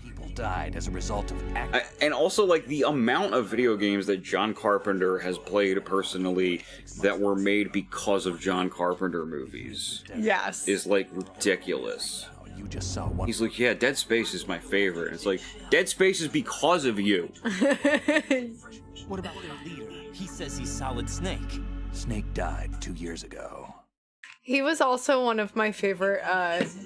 People died as a result of And also, like, the amount of video games that John Carpenter has played personally that were made because of John Carpenter movies. Yes. Is, like, ridiculous. You just saw one. He's like, yeah, Dead Space is my favorite. It's like, Dead Space is because of you. What about their leader? He says he's Solid Snake. Snake died 2 years ago. he was also one of my favorite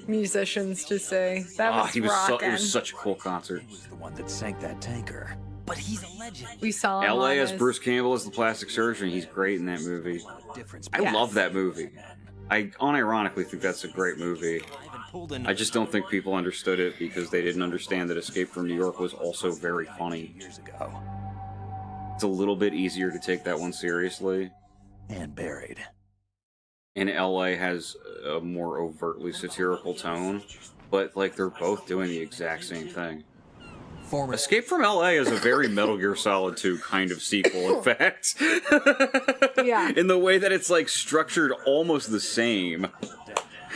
musicians to say. That was he was rockin'. it was such a cool concert. He was the one that sank that tanker. But he's a legend. We saw him L.A. on as his- Bruce Campbell as the plastic surgeon. He's great in that movie. I love that movie. I unironically think that's a great movie. I just don't think people understood it because they didn't understand that Escape from New York was also very funny. Years ago. It's a little bit easier to take that one seriously. And buried. And LA has a more overtly satirical tone, but like they're both doing the exact same thing. Escape from LA is a very Metal Gear Solid 2 kind of sequel, in fact. Yeah. In the way that it's like structured almost the same.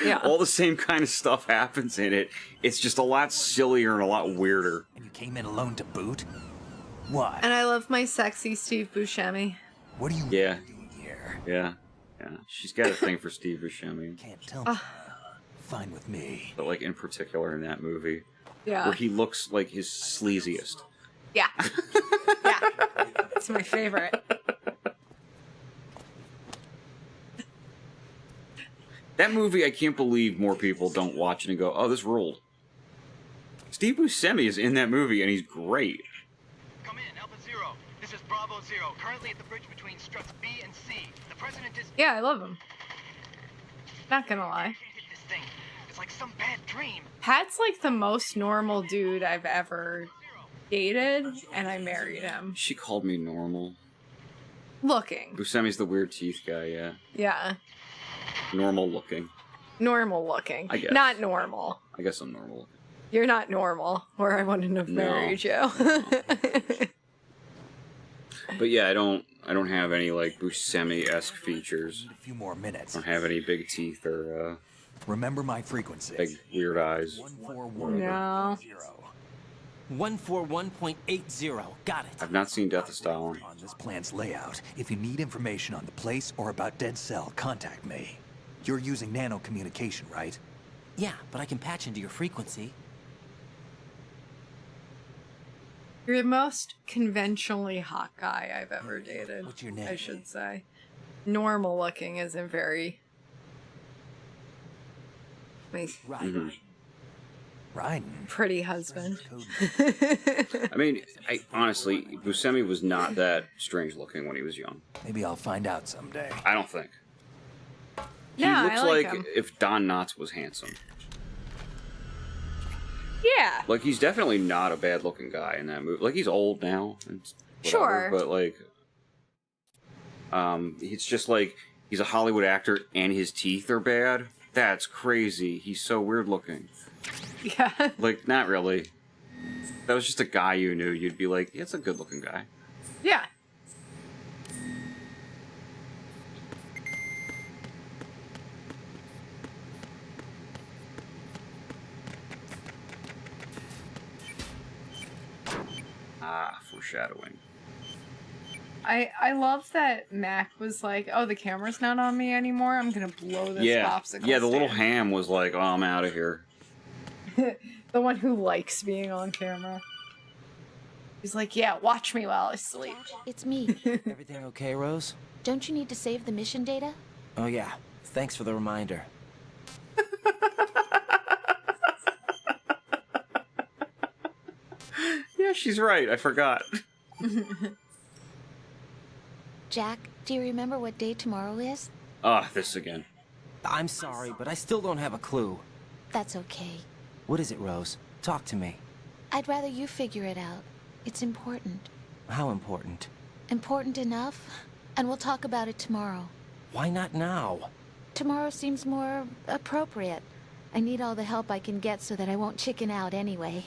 Yeah. All the same kind of stuff happens in it. It's just a lot sillier and a lot weirder. And you came in alone to boot? Why? And I love my sexy Steve Buscemi. What are you doing here? Yeah. She's got a thing for Steve Buscemi. Can't tell me. Fine with me. But like in particular in that movie. Yeah. Where he looks like his sleaziest. Yeah. Yeah. It's my favorite. That movie, I can't believe more people don't watch it and go, oh, this ruled. Steve Buscemi is in that movie, and he's great. Come in, Alpha Zero. This is Bravo Zero, currently at the bridge between struts B and C. The president is... Yeah, I love him. Not gonna lie. This thing. It's like some bad dream. Pat's like the most normal dude I've ever dated, and I married him. She called me normal. Looking. Buscemi's the weird teeth guy, yeah. Yeah. Normal looking. Normal looking. I guess. Not normal. I guess I'm normal looking. You're not normal, or I wouldn't have married you. But yeah, I don't have any like Buscemi-esque features. A few more minutes. I don't have any big teeth or Remember my frequency. big weird eyes. 141. No. 141.80. Got it. I've not seen Death of Stalin. On this plan's layout, if you need information on the place or about Dead Cell, contact me. You're using nano communication, right? Yeah, but I can patch into your frequency. You're the most conventionally hot guy I've ever dated. What's your name? I should say. Normal looking isn't very... Like, Raiden. Pretty husband. I mean, honestly, Buscemi was not that strange looking when he was young. Maybe I'll find out someday. I don't think. He No, looks I like like him. if Don Knotts was handsome. Yeah. Like, he's definitely not a bad looking guy in that movie. Like, he's old now. And whatever, Sure. But, like, it's just like, he's a Hollywood actor and his teeth are bad. That's crazy. He's so weird looking. Yeah. Like, not really. If that was just a guy you knew, you'd be like, yeah, it's a good looking guy. Yeah. Ah, foreshadowing. I love that Mac was like, oh, the camera's not on me anymore. I'm gonna blow this popsicle Yeah, the little stand." ham was like, oh, I'm out of here. The one who likes being on camera. He's like, yeah, watch me while I sleep. It's me. Everything okay, Rose? Don't you need to save the mission data? Oh yeah, thanks for the reminder. Yeah, she's right. I forgot. Jack, do you remember what day tomorrow is? Ah, this again. I'm sorry, but I still don't have a clue. That's okay. What is it, Rose? Talk to me. I'd rather you figure it out. It's important. How important? Important enough? And we'll talk about it tomorrow. Why not now? Tomorrow seems more appropriate. I need all the help I can get so that I won't chicken out anyway.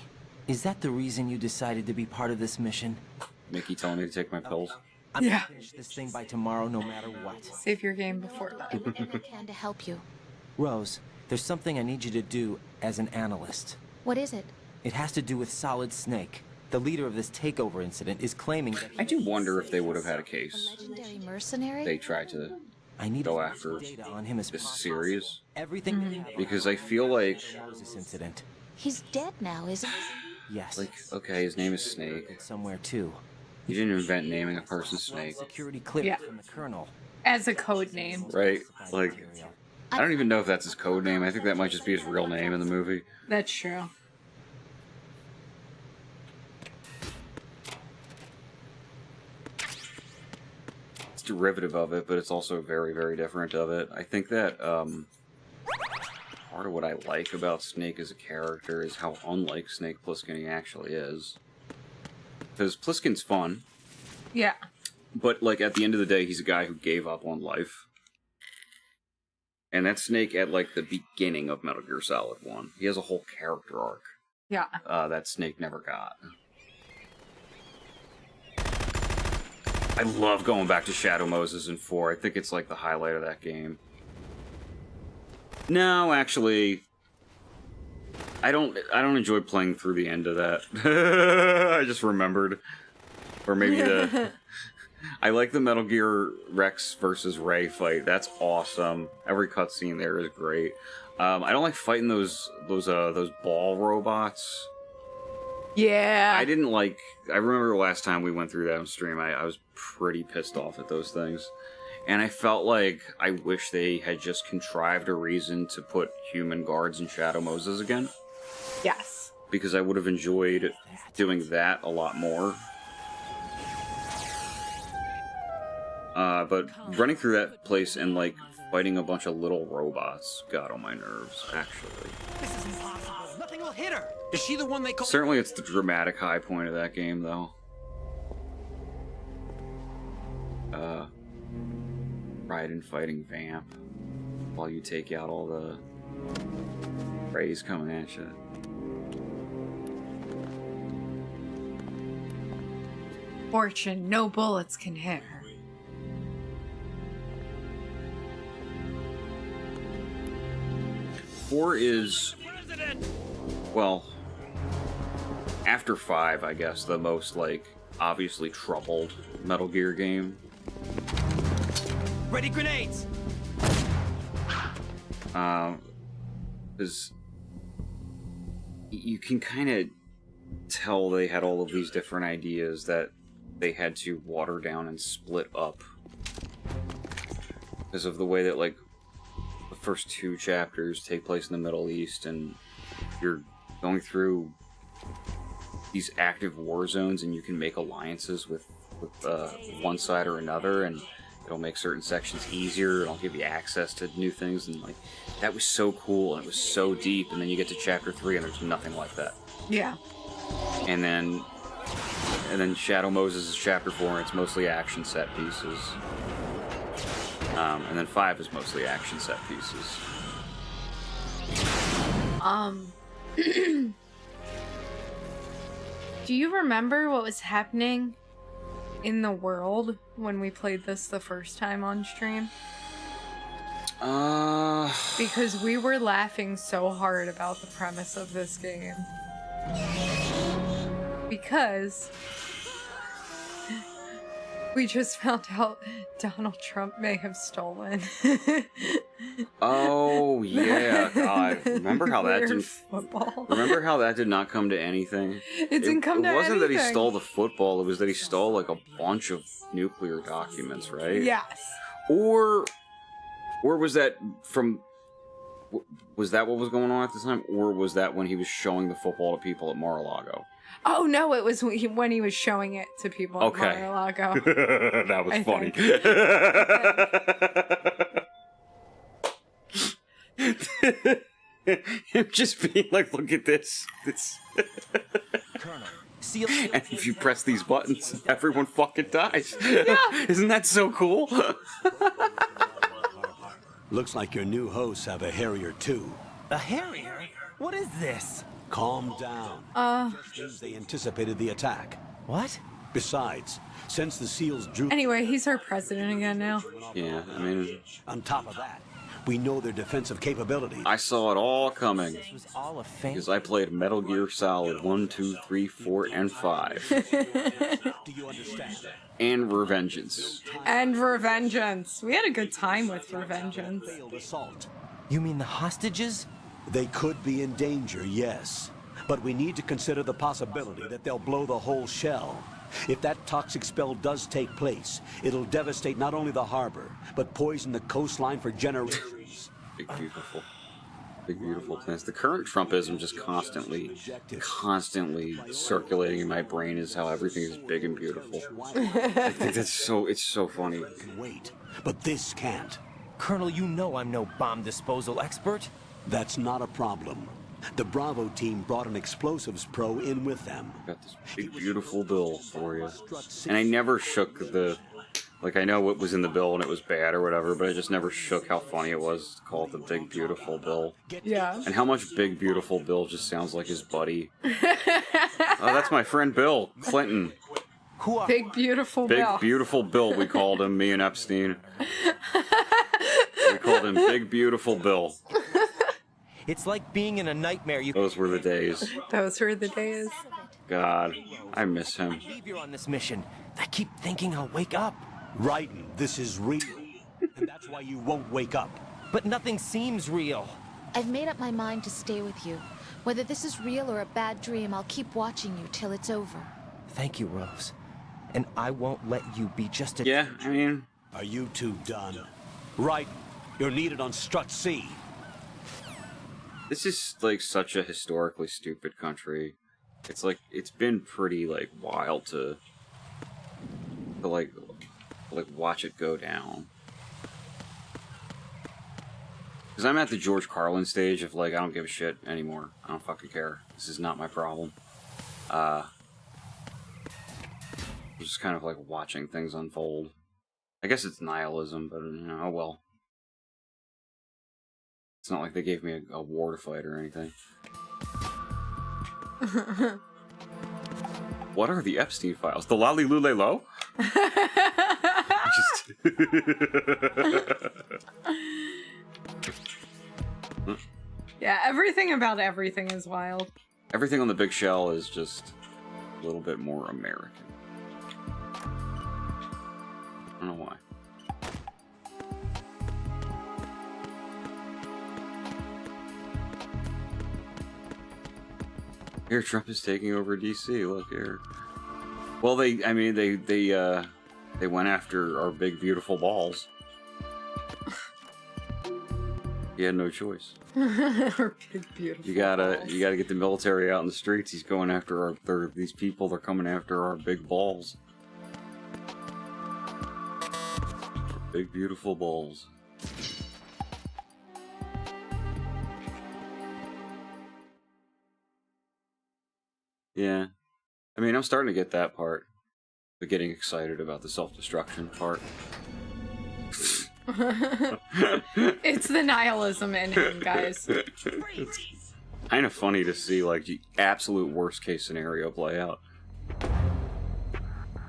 Is that the reason you decided to be part of this mission? Micki telling me to take my pills. I'm gonna finish this thing by tomorrow no matter what. Save your game before that. I can to help you. Rose, there's something I need you to do as an analyst. What is it? It has to do with Solid Snake. The leader of this takeover incident is claiming that I do wonder if they would have had a case. Legendary mercenary? They tried to I need go after data on him as this possible. series. Everything Because I feel like, this incident. He's dead now, isn't he? Yes. like, okay, his name is Snake. Somewhere too. You didn't invent naming a person Snake, Security clearance from the colonel. As a code name. right? Like, I don't even know if that's his code name. I think that might just be his real name in the movie. That's true. It's derivative of it, but it's also very, very different of it. I think that part of what I like about Snake as a character is how unlike Snake Plissken he actually is. Because Pliskin's fun, Yeah. but like at the end of the day, he's a guy who gave up on life. And that's Snake at like the beginning of Metal Gear Solid 1. He has a whole character arc Yeah. that Snake never got. I love going back to Shadow Moses in 4. I think it's like the highlight of that game. No, actually, I don't enjoy playing through the end of that. I just remembered. Or maybe the I like the Metal Gear Rex versus Ray fight. That's awesome. Every cutscene there is great. I don't like fighting those ball robots. Yeah. I didn't like... I remember the last time we went through that on stream, I was pretty pissed off at those things. And I felt like I wish they had just contrived a reason to put human guards in Shadow Moses again. Yes. Because I would have enjoyed doing that a lot more. But running through that place and, like, fighting a bunch of little robots got on my nerves, actually. This is impossible. Nothing will hit her. Is she the one they call? Certainly it's the dramatic high point of that game, though. Raiden fighting Vamp while you take out all the rays coming at you. Fortune, no bullets can hit her. Four is, well, after 5, I guess, the most, like, obviously troubled Metal Gear game. Ready grenades. Because you can kind of tell they had all of these different ideas that they had to water down and split up because of the way that, like, the first 2 chapters take place in the Middle East, and you're going through these active war zones, and you can make alliances with one side or another, and it'll make certain sections easier. It'll give you access to new things, and like that was so cool, and it was so deep. And then you get to chapter 3, and there's nothing like that. Yeah. And then Shadow Moses is chapter 4, and it's mostly action set pieces. And then 5 is mostly action set pieces. Do you remember what was happening in the world when we played this the first time on stream? Because we were laughing so hard about the premise of this game. Because we just found out Donald Trump may have stolen. Oh yeah, God! Remember how that didn't? Football. Remember how that did not come to anything? It didn't come to anything. It wasn't that he stole the football; it was that he stole like a bunch of nuclear documents, right? Yes. Or was that from? Was that what was going on at the time, or was that when he was showing the football to people at Mar-a-Lago? Oh no, it was when he was showing it to people at Mar-a-Lago. That was funny. Him just being like, look at this. And if you press these buttons, everyone fucking dies. Yeah. Isn't that so cool? Looks like your new hosts have a Harrier too. A Harrier? What is this? Calm down. Just means they anticipated the attack. What? Besides, since the SEALs drew... Anyway, he's our president again now. Yeah, I mean... On top of that, we know their defensive capability. I saw it all coming. This was all a feint. Because I played Metal Gear Solid 1, 2, 3, 4, and 5. Do you understand? And Revengeance. And Revengeance. We had a good time with Revengeance. Failed assault. You mean the hostages? They could be in danger, yes. But we need to consider the possibility that they'll blow the whole shell. If that toxic spell does take place, it'll devastate not only the harbor, but poison the coastline for generations. Big beautiful plans. The current Trumpism just constantly circulating in my brain is how everything is big and beautiful. I think it's so funny. Can wait, but this can't. Colonel, you know I'm no bomb disposal expert. That's not a problem. The Bravo team brought an explosives pro in with them. Got this big beautiful bill for you. And I never shook the... Like, I know what was in the bill and it was bad or whatever, but I just never shook how funny it was to call it the Big Beautiful Bill. Yeah. And how much Big Beautiful Bill just sounds like his buddy. Oh, that's my friend Bill Clinton. Big Beautiful Big Bill. Beautiful Bill, we called him, me and Epstein. We called him Big Beautiful Bill. It's like being in a nightmare. Those were the days. Those were the days. God, I miss him. Leave you on this mission. I keep thinking I'll wake up. Raiden, this is real. And that's why you won't wake up. But nothing seems real. I've made up my mind to stay with you. Whether this is real or a bad dream, I'll keep watching you till it's over. Thank you, Rose. And I won't let you be just a... Yeah, I mean... Are you two done? Raiden, you're needed on Strut C. This is, like, such a historically stupid country. It's, like, it's been pretty, like, wild to like, watch it go down. Because I'm at the George Carlin stage of, like, I don't give a shit anymore. I don't fucking care. This is not my problem. Just kind of, like, watching things unfold. I guess it's nihilism, but, you know, oh well. It's not like they gave me a war to fight or anything. What are the Epstein files? The Lolly Lule Lo? Yeah, everything about everything is wild. Everything on the big shell is just a little bit more American. I don't know why. Here, Trump is taking over DC. Look here. Well, they went after our big beautiful balls. He had no choice. Our big beautiful. You gotta get the military out in the streets. He's going after these people. They're coming after our big balls. Our big beautiful balls. Yeah. I mean, I'm starting to get that part. But getting excited about the self-destruction part. It's the nihilism in him, guys. It's kind of funny to see, like, the absolute worst-case scenario play out.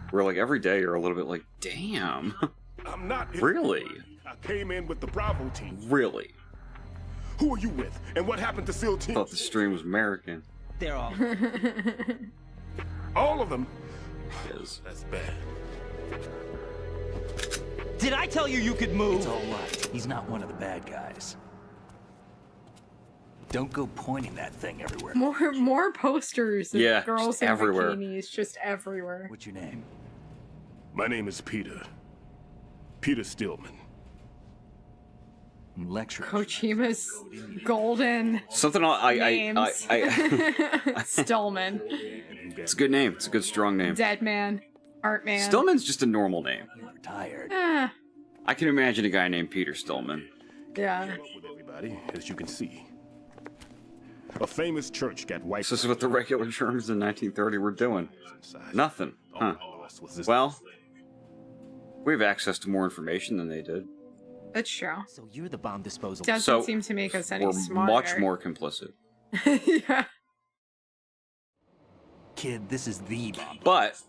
Where, like, every day you're a little bit like, damn. I'm not. Really? I came in with the Bravo team. Really? Who are you with? And what happened to SEAL I Team? thought the stream was American. They're all. All of them? Yes. That's bad. Did I tell you you could move? It's all right. He's not one of the bad guys. Don't go pointing that thing everywhere. More posters of Yeah, girls just in everywhere. bikinis, just everywhere. What's your name? My name is Peter. Peter Stillman. Lecture. Kojima's golden Something names. Stillman. It's a good name. It's a good, strong name. Dead Man. Art Man. Stillman's just a normal name. Retired. I can imagine a guy named Peter Stillman. Yeah. With everybody, as you can see. A famous church got wiped. This is what the regular Germans in 1930 were doing. Nothing. Huh. Well, we have access to more information than they did. That's true. So you're the bomb disposal. Doesn't seem to make us any we're smarter. much more complicit. Yeah. Kid, this is the bomb. But,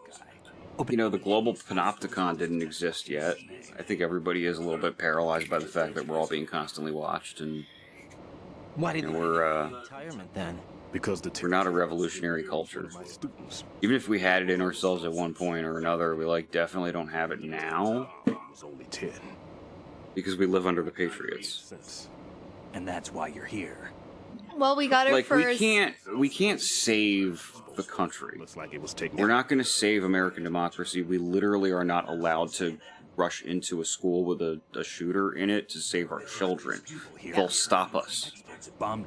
you know, the global panopticon didn't exist yet. I think everybody is a little bit paralyzed by the fact that we're all being constantly watched, and Why did we're retirement then? Because we're not a revolutionary culture. Even if we had it in ourselves at one point or another, we definitely don't have it now. was only 10. Because we live under the Patriots. And that's why you're here. Well, we got it first. we can't save the country. Looks like it was taken. We're not going to save American democracy. We literally are not allowed to rush into a school with a shooter in it to save our children. They'll stop us.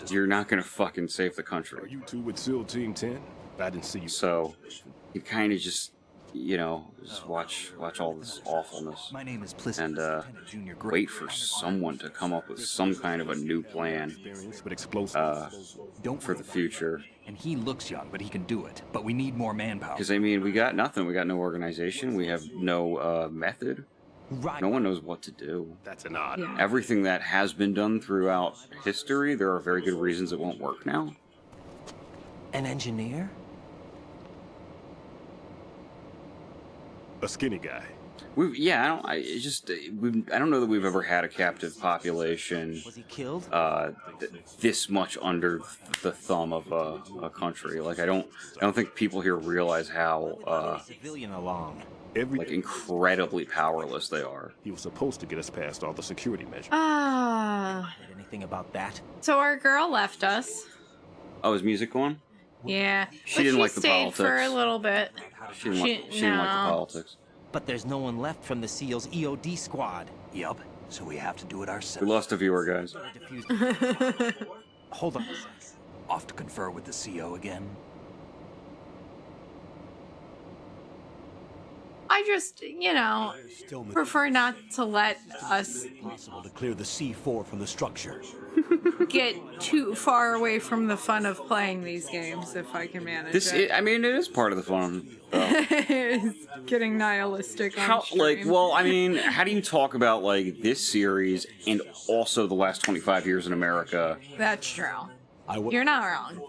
You're not going to fucking save the country. You two with SEAL Team 10? I didn't see you. So, you kind of just, just watch all this awfulness. My name is Pliskin, and Lieutenant Junior Gray. wait for someone to come up with some kind of a new plan for the future. And he looks young, but he can do it. But we need more manpower. Because, I mean, we got nothing. We got no organization. We have no method. Right. No one knows what to do. That's an odd. Yeah. Everything that has been done throughout history, there are very good reasons it won't work now. An engineer? A skinny guy. I don't know that we've ever had a captive population. Was he killed? This much under the thumb of a country. Like I don't think people here realize how Civilian along. incredibly powerless they are. He was supposed to get us past all the security measures. Heard anything about that? So our girl left us. Oh, is music on? Yeah. She didn't like the stayed politics. for a little bit. She didn't like the politics. But there's no one left from the SEAL's EOD squad. Yup. So we have to do it ourselves. We lost a viewer, guys. Hold on a sec. Off to confer with the CO again. I just, prefer not to let us Possible to clear the C4 from the structure. get too far away from the fun of playing these games if I can manage it. It is part of the fun. It's getting nihilistic on stream. How do you talk about this series and also the last 25 years in America? That's true. You're not wrong.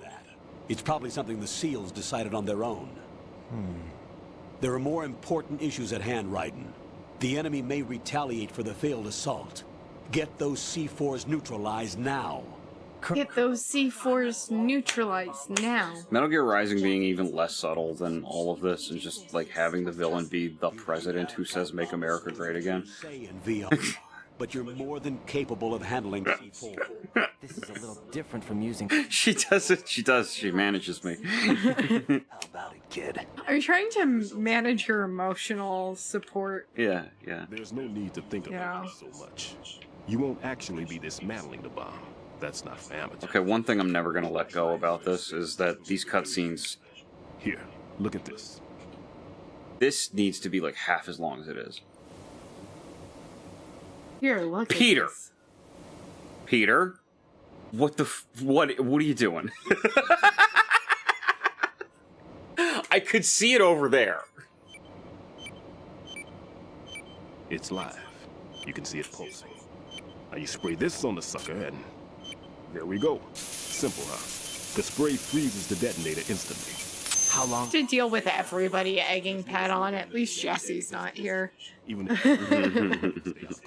It's probably something the SEALs decided on their own. There are more important issues at hand, Raiden. The enemy may retaliate for the failed assault. Get those C4s neutralized now. Get those C4s neutralized now. Metal Gear Rising being even less subtle than all of this and just having the villain be the president who says "Make America Great Again." but you're more than capable of handling C4. This is a little different from using... She does it. She does. She manages me. How about it, kid? Are you trying to manage your emotional support? Yeah, yeah. There's no need to think about it so much. You won't actually be dismantling the bomb. That's not for amateurs. Okay, one thing I'm never gonna let go about this is that these cutscenes... Here, look at this. This needs to be like half as long as it is. Here, look. Peter! At this. Peter? What the what are you doing? I could see it over there. It's live. You can see it pulsing. Now you spray this on the sucker and there we go. Simple, huh? The spray freezes the detonator instantly. How long? To deal with everybody egging Pat on. At least Jesse's not here. Even if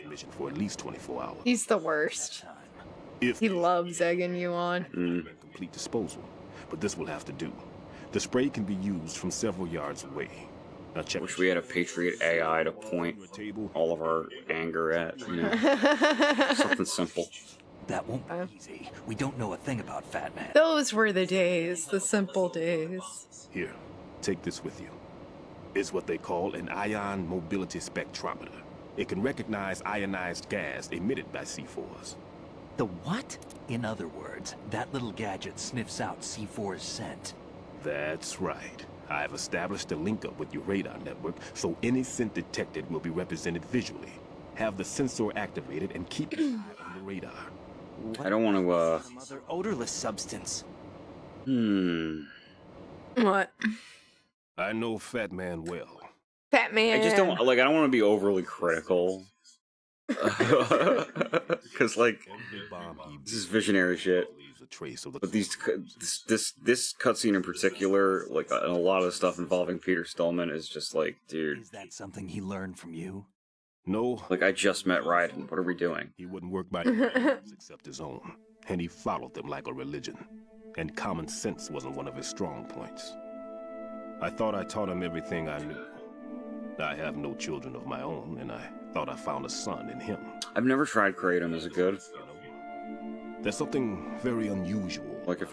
permission for at least 24 hours. He's the worst. He loves egging you on. Complete disposal. But this will have to do. The spray can be used from several yards away. Now check. Wish we had a Patriot AI to point all of our anger at. You know? Something simple. That won't be easy. We don't know a thing about Fat Man. Those were the days, the simple days. Here, take this with you. It's what they call an ion mobility spectrometer. It can recognize ionized gas emitted by C4s. The what? In other words, that little gadget sniffs out C4's scent. That's right. I've established a link up with your radar network, so any scent detected will be represented visually. Have the sensor activated and keep an eye on the radar. I don't want to, Some other odorless substance. What? I know Fat Man well. Fat Man. I just don't, like, I don't want to be overly critical. Because, like, this is visionary shit. But this cutscene in particular, like, and a lot of the stuff involving Peter Stillman is just like, dude. Is that something he learned from you? No. Like, I just met Raiden. What are we doing? He wouldn't work by rules except his own. And he followed them like a religion. And common sense wasn't one of his strong points. I thought I taught him everything I knew. I have no children of my own, and I thought I found a son in him. I've never tried Kratom. Is it good? There's something very unusual. Like, if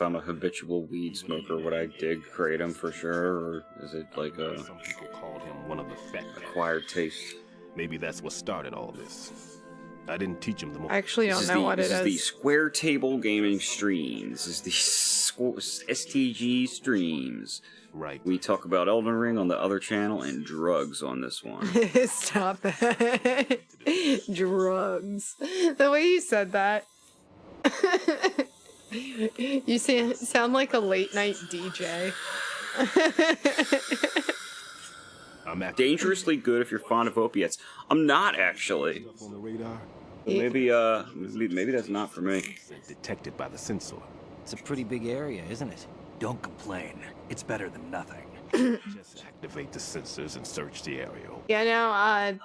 I'm a habitual weed smoker, would I dig Kratom for sure, or is it like a Some people called him one of the fat acquired taste? Maybe that's what started all this. I didn't teach him the most. I actually don't know what it is. This is the Square Table Gaming streams. This is the STG streams. Right. We talk about Elden Ring on the other channel and drugs on this one. Stop that. Drugs. The way you said that. You sound like a late night DJ. I'm dangerously good if you're fond of opiates. I'm not actually. On the radar. Maybe that's not for me. Detected by the sensor. It's a pretty big area, isn't it? Don't complain. It's better than nothing. Just activate the sensors and search the area. Yeah, no,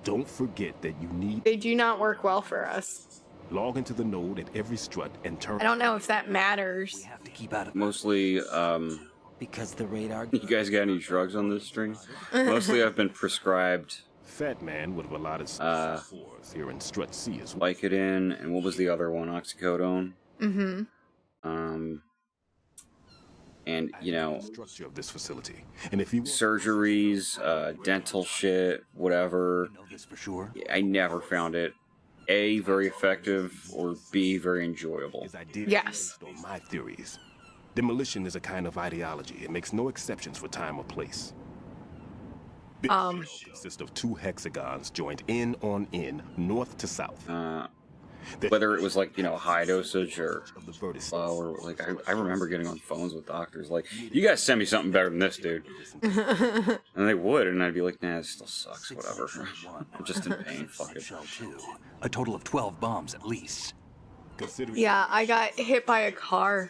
Don't forget that you need. they do not work well for us. Log into the node at every strut and turn. I don't know if that matters. We have to keep out of Mostly, Because the radar... you guys got any drugs on this stream? Mostly I've been prescribed Fat Man would have allotted some fours here in strut C as well. Vicodin, and what was the other one? Oxycodone? Mm-hmm. And, you know, Structure of this facility. And if you surgeries, dental shit, whatever. know this for sure. I never found it A, very effective, or B, very enjoyable. his ideas Yes. based on my theories. Demolition is a kind of ideology. It makes no exceptions for time or place. This shell consists of two hexagons joined end on end, north to south. Whether it was like, you know, high dosage or of the vertices. low, or like I remember getting on phones with doctors like, you guys send me something better than this, dude. And they would, and I'd be like, nah, this still sucks, whatever. I'm just in pain, fuck it. Shell 2. A total of 12 bombs at least. Yeah, I got hit by a car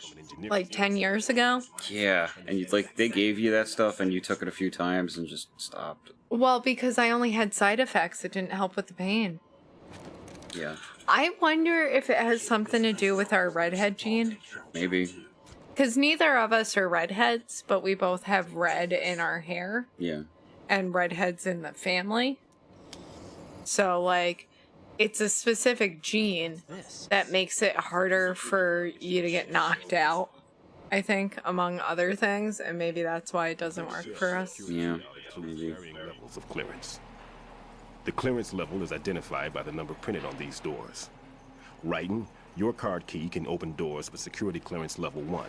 like 10 years ago. Yeah, and you like they gave you that stuff and you took it a few times and just stopped. Well, because I only had side effects, it didn't help with the pain. Yeah, I wonder if it has something to do with our redhead gene. maybe. Because neither of us are redheads, but we both have red in our hair Yeah. and redheads in the family. So, like, it's a specific gene that makes it harder for you to get knocked out, I think, among other things, and maybe that's why it doesn't work for us. Yeah, maybe. Varying levels of clearance. The clearance level is identified by the number printed on these doors. Raiden, your card key can open doors with security clearance level 1.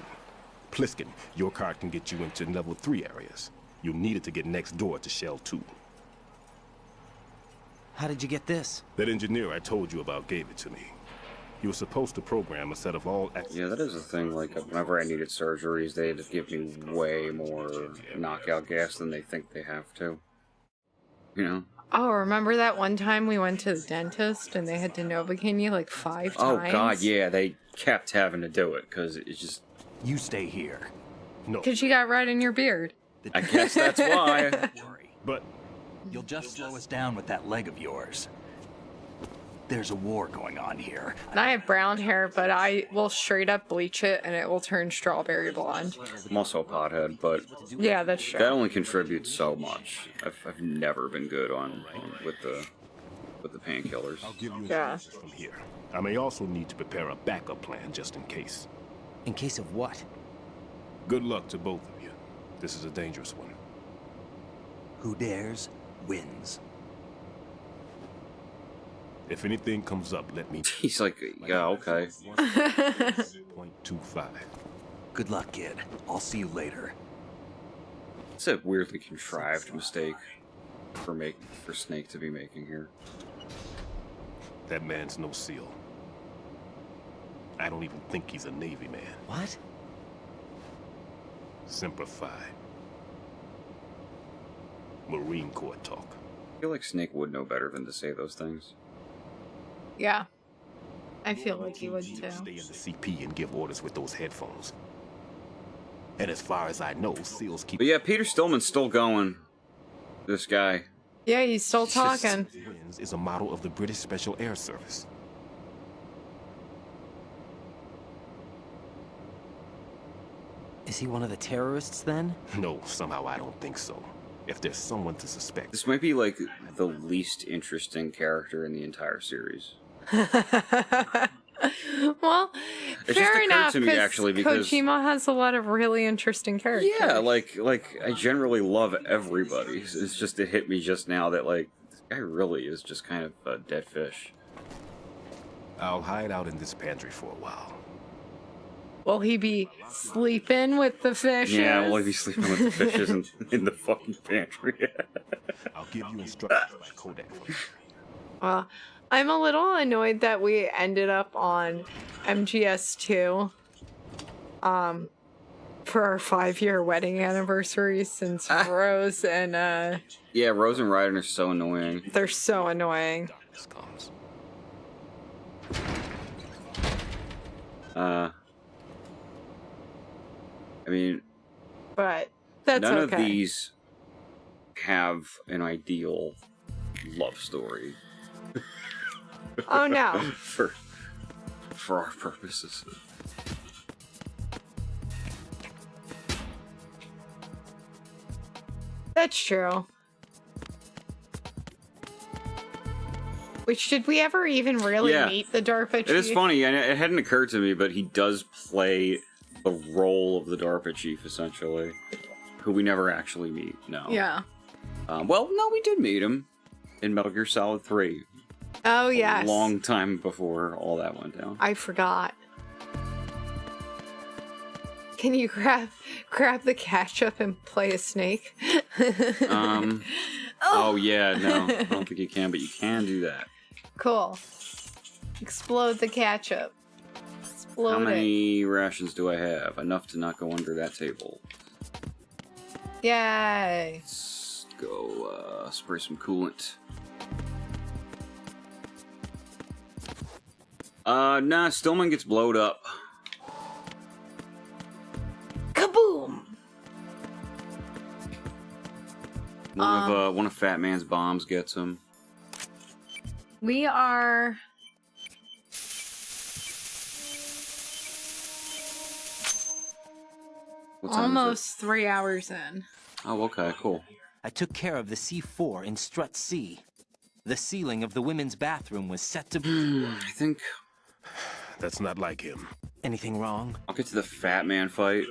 Pliskin, your card can get you into level 3 areas. You'll need it to get next door to Shell 2. How did you get this? That engineer I told you about gave it to me. He was supposed to program a set of all access. Yeah, that is a thing. Like, whenever I needed surgeries, they just give me way more knockout gas than they think they have to. You know? Oh, remember that one time we went to the dentist and they had to Novocaine you like 5 times? Oh, God, yeah, they kept having to do it, because it's just... You stay here. No. Because you got red in your beard. I guess that's why. But... You'll just slow us down with that leg of yours. There's a war going on here. And I have brown hair, but I will straight up bleach it and it will turn strawberry blonde. I'm also a pothead, but... Yeah, that's true. That only contributes so much. I've never been good with the painkillers. I'll give you Yeah. instructions from here. I may also need to prepare a backup plan just in case. In case of what? Good luck to both of you. This is a dangerous one. Who dares, wins. If anything comes up, let me... He's like, yeah, okay. 0.25. Good luck, kid. I'll see you later. It's a weirdly contrived mistake for Snake to be making here. That man's no SEAL. I don't even think he's a Navy man. What? Simplify. Marine Corps talk. I feel like Snake would know better than to say those things. Yeah. I feel like you would too. Stay in the CP and give orders with those headphones. And as far as I know, SEALs keep... But yeah, Peter Stillman's still going. This guy. Yeah, he's still talking. Wins is a model of the British Special Air Service. Is he one of the terrorists then? No, somehow I don't think so. If there's someone to suspect... This might be like the least interesting character in the entire series. Well, It just fair occurred enough, to me, actually, because- Kojima has a lot of really interesting characters. Yeah, like I generally love everybody. It's just, it hit me just now that, like, this guy really is just kind of a dead fish. I'll hide out in this pantry for a while. Will he be sleeping with the fishes? Yeah, will he be sleeping with the fishes in the fucking pantry? I'll give you instructions by Kodak. Well, I'm a little annoyed that we ended up on MGS2 for our 5-year wedding anniversary since Rose and Yeah, Rose and Raiden are so annoying. they're so annoying. I mean, But that's none okay. of these have an ideal love story. Oh no. for our purposes. That's true. Which, did we ever even really meet the DARPA chief? It is funny, and it hadn't occurred to me, but he does play the role of the DARPA chief, essentially. Who we never actually meet, no. Yeah. Well, no, we did meet him in Metal Gear Solid 3. Oh, yes. A long time before all that went down. I forgot. Can you grab the ketchup and play a snake? Oh, yeah, no. I don't think you can, but you can do that. Cool. Explode the ketchup. Explode How it. many rations do I have? Enough to not go under that table. Yay. Let's go spray some coolant. Nah, Stillman gets blowed up. Kaboom! One of Fat Man's bombs gets him. We are... What time is almost 3 hours in. Oh, okay, cool. I took care of the C4 in Strut C. The ceiling of the women's bathroom was set to... I think... That's not like him. Anything wrong? I'll get to the Fat Man fight,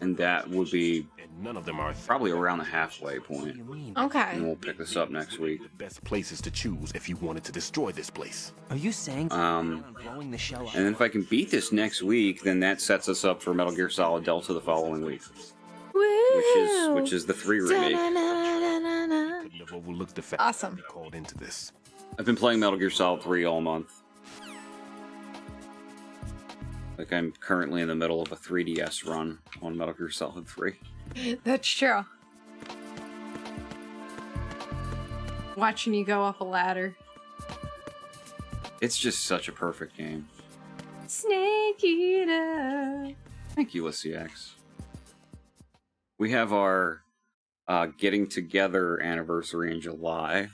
and that would be None of them are probably around the halfway point. Okay. And we'll pick this up next week. the best places to choose if you wanted to destroy this place. Are you saying blowing the shell up? And then if I can beat this next week, then that sets us up for Metal Gear Solid Delta the following week. Which is the 3 remake. Couldn't have overlooked the fact Awesome. that we called into this. I've been playing Metal Gear Solid 3 all month. Like, I'm currently in the middle of a 3DS run on Metal Gear Solid 3. That's true. Watching you go up a ladder. It's just such a perfect game. Snake Eater. Thank you, Lysiax. We have our getting together anniversary in July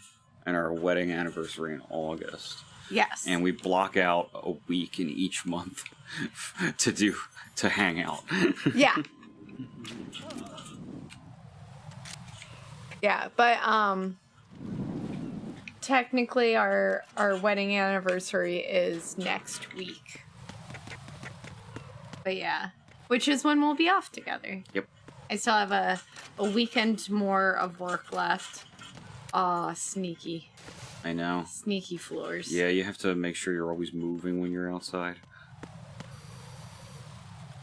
and our wedding anniversary in August. Yes. And we block out a week in each month to hang out. Yeah. Yeah, but technically our wedding anniversary is next week. But yeah, which is when we'll be off together. Yep. I still have a weekend more of work left. Aw, sneaky. I know. Sneaky floors. Yeah, you have to make sure you're always moving when you're outside.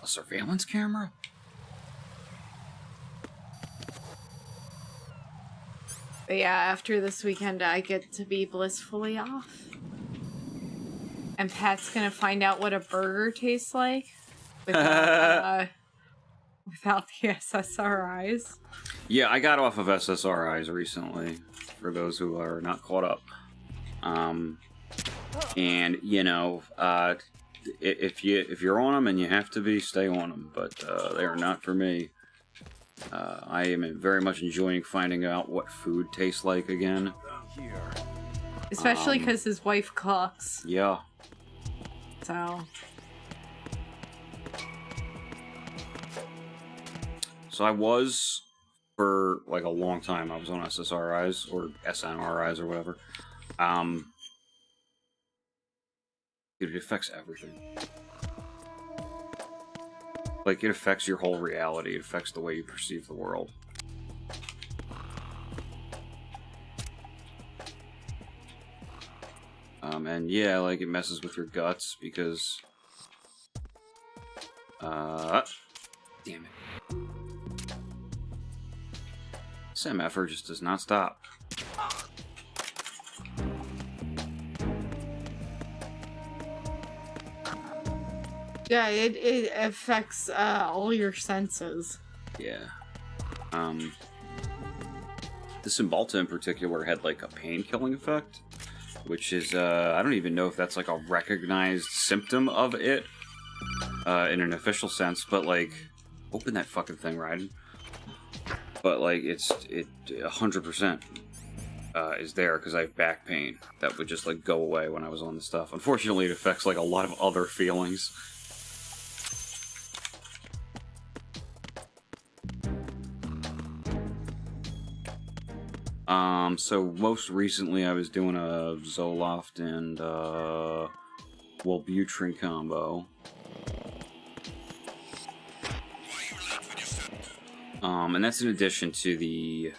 A surveillance camera? But yeah, after this weekend, I get to be blissfully off. And Pat's gonna find out what a burger tastes like without the SSRIs. Yeah, I got off of SSRIs recently, for those who are not caught up. And, you know, if you're on them and you have to be, stay on them. But they are not for me. I am very much enjoying finding out what food tastes like again. Especially because his wife cooks. Yeah. So I was, for like a long time, I was on SSRIs or SNRIs or whatever. Dude, it affects everything. Like, it affects your whole reality. It affects the way you perceive the world. And yeah, like, it messes with your guts because... damn it. This MFR just does not stop. Yeah, it affects all your senses. Yeah. The Cymbalta in particular had like a pain-killing effect, which is, I don't even know if that's like a recognized symptom of it in an official sense, but like, open that fucking thing, Raiden. But like, it 100% is there because I have back pain that would just like go away when I was on the stuff. Unfortunately, it affects like a lot of other feelings. So most recently I was doing a Zoloft and Wellbutrin combo. And that's in addition to the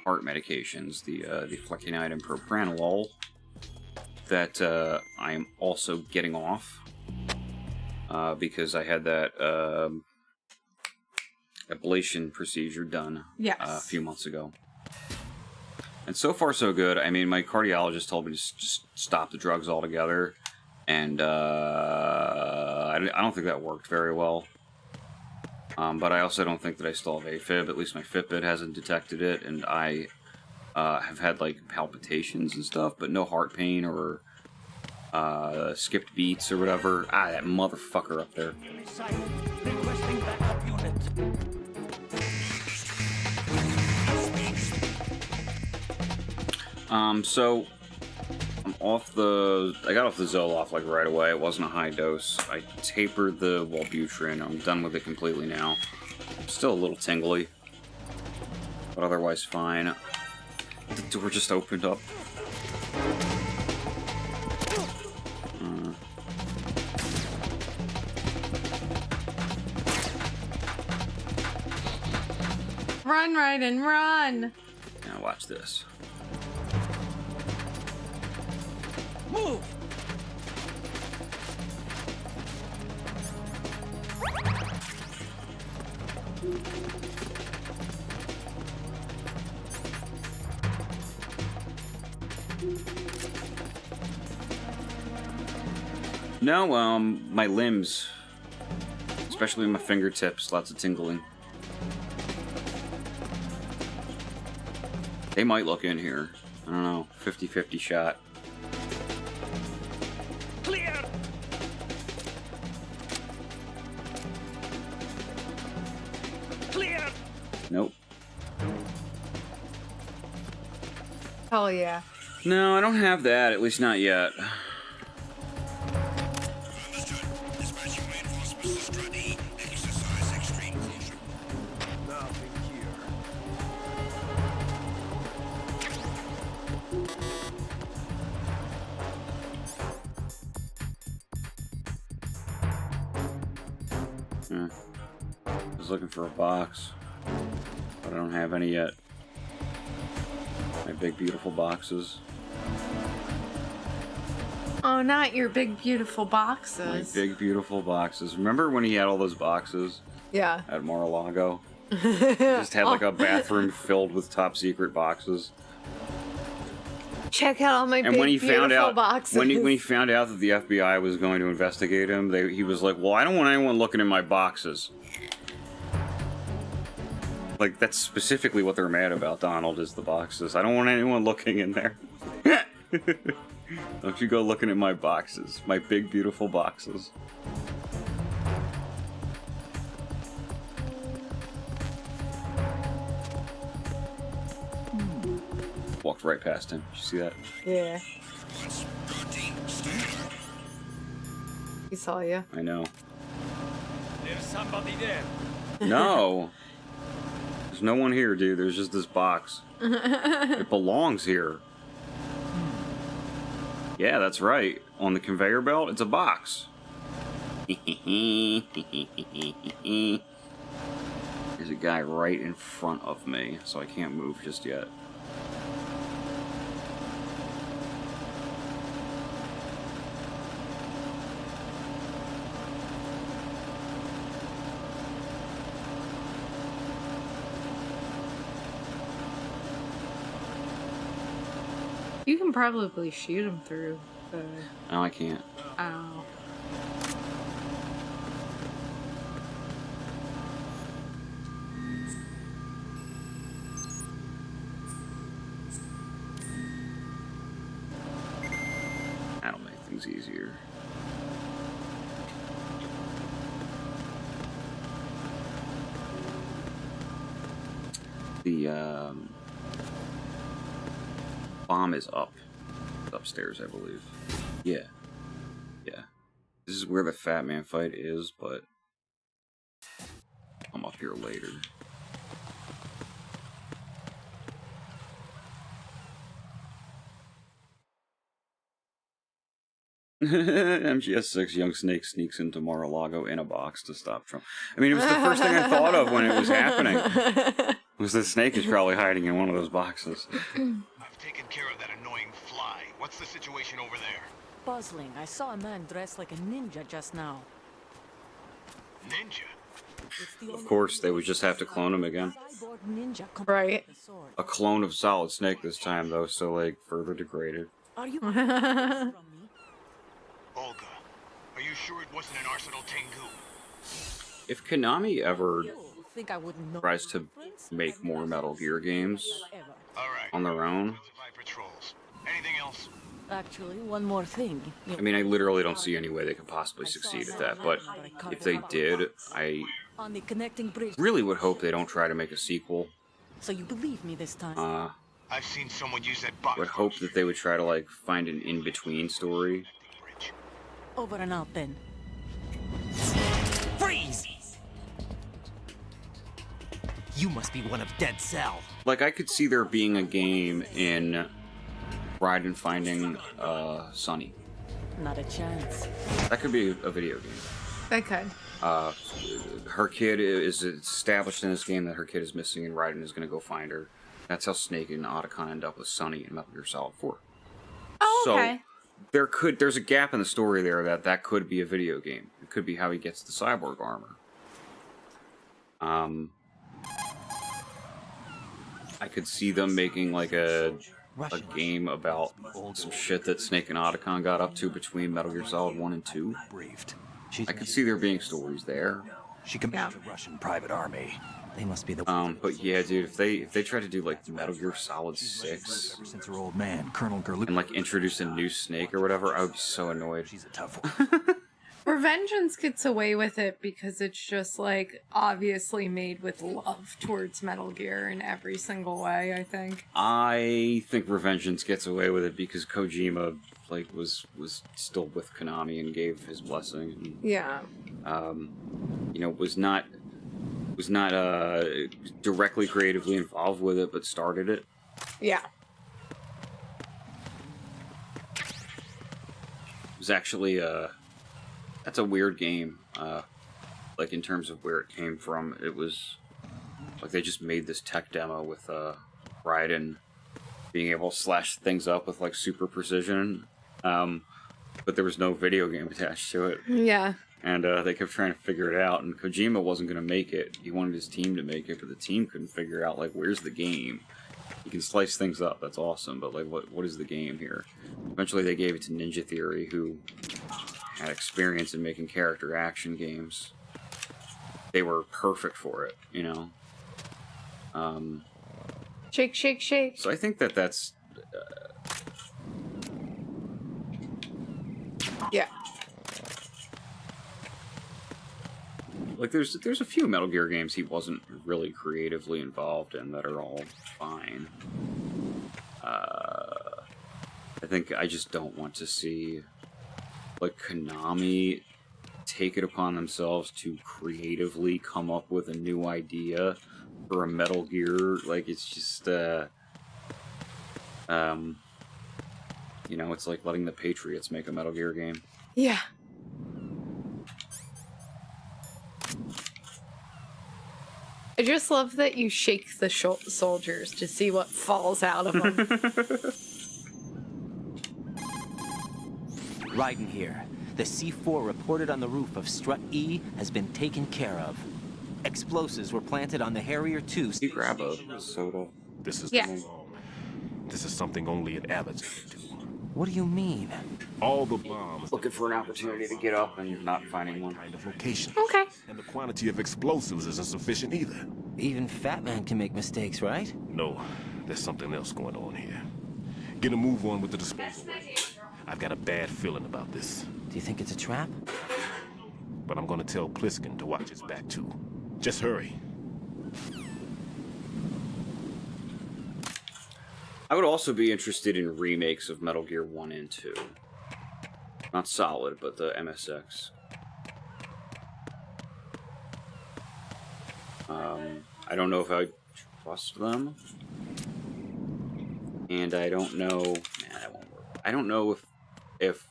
heart medications, the flecainide and propranolol, that I am also getting off because I had that ablation procedure done a few months ago. And so far, so good. I mean, my cardiologist told me to just stop the drugs altogether, and I don't think that worked very well. But I also don't think that I still have AFib. At least my Fitbit hasn't detected it, and I have had like palpitations and stuff, but no heart pain or skipped beats or whatever. That motherfucker up there. So I'm off I got off the Zoloft like right away. It wasn't a high dose. I tapered the Wellbutrin. I'm done with it completely now. Still a little tingly, but otherwise fine. The door just opened up. Run, Raiden, run! Now watch this. Move! No, my limbs, especially my fingertips, lots of tingling. They might look in here. I don't know, 50-50 shot. Clear! Clear! Nope. Oh yeah. No, I don't have that, at least not yet. I was looking for a box, but I don't have any yet. My big beautiful boxes. Oh, not your big beautiful My boxes. big beautiful boxes. Remember when he had all those boxes Yeah. at Mar-a-Lago? Just had like a bathroom filled with top secret boxes. Check out all my And big when he beautiful found out, boxes. when he found out that the FBI was going to investigate him, he was like, "Well, I don't want anyone looking in my boxes." Like that's specifically what they're mad about. Donald is the boxes. I don't want anyone looking in there. Don't you go looking at my boxes, my big beautiful boxes. Walked right past him. Did you see that? Yeah. He saw you. I know. There's somebody there. No. There's no one here, dude. There's just this box. It belongs here. Yeah, that's right. On the conveyor belt, it's a box. There's a guy right in front of me, so I can't move just yet. You can probably shoot him through the... No, I can't. Oh. That'll make things easier. The, bomb is up. It's upstairs, I believe. Yeah. Yeah. This is where the Fat Man fight is, but I'm up here later. MGS6 Young Snake sneaks into Mar-a-Lago in a box to stop Trump. I mean, it was the first thing I thought of when it was happening. Was the snake is probably hiding in one of those boxes. I've taken care of that annoying fly. What's the situation over there? Puzzling. I saw a man dressed like a ninja just now. Ninja? Of course, they would just have to clone him again. Ninja right. A clone of Solid Snake this time, though, so, like, further degraded. Are you Olga, are you sure it wasn't an Arsenal Tengu? If Konami ever think I wouldn't know? tries to make more Metal Gear games on their own, Anything else? Actually, one more thing. I mean, I literally don't see any way they could possibly succeed at that, but if they did, I On the connecting bridge. really would hope they don't try to make a sequel. So you believe me this time? I've seen someone use that box. Would hope that they would try to, like, find an in-between story. Over and out then. Freeze! You must be one of Dead Cell. Like, I could see there being a game in Raiden finding Sonny. Not a chance. That could be a video game. They could. Her kid is established in this game that her kid is missing, and Raiden is going to go find her. That's how Snake and Otacon end up with Sonny in Metal Gear Solid 4. Oh, okay. So there's a gap in the story there that could be a video game. It could be how he gets the cyborg armor. I could see them making like a game about some shit that Snake and Otacon got up to between Metal Gear Solid 1 and 2. I could see there being stories there. She commissioned a Russian private army. They must be the but yeah, dude, if they try to do like Metal Gear Solid 6 ever since her old man, Colonel Gerlu, and like introduce a new Snake or whatever, I would be so annoyed. She's a tough one. Revengeance gets away with it because it's just like obviously made with love towards Metal Gear in every single way, I think. I think Revengeance gets away with it because Kojima like was still with Konami and gave his blessing. And, yeah. You know, was not directly creatively involved with it, but started it. Yeah. It was actually that's a weird game. Like in terms of where it came from, it was like they just made this tech demo with Raiden being able to slash things up with like super precision, but there was no video game attached to it. Yeah. And they kept trying to figure it out, and Kojima wasn't going to make it. He wanted his team to make it, but the team couldn't figure out, like, where's the game? You can slice things up, that's awesome, but, like, what is the game here? Eventually they gave it to Ninja Theory, who had experience in making character action games. They were perfect for it, you know? Shake, shake, shake. So I think that's... yeah. Like, there's a few Metal Gear games he wasn't really creatively involved in that are all fine. I think I just don't want to see, like, Konami take it upon themselves to creatively come up with a new idea for a Metal Gear. Like, it's just, you know, it's like letting the Patriots make a Metal Gear game. Yeah. I just love that you shake the soldiers to see what falls out of them. Raiden here. The C4 reported on the roof of Strut E has been taken care of. Explosives were planted on the Harrier 2. You grab a soda. This is Yeah. This is something only an amateur can do. What do you mean? All the bombs. Looking for an opportunity to get up and not finding one. Kind of location. Okay. And the quantity of explosives isn't sufficient either. Even Fat Man can make mistakes, right? No, there's something else going on here. Get a move on with the disposal. I've got a bad feeling about this. Do you think it's a trap? But I'm gonna tell Pliskin to watch his back too. Just hurry. I would also be interested in remakes of Metal Gear 1 and 2. Not Solid, but the MSX. I don't know if I trust them. And I don't know... Nah, that won't work. I don't know if...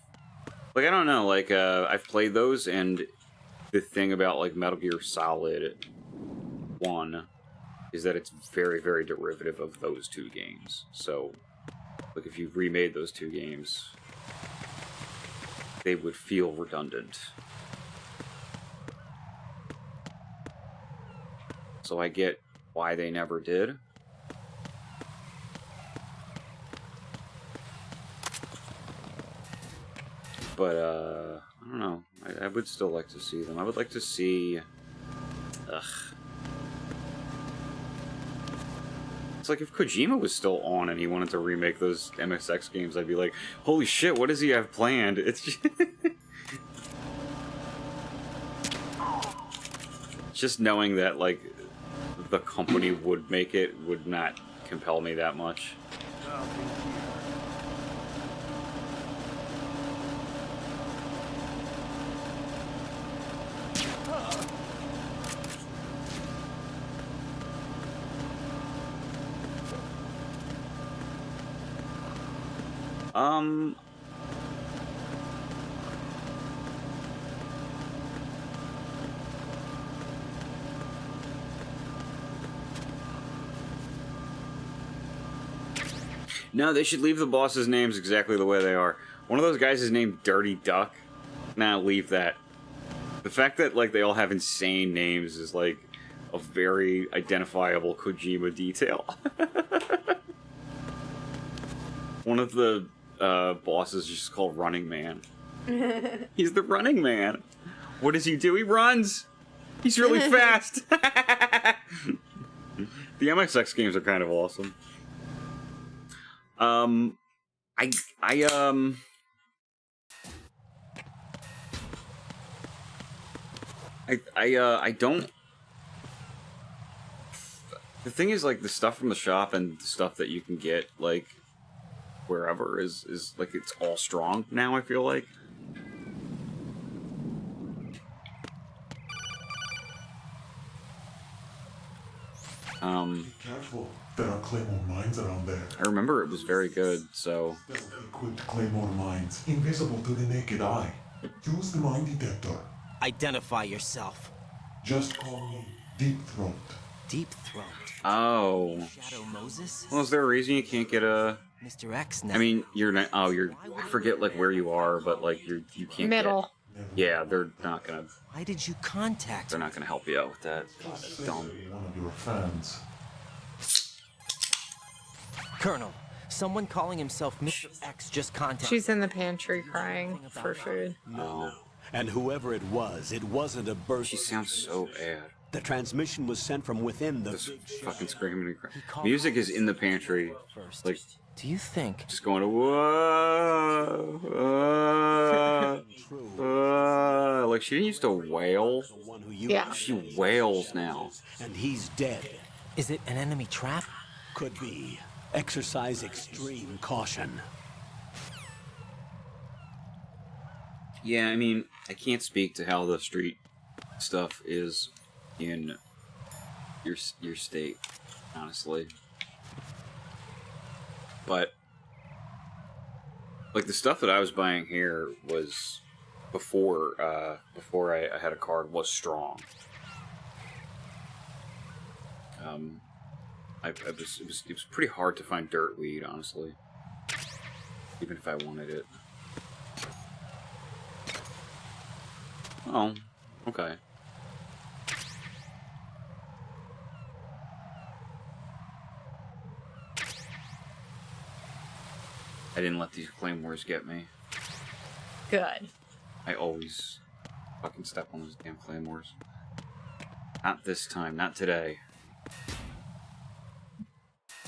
Like, I don't know, like, I've played those, and the thing about, like, Metal Gear Solid 1... is that it's very, very derivative of those two games. So, like, if you remade those two games, they would feel redundant. So I get why they never did. But, I don't know. I would still like to see them. I would like to see... Ugh. It's like if Kojima was still on and he wanted to remake those MSX games, I'd be like, holy shit, what does he have planned? It's just... just knowing that, like, the company would make it would not compel me that much. No, they should leave the bosses' names exactly the way they are. One of those guys is named Dirty Duck. Nah, leave that. The fact that, like, they all have insane names is, like, a very identifiable Kojima detail. One of the bosses is just called Running Man. He's the Running Man. What does he do? He runs! He's really fast! The MSX games are kind of awesome. I don't... The thing is, like, the stuff from the shop and the stuff that you can get, like, wherever is like, it's all strong now, I feel like. Be careful. There are Claymore mines around there. I remember it was very good, so... Equipped Claymore mines, invisible to the naked eye. Use the mine detector. Identify yourself. Just call me Deep Throat. Deep Throat. Oh. Shadow Moses? Well, is there a reason you can't get a... Mr. X now. I mean, you're not... Oh, you're... I forget, like, where you are, but, like, you can't Middle. Get... Yeah, they're not gonna... Why did you contact They're not gonna help you out with that. That's dumb. One of your fans. Colonel, someone calling himself Mr. X just contacted... She's in the pantry crying for food. No. And whoever it wasn't a burst. She sounds so bad. The transmission was sent from within the... This fucking screaming and crying. Music is in the pantry. Like... Do you think... Just going to... Whoa, like, she didn't used to wail. Yeah. She wails now. And he's dead. Is it an enemy trap? Could be. Exercise extreme caution. Yeah, I mean, I can't speak to how the street stuff is in your state, honestly. But, like, the stuff that I was buying here was before I had a card was strong. It was pretty hard to find dirt weed, honestly, even if I wanted it. Oh, okay. I didn't let these claymores get me. Good. I always fucking step on those damn claymores. Not this time, not today.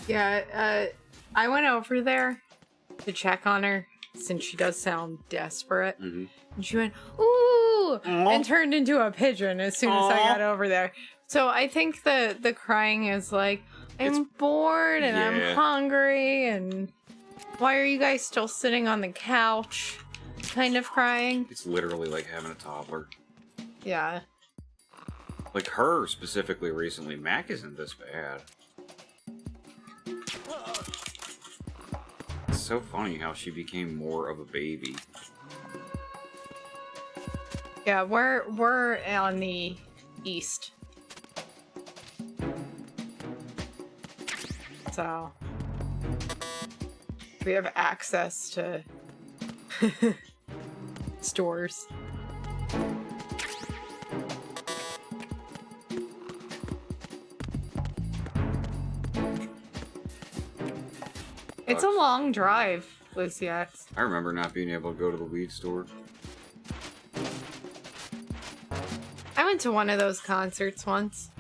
Yeah, I went over there to check on her since she does sound desperate. Mm-hmm. And she went, ooh, and turned into a pigeon as soon as I got over there. So I think the crying is like, I'm bored and I'm hungry and why are you guys still sitting on the couch? Kind of crying. It's literally like having a toddler. Yeah. Like her specifically recently. Mac isn't this bad. It's so funny how she became more of a baby. Yeah, we're on the east. So we have access to stores. It's a long drive, Lucy X. I remember not being able to go to the weed store. I went to one of those concerts once.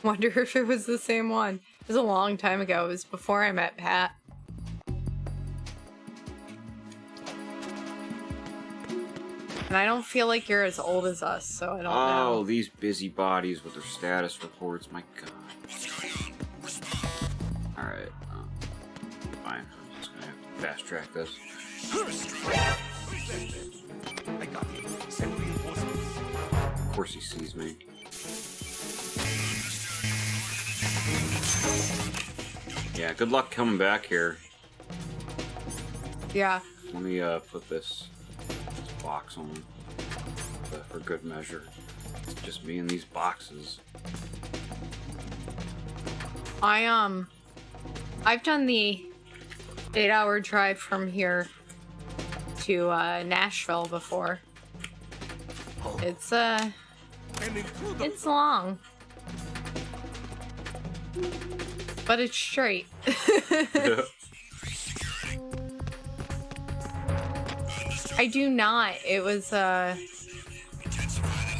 Wonder if it was the same one. It was a long time ago. It was before I met Pat. And I don't feel like you're as old as us, so I don't know. Oh, these busybodies with their status reports. My god. Alright. Fine. I'm just gonna have to fast track this. Of course he sees me. Yeah, good luck coming back here. Yeah. Let me put this box on for good measure. It's just me and these boxes. I I've done the 8-hour drive from here to Nashville before. It's long, but it's straight. I do not. It was I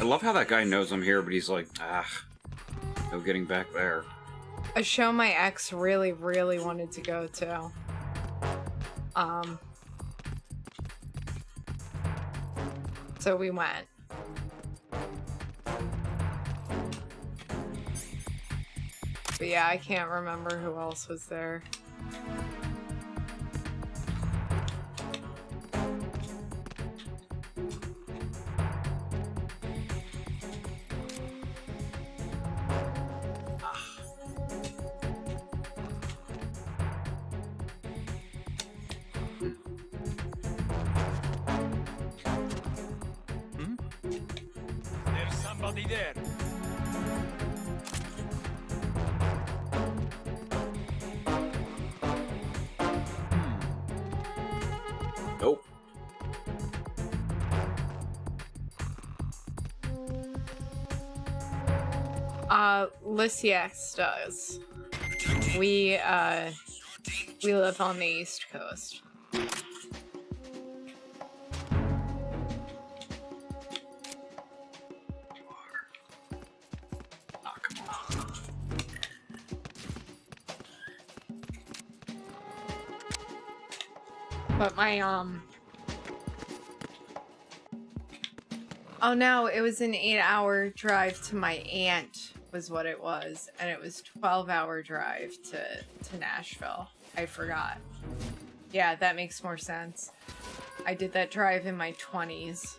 love how that guy knows I'm here, but he's like, no getting back there. a show my ex really, really wanted to go to. So we went. But yeah, I can't remember who else was there. There's somebody there. Nope. Lysiax does. We live on the East Coast. But my, oh no, it was an 8-hour drive to my aunt was what it was. And it was 12-hour drive to Nashville. I forgot. Yeah, that makes more sense. I did that drive in my 20s.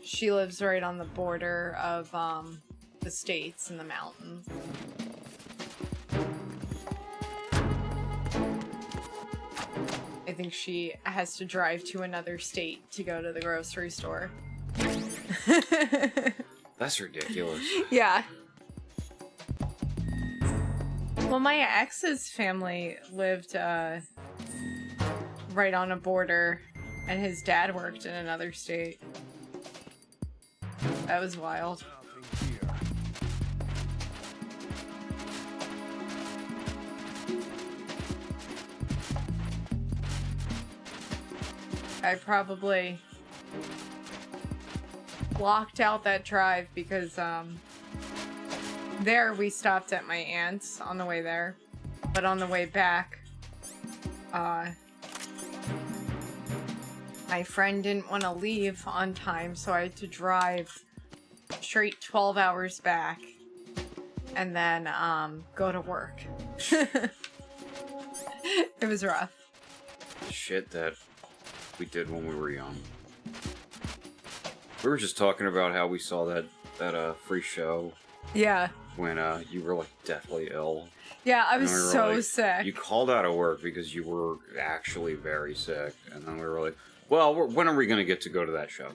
She lives right on the border of, the states and the mountains. I think she has to drive to another state to go to the grocery store. That's ridiculous. Yeah. Well, my ex's family lived right on a border, and his dad worked in another state. That was wild. I probably blocked out that drive because there we stopped at my aunt's on the way there, but on the way back my friend didn't want to leave on time, so I had to drive straight 12 hours back and then go to work. It was rough. Shit that we did when we were young. We were just talking about how we saw that free show. Yeah. When you were like deathly ill. Yeah, I was And we were so like, sick. You called out of work because you were actually very sick, and then we were like, "Well, when are we gonna get to go to that show?"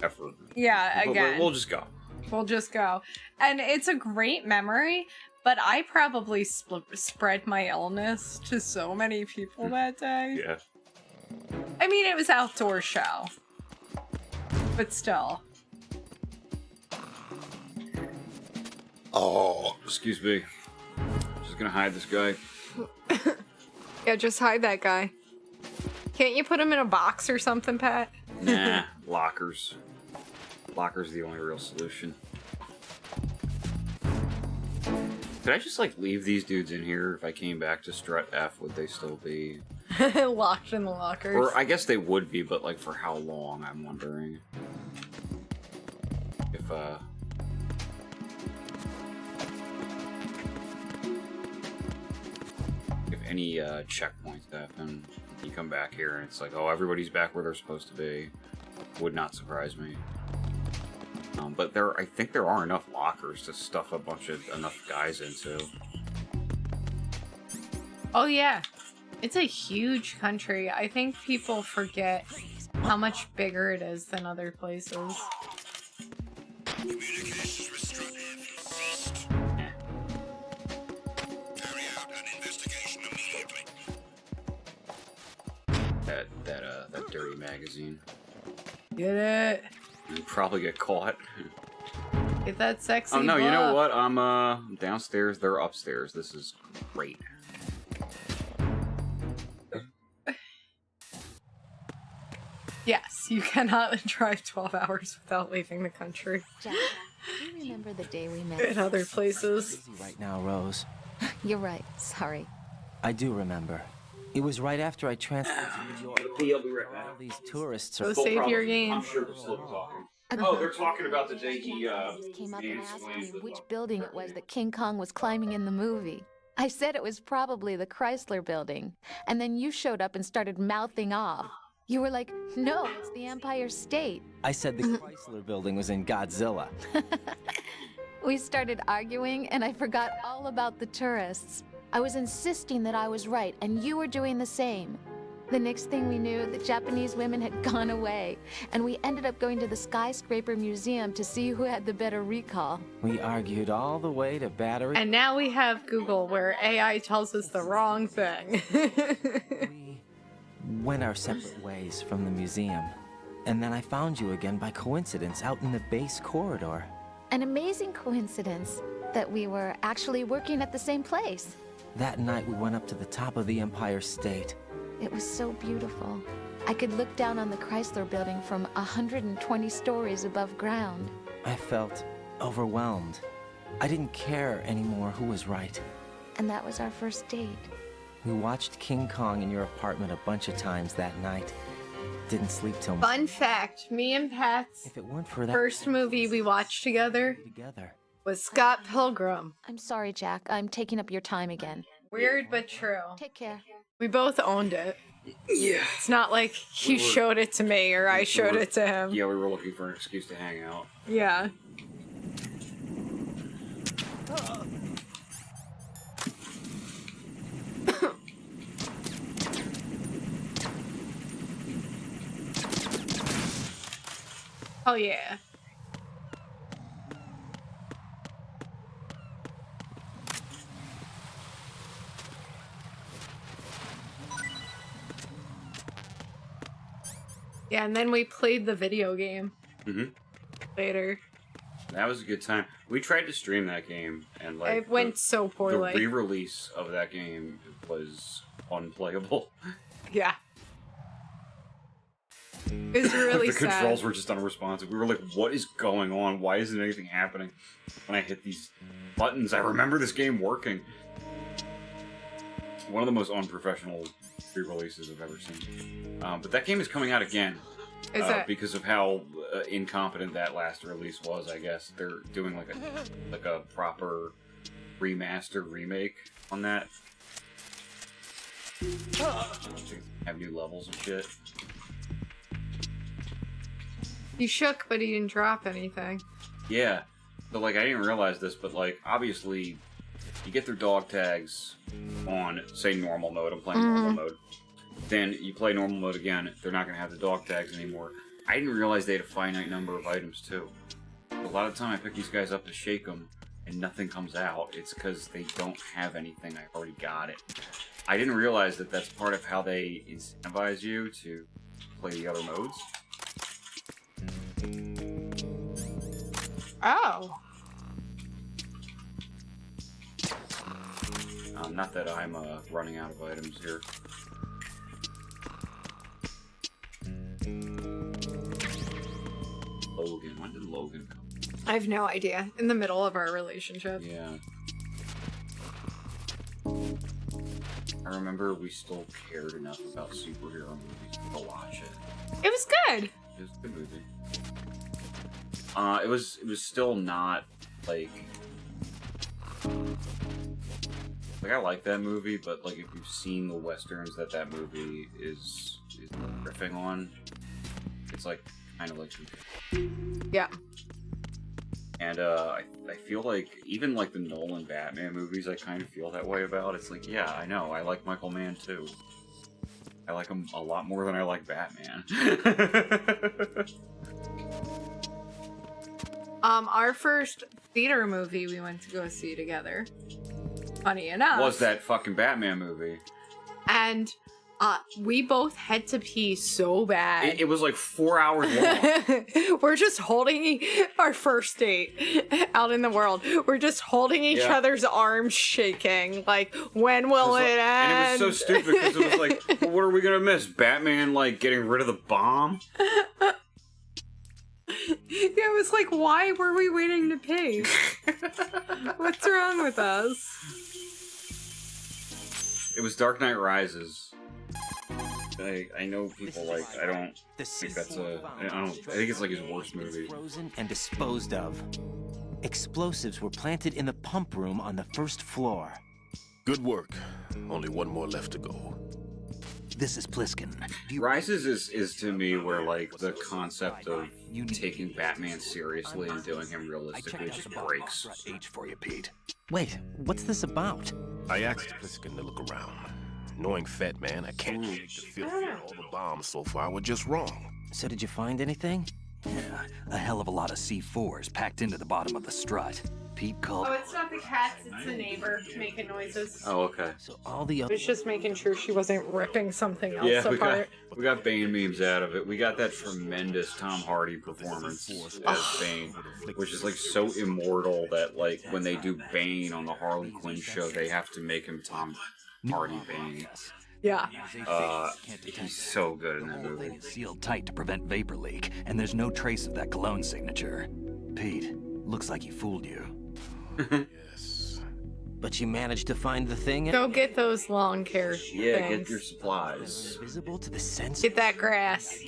Ever? Yeah, again. We'll just go. We'll just go. And it's a great memory, but I probably spread my illness to so many people that day. Yeah. I mean, it was outdoor show. But still. Oh, excuse me. Just gonna hide this guy. Yeah, just hide that guy. Can't you put him in a box or something, Pat? Nah, lockers. Lockers the only real solution. Could I just like leave these dudes in here? If I came back to Strut F, would they still be Locked in the lockers. Or I guess they would be, but like for how long? I'm wondering. If any checkpoints happen, you come back here and it's like, oh, everybody's back where they're supposed to be. Would not surprise me. But I think there are enough lockers to stuff enough guys into. Oh yeah, it's a huge country. I think people forget how much bigger it is than other places. Communications with Strut ceased. Carry out an investigation immediately. That dirty magazine. Get it? You'd probably get caught. Get that sexy. Oh no, you know butt. what? I'm downstairs. They're upstairs. This is great. Yes, you cannot drive 12 hours without leaving the country. Jack, do you remember the day we met? In other places. Busy right now, Rose. You're right. Sorry. I do remember. It was right after I transferred to New York. I'll be right back. All these tourists Go are... save your game. I'm sure they're still talking. Oh, they're talking about the day he Came up and asked me which building it was that King Kong was climbing in the movie. I said it was probably the Chrysler Building, and then you showed up and started mouthing off. You were like, "No, it's the Empire State." I said the Chrysler Building was in Godzilla. We started arguing, and I forgot all about the tourists. I was insisting that I was right, and you were doing the same. The next thing we knew, the Japanese women had gone away, and we ended up going to the Skyscraper Museum to see who had the better recall. We argued all the way to Battery. And now we have Google, where AI tells us the wrong thing. We went our separate ways from the museum. And then I found you again by coincidence out in the base corridor. An amazing coincidence that we were actually working at the same place. That night we went up to the top of the Empire State. It was so beautiful. I could look down on the Chrysler Building from 120 stories above ground. I felt overwhelmed. I didn't care anymore who was right. And that was our first date. We watched King Kong in your apartment a bunch of times that night. Didn't sleep till... Fun fact, me and Pat's If it weren't for that first movie we watched together was Scott Pilgrim. I'm sorry, Jack. I'm taking up your time again. Weird but true. Take care. We both owned it. Yeah. It's not like he showed it to me or I showed it to him. Yeah, we were looking for an excuse to hang out. Yeah. Oh yeah. Yeah, and then we played the video game later. That was a good time. We tried to stream that game, and like It went so poorly. The re-release of that game was unplayable. Yeah. It was really The sad. controls were just unresponsive. We were like, what is going on? Why isn't anything happening when I hit these buttons? I remember this game working. One of the most unprofessional re-releases I've ever seen. But that game is coming out again. Is it? Because of how incompetent that last release was, I guess. They're doing like a proper remaster remake on that. Have new levels and shit. He shook, but he didn't drop anything. Yeah, but like I didn't realize this, but like obviously you get their dog tags on, say, normal mode. I'm playing normal mode. Then you play normal mode again. They're not gonna have the dog tags anymore. I didn't realize they had a finite number of items too. A lot of the time I pick these guys up to shake them and nothing comes out. It's because they don't have anything. I already got it. I didn't realize that that's part of how they incentivize you to play the other modes. Oh. Not that I'm running out of items here. Logan. When did Logan come? I have no idea. In the middle of our relationship. Yeah. I remember we still cared enough about superhero movies to watch it. It was good. It was a good movie. It was still not like I like that movie, but like if you've seen the westerns that movie is riffing on, it's like kind of like yeah. And I feel like even like the Nolan Batman movies, I kind of feel that way about. It's like, yeah, I know, I like Michael Mann too. I like him a lot more than I like Batman. Our first theater movie we went to go see together, funny enough, Was that fucking Batman movie? and we both had to pee so bad. It was like 4 hours long. We're just holding our first date out in the world. We're just holding each other's arms, shaking. Like, when will it end? And it was so stupid because it was like, well, what are we gonna miss? Batman like getting rid of the bomb? Yeah, it was like, why were we waiting to pee? What's wrong with us? It was Dark Knight Rises. I know people like. I don't think that's a. I think it's like his worst movie. Frozen and disposed of. Explosives were planted in the pump room on the first floor. Good work. Only one more left to go. This is Pliskin. Rises is to me where like the concept of taking Batman seriously and doing him realistically just breaks. H for you, Pete. Wait, what's this about? I asked Pliskin to look around. Knowing Fat Man, I can't shake the feeling that all the bombs so far were just wrong. So did you find anything? Yeah, a hell of a lot of C4s packed into the bottom of the strut. Pete called... Oh, it's not the cats, it's the neighbor making noises. Oh, okay. So all the I was just making sure she wasn't ripping something else Yeah, apart. we got Bane memes out of it. We got that tremendous Tom Hardy performance as Bane, which is like so immortal that like when they do Bane on the Harley Quinn show, they have to make him Tom Hardy Bane. Yeah. He's so good in that movie. Sealed tight to prevent vapor leak, and there's no trace of that cologne signature. Pete, looks like he fooled you. Yes. But you managed to find the thing? Go get those lawn care Yeah, things. get your supplies. Visible to the sense. Get that grass.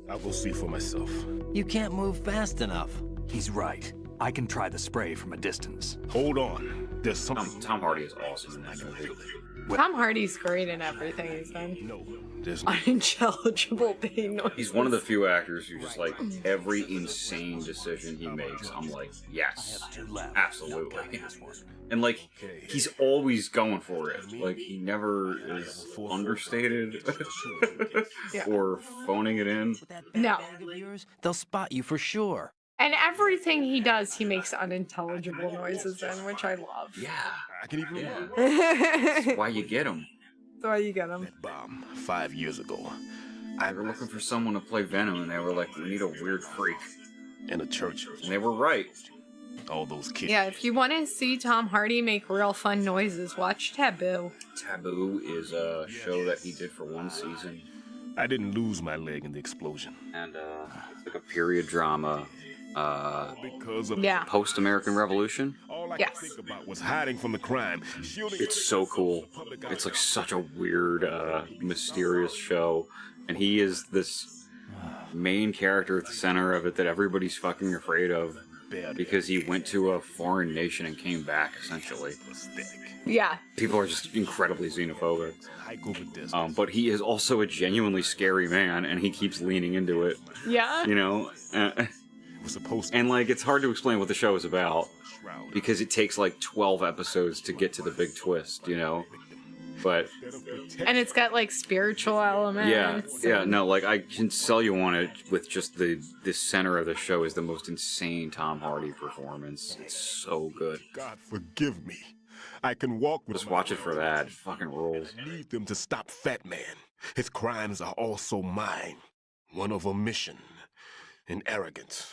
I'll go see for myself. You can't move fast enough. He's right. I can try the spray from a distance. Hold on. There's something. Tom Hardy is awesome in that movie. Tom Hardy's great in everything he's done. No, there's no. Unintelligible pain noises. He's one of the few actors who just like every insane decision he makes, I'm like, yes, absolutely. And like, he's always going for it. Like, he never is understated or phoning it in. No. They'll spot you for sure. And everything he does, he makes unintelligible noises in, which I love. Yeah. I can even. That's why you get him. That's why you get him. Bomb 5 years ago. They were looking for someone to play Venom, and they were like, we need a weird freak. In a church. And they were right. All those kids. Yeah, if you want to see Tom Hardy make real fun noises, watch Taboo. Taboo is a show that he did for one season. I didn't lose my leg in the explosion. And it's like a period drama. Because of post-American Revolution. All I could think about was hiding from the crime. It's so cool. It's like such a weird, mysterious show. And he is this main character at the center of it that everybody's fucking afraid of. Because he went to a foreign nation and came back, essentially. Yeah. People are just incredibly xenophobic. But he is also a genuinely scary man, and he keeps leaning into it. Yeah. You know? And like, it's hard to explain what the show is about. Because it takes like 12 episodes to get to the big twist, you know? But... And it's got like spiritual elements. Yeah, no, like I can sell you on it with just the center of the show is the most insane Tom Hardy performance. It's so good. God forgive me. I can walk with Just watch it for that. It fucking rules. I need them to stop Fat Man. His crimes are also mine. One of omission and arrogance.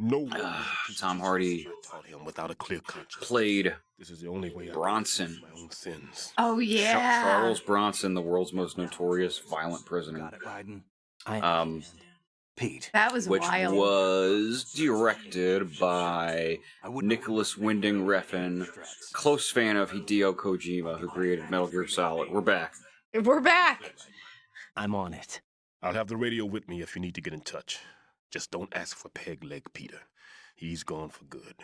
No one Tom Hardy taught him without a clear conscience. Played This is the only way Bronson. My own sins. Oh yeah. Charles Bronson, the world's most notorious violent prisoner. Got it, Biden. Pete. That was Which wild. was directed by Nicholas Winding Refn, close fan of Hideo Kojima, who created Metal Gear Solid. We're back. We're back. I'm on it. I'll have the radio with me if you need to get in touch. Just don't ask for Peg Leg Peter. He's gone for good.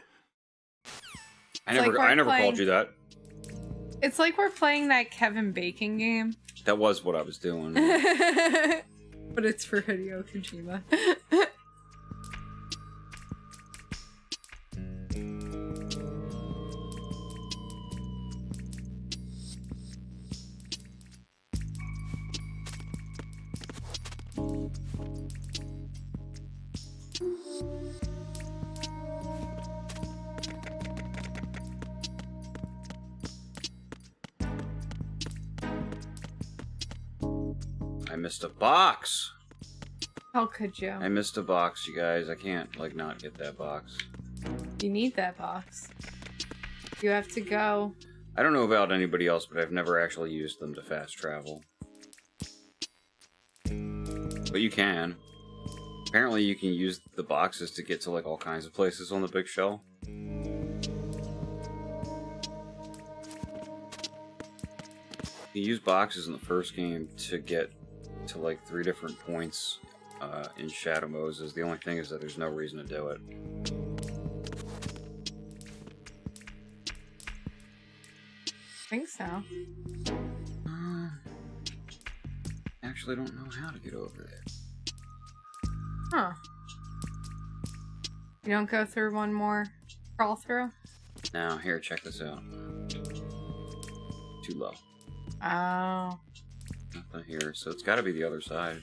I never called you that. It's like we're playing that Kevin Bacon game. That was what I was doing. But it's for Hideo Kojima. I missed a box. How could you? I missed a box, you guys. I can't, like, not get that box. You need that box. You have to go. I don't know about anybody else, but I've never actually used them to fast travel. But you can. Apparently you can use the boxes to get to, like, all kinds of places on the big shell. You use boxes in the first game to get to, like, 3 different points in Shadow Moses. The only thing is that there's no reason to do it. I think so. Actually, don't know how to get over there. Huh. You don't go through one more crawl through? Now, here, check this out. Too low. Oh. Nothing here, so it's gotta be the other side.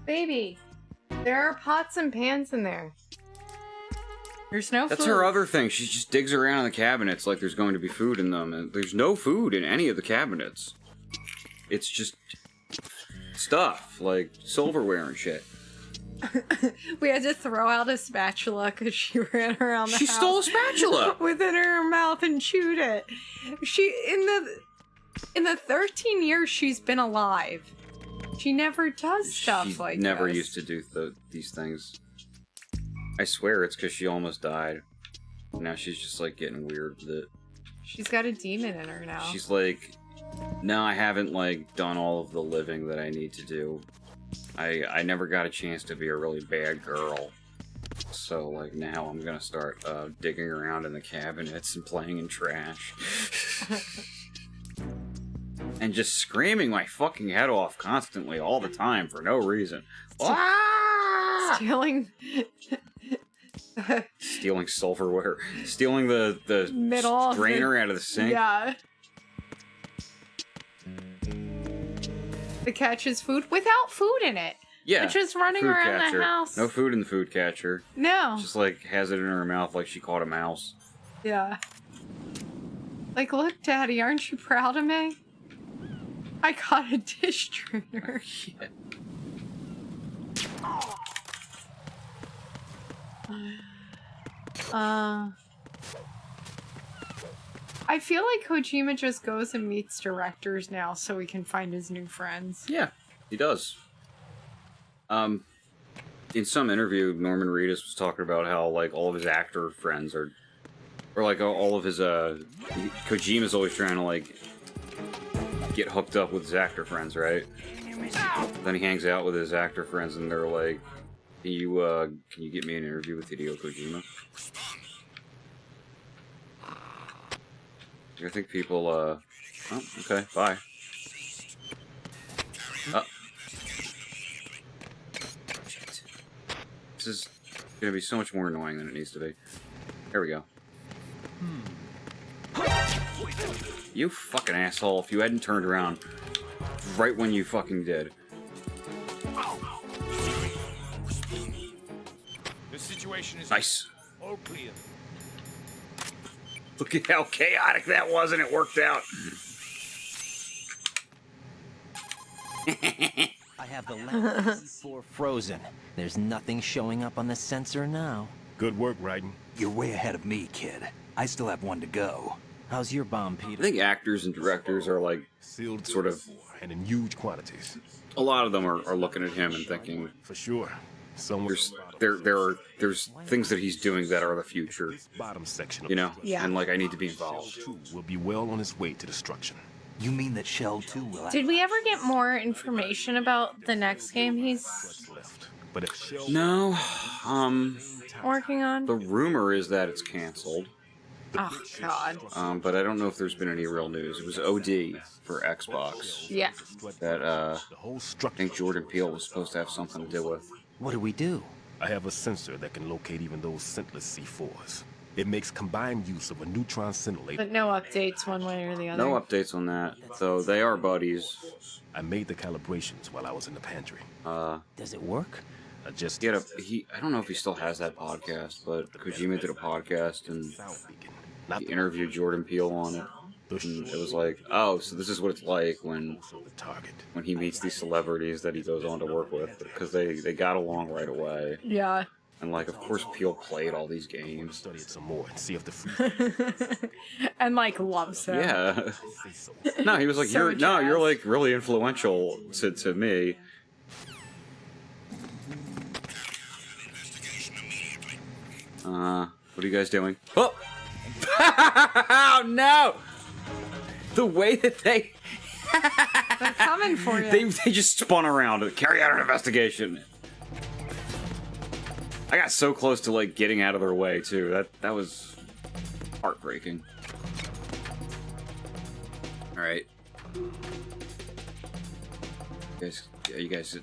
Baby, there are pots and pans in there. There's no That's food. her other thing. She just digs around in the cabinets like there's going to be food in them, and there's no food in any of the cabinets. It's just stuff, like silverware and shit. We had to throw out a spatula because she ran around the house. She stole a spatula! With it in her mouth and chewed it. In the 13 years she's been alive, she never does stuff like never this. used to do these things. I swear it's because she almost died. Now she's just like getting weird with it. She's got a demon in her now. She's like, no, I haven't like done all of the living that I need to do. I never got a chance to be a really bad girl. So like now I'm gonna start digging around in the cabinets and playing in trash. And just screaming my fucking head off constantly all the time for no reason. Stealing silverware. Stealing the Middle strainer out of the sink. Yeah. The catches food without food in it. Yeah. It's just running food around catcher. the house. No food in the food catcher. No. Just like has it in her mouth like she caught a mouse. Yeah. Like, look, Daddy, aren't you proud of me? I caught a dish strainer. Shit. I feel like Kojima just goes and meets directors now so he can find his new friends. Yeah, he does. In some interview, Norman Reedus was talking about how, like, all of his actor friends are... Or, like, all of his, Kojima's always trying to, like, get hooked up with his actor friends, right? Then he hangs out with his actor friends and they're like, can you get me an interview with Hideo Kojima? I think people, oh, okay, bye. Shit. This is gonna be so much more annoying than it needs to be. There we go. You fucking asshole, if you hadn't turned around right when you fucking did. The situation is nice. All clear. Look at how chaotic that was and it worked out. I have the last C4 frozen. There's nothing showing up on the sensor now. Good work, Raiden. You're way ahead of me, kid. I still have one to go. How's your bomb, Peter? I think actors and directors are like, sealed sort of, and in huge quantities. A lot of them are looking at him and thinking, for sure. There's things that he's doing that are the future. Bottom section, you know? Yeah. And like I need to be involved. Shell 2 will be well on its way to destruction. You mean that Shell 2 will... Did we ever get more information about the next game he's But if Shell No. working on? The rumor is that it's canceled. Oh, God. But I don't know if there's been any real news. It was OD for Xbox. Yeah. That, I think Jordan Peele was supposed to have something to do with. What do we do? I have a sensor that can locate even those scentless C4s. It makes combined use of a neutron scintillator. But no updates one way or the other. No updates on that, though they are buddies. I made the calibrations while I was in the pantry. Does it work? I just I don't know if he still has that podcast, but Kojima did a podcast and he interviewed Jordan Peele on it. And it was like, oh, so this is what it's like when he meets these celebrities that he goes on to work with, because they got along right away. Yeah. And like, of course, Peel played all these games. Study it some more and see if the And like loves him. Yeah. No, he was like, So you're like really influential to me. What are you guys doing? Oh! Oh no! The way that They're coming for you. they just spun around to carry out an investigation. I got so close to like getting out of their way too. That was heartbreaking. All right, you guys,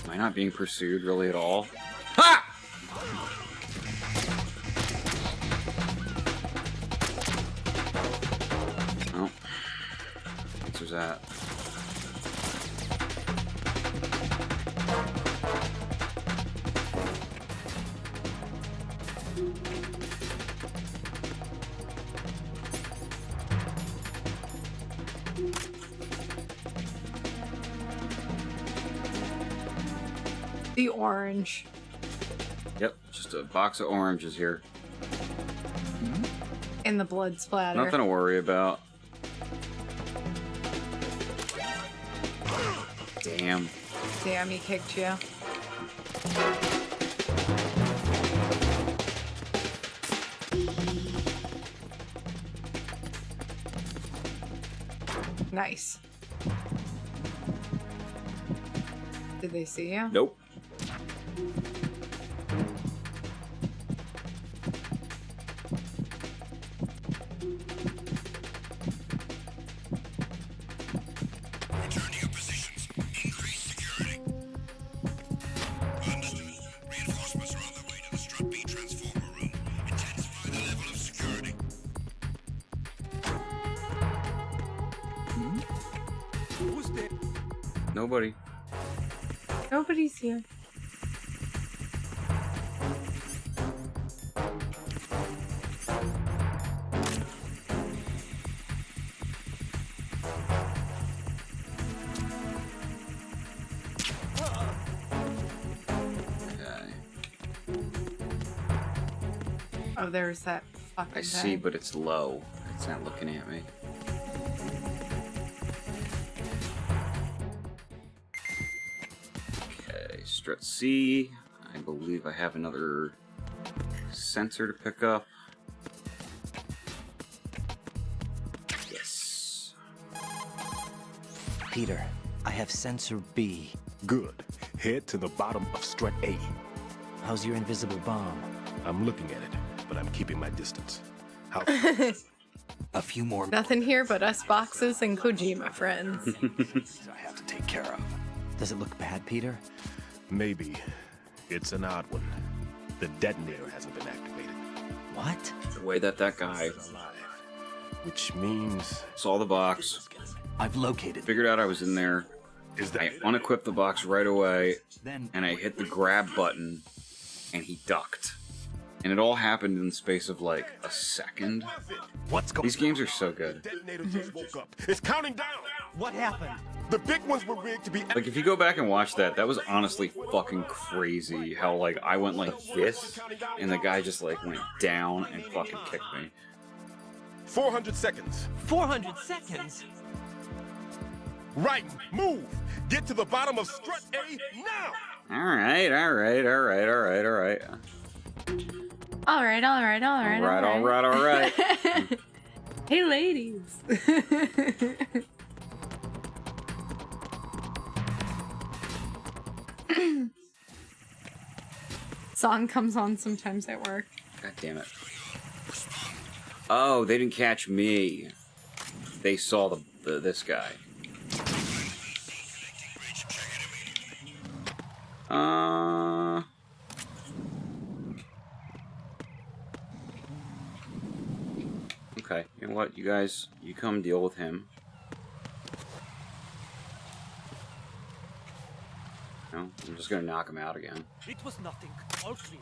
am I not being pursued really at all? Ha! Oh, answers that. The orange. Yep, just a box of oranges here. And the blood splatter. Nothing to worry about. Damn. Damn, he kicked you. Nice. Did they see you? Nope. Return to your positions. Increase security. Understood. Reinforcements are on their way to the Strut B transformer room. Intensify the level of security. Who's there? Nobody. Nobody's here. Oh, there's that fucking I see, thing. but it's low. It's not looking at me. Okay, Strut C. I believe I have another sensor to pick up. Yes. Peter, I have sensor B. Good. Head to the bottom of Strut A. How's your invisible bomb? I'm looking at it, but I'm keeping my distance. How? A few more. Nothing here but us boxes and Kojima friends. I have to take care of. Does it look bad, Peter? Maybe. It's an odd one. The detonator hasn't been activated. What? The way that guy alive, which means saw the box. I've located. Figured out I was in there. I unequipped the box right away, and I hit the grab button, and he ducked. And it all happened in the space of like a second. What's going? These games are so good. The detonator just woke up. It's counting down. What happened? The big ones were rigged to be. Like, if you go back and watch that, that was honestly fucking crazy. How like I went like this, and the guy just like went down and fucking kicked me. 400 seconds. 400 seconds. Right, move. Get to the bottom of Strut A now. All right. All right. Hey, ladies. Song comes on sometimes at work. God damn it. Oh, they didn't catch me. They saw this guy. Okay, you know what, you guys, you come deal with him. No, I'm just gonna knock him out again. It was nothing. All clear.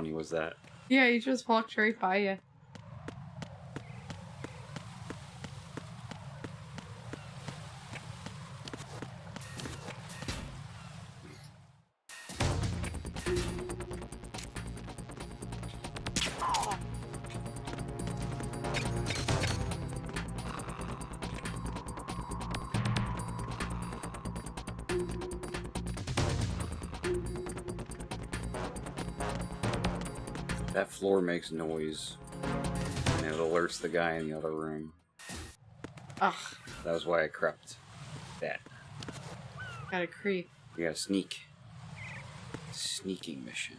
funny was that? Yeah, he just walked right by you. That floor makes noise, and it alerts the guy in the other room. Ugh, That was why I crept. That. gotta creep. You gotta sneak. Sneaking mission.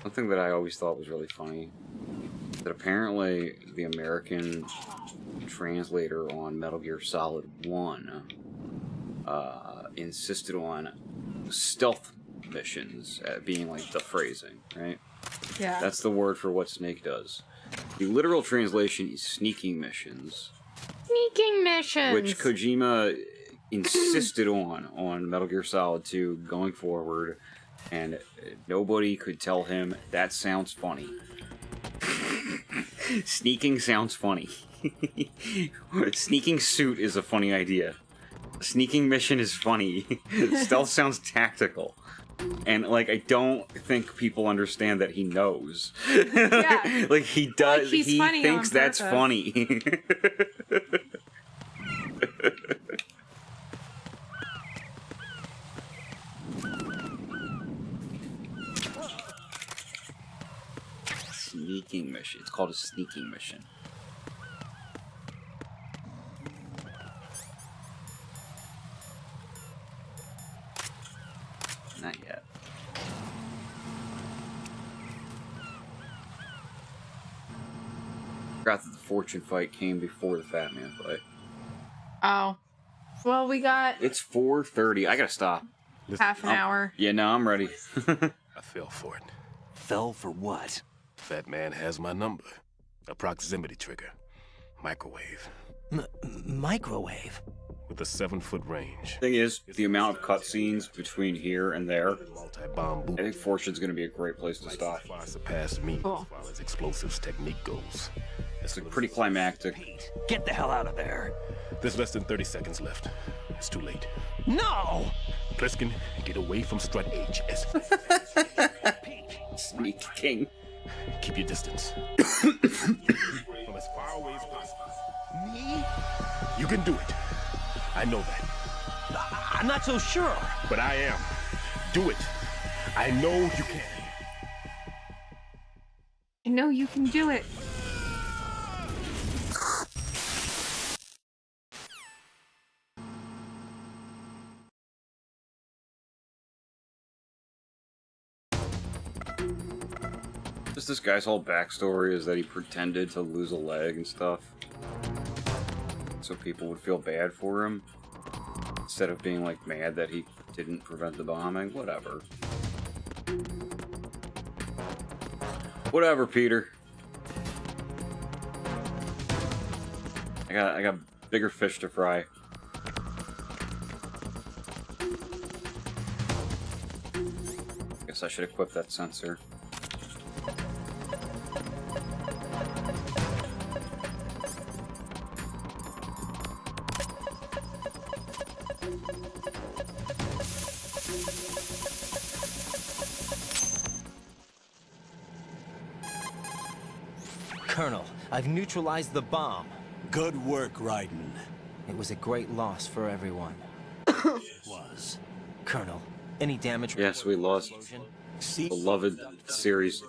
Something that I always thought was really funny, that apparently the American translator on Metal Gear Solid 1 insisted on stealth missions being like the phrasing, right? Yeah. That's the word for what Snake does. The literal translation is sneaking missions, Sneaking missions! which Kojima insisted on Metal Gear Solid 2 going forward, and nobody could tell him that sounds funny. Sneaking sounds funny. Sneaking suit is a funny idea. Sneaking mission is funny. Stealth sounds tactical. And, like, I don't think people understand that he knows. Yeah. Like, he does. Like, he funny thinks on that's purpose. funny. Sneaking mission. It's called a sneaking mission. Not yet. Forgot that the fortune fight came before the Fat Man fight. Oh. Well, we got It's 4:30. I gotta stop. half an hour. Yeah, no, I'm ready. I fell for it. Fell for what? Fat Man has my number. A proximity trigger. Microwave. Microwave? With a 7-foot range. Thing is, the amount of cutscenes between here and there, Multi-bomb I boot. think Fortune's gonna be a great place to stop. Far surpassed me Cool. as far as explosives technique goes. It's like pretty climactic. Get the hell out of there. There's less than 30 seconds left. It's too late. No! Pliskin, get away from Strut H as Sneak King. Keep your distance. From as far away as possible. Me? You can do it. I know that. I'm not so sure. But I am. Do it. I know you can. I know you can do it. Just this guy's whole backstory is that he pretended to lose a leg and stuff, so people would feel bad for him, instead of being like mad that he didn't prevent the bombing. Whatever. Whatever, Peter. I got bigger fish to fry. Guess I should equip that sensor. Colonel, I've neutralized the bomb. Good work, Raiden. It was a great loss for everyone. It was. Colonel, any damage? Yes, we lost beloved series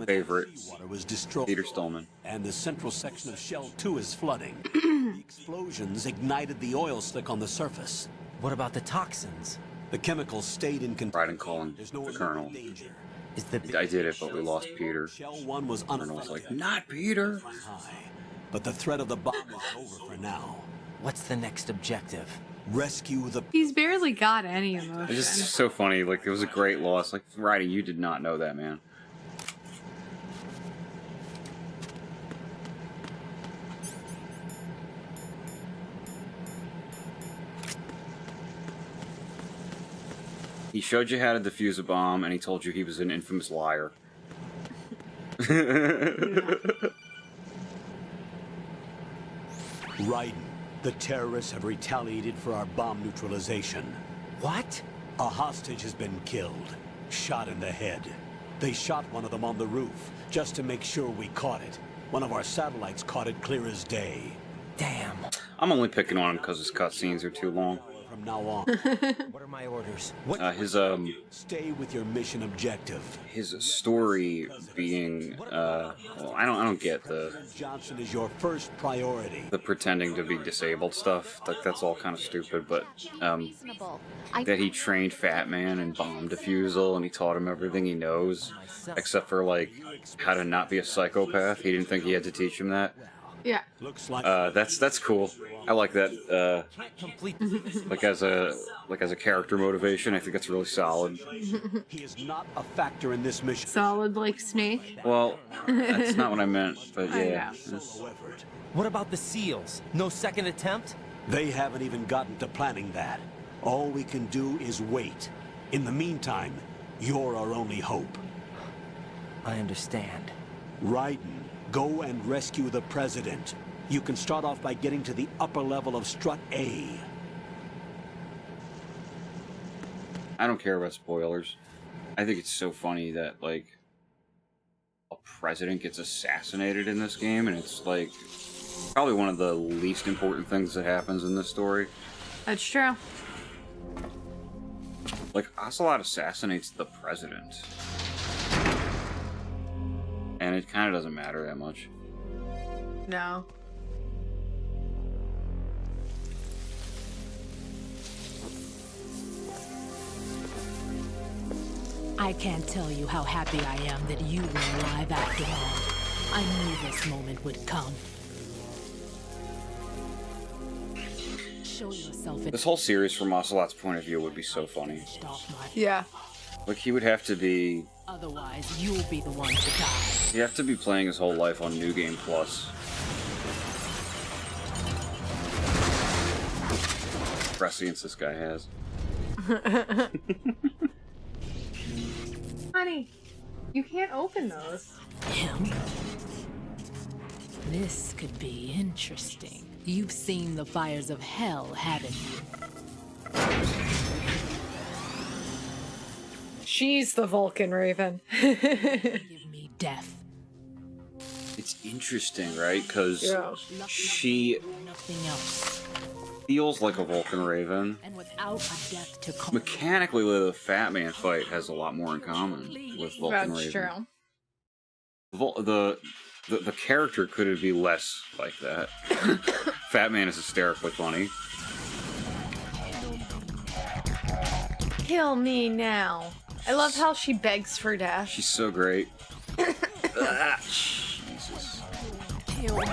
favorite, Water was destroyed. Peter Stallman. And the central section of Shell 2 is flooding. The explosions ignited the oil slick on the surface. What about the toxins? The chemicals stayed in control. Raiden calling the Colonel. Danger. Is the I did it, but we lost Peter. Shell 1 was Colonel was unaffected. like, not Peter! High. But the threat of the bomb is over for now. What's the next objective? Rescue the... He's barely got any emotion. It's just so funny. Like, it was a great loss. Like, Raiden, you did not know that, man. He showed you how to defuse a bomb, and he told you he was an infamous liar. Raiden, the terrorists have retaliated for our bomb neutralization. What? A hostage has been killed, shot in the head. They shot one of them on the roof, just to make sure we caught it. One of our satellites caught it clear as day. Damn. I'm only picking on him because his cutscenes are too long. From now on. What are my orders? Stay with your mission objective. His story being, well, I don't get Johnson is your first priority. the pretending to be disabled stuff. Like, that's all kind of stupid, but, that he trained Fat Man in bomb defusal, and he taught him everything he knows, except for, like, how to not be a psychopath. He didn't think he had to teach him that. Yeah. That's cool. I like that. Like as a character motivation, I think that's really solid. He is not a factor in this mission. Solid like Snake. Well, that's not what I meant, but yeah. What about the SEALs? No second attempt? They haven't even gotten to planning that. All we can do is wait. In the meantime, you're our only hope. I understand. Raiden, go and rescue the President. You can start off by getting to the upper level of Strut A. I don't care about spoilers. I think it's so funny that, like, a president gets assassinated in this game, and it's, like, probably one of the least important things that happens in this story. That's true. Like, Ocelot assassinates the president. And it kind of doesn't matter that much. No. I can't tell you how happy I am that you were alive after all. I knew this moment would come. Show yourself in This whole series from Ocelot's point of view would be so funny. Yeah. Like, he would have to be... Otherwise, you'll be the one to die. He'd have to be playing his whole life on New Game Plus. Prescience this guy has. Honey, you can't open those. This could be interesting. You've seen the fires of hell, haven't you? She's the Vulcan Raven. Give me death. It's interesting, right? Because Yeah. she Nothing else. feels like a Vulcan Raven. And without a death to come. Mechanically, the Fat Man fight has a lot more in common with Vulcan That's Raven. true. The character could be less like that. Fat Man is hysterically funny. Kill me now. I love how she begs for death. She's so great. Ah, Jesus. Kill me.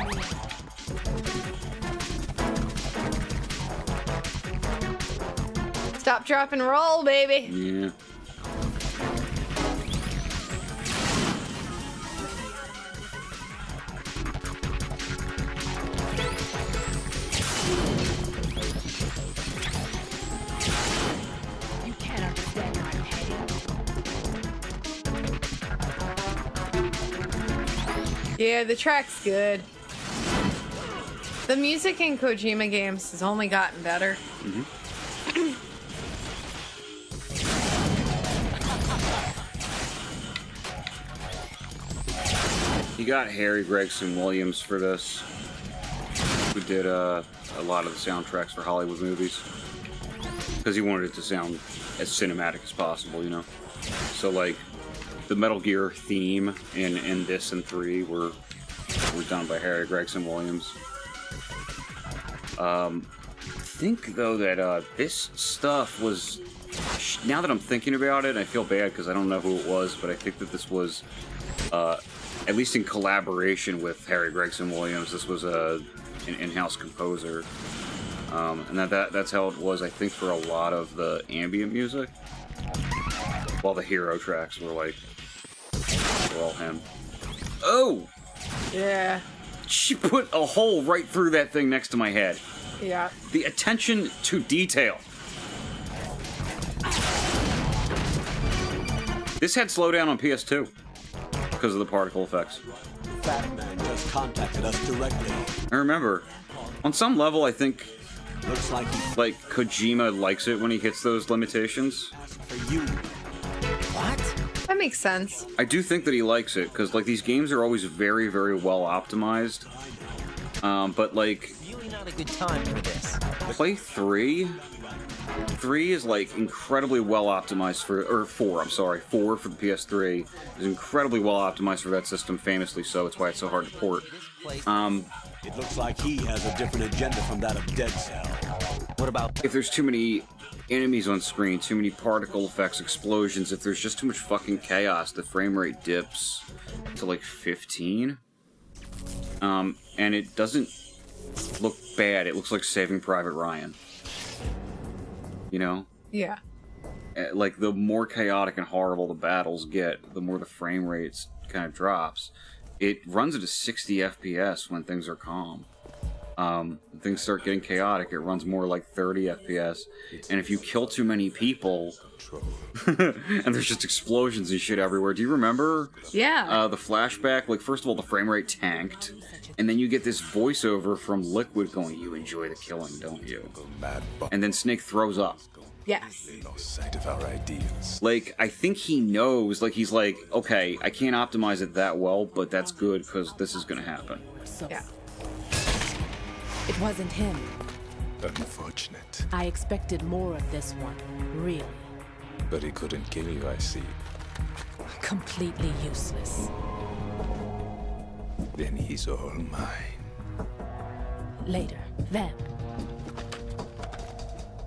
Stop, drop, and roll, baby. Yeah. You can't understand my pain. Yeah, the track's good. The music in Kojima games has only gotten better. He got Harry Gregson Williams for this, who did a lot of the soundtracks for Hollywood movies, because he wanted it to sound as cinematic as possible, you know. So, like, the Metal Gear theme in this and 3 were done by Harry Gregson Williams. I think though that this stuff was, now that I'm thinking about it, I feel bad because I don't know who it was, but I think that this was at least in collaboration with Harry Gregson Williams. This was an in-house composer, and that's how it was, I think, for a lot of the ambient music, while the hero tracks were all him. Oh! Yeah. She put a hole right through that thing next to my head. Yeah. The attention to detail. This had slowdown on PS2 because of the particle effects. Fat Man just contacted us directly. I remember. On some level, I think looks like Kojima likes it when he hits those limitations. For you. What? That makes sense. I do think that he likes it because like these games are always very, very well optimized. But like, Really not a good time for this. play 3. 3 is like incredibly well optimized for, or 4, I'm sorry, 4 for the PS3 is incredibly well optimized for that system, famously so. It's why it's so hard to port. It looks like he has a different agenda from that of Dead Cell. What about if there's too many enemies on screen, too many particle effects, explosions, if there's just too much fucking chaos, the frame rate dips to like 15. And it doesn't look bad. It looks like Saving Private Ryan. You know? Yeah. Like, the more chaotic and horrible the battles get, the more the frame rates kind of drops. It runs at a 60 FPS when things are calm. When things start getting chaotic, it runs more like 30 FPS. And if you kill too many people, and there's just explosions and shit everywhere. Do you remember? Yeah. The flashback? Like, first of all, the frame rate tanked. And then you get this voiceover from Liquid going, "You enjoy the killing, don't you?" And then Snake throws up. Yes. Lost sight of our ideals. Like, I think he knows, like, he's like, okay, I can't optimize it that well, but that's good, because this is gonna happen. Yeah. It wasn't him. Unfortunate. I expected more of this one, really. But he couldn't kill you, I see. Completely useless. Then he's all mine. Later, then.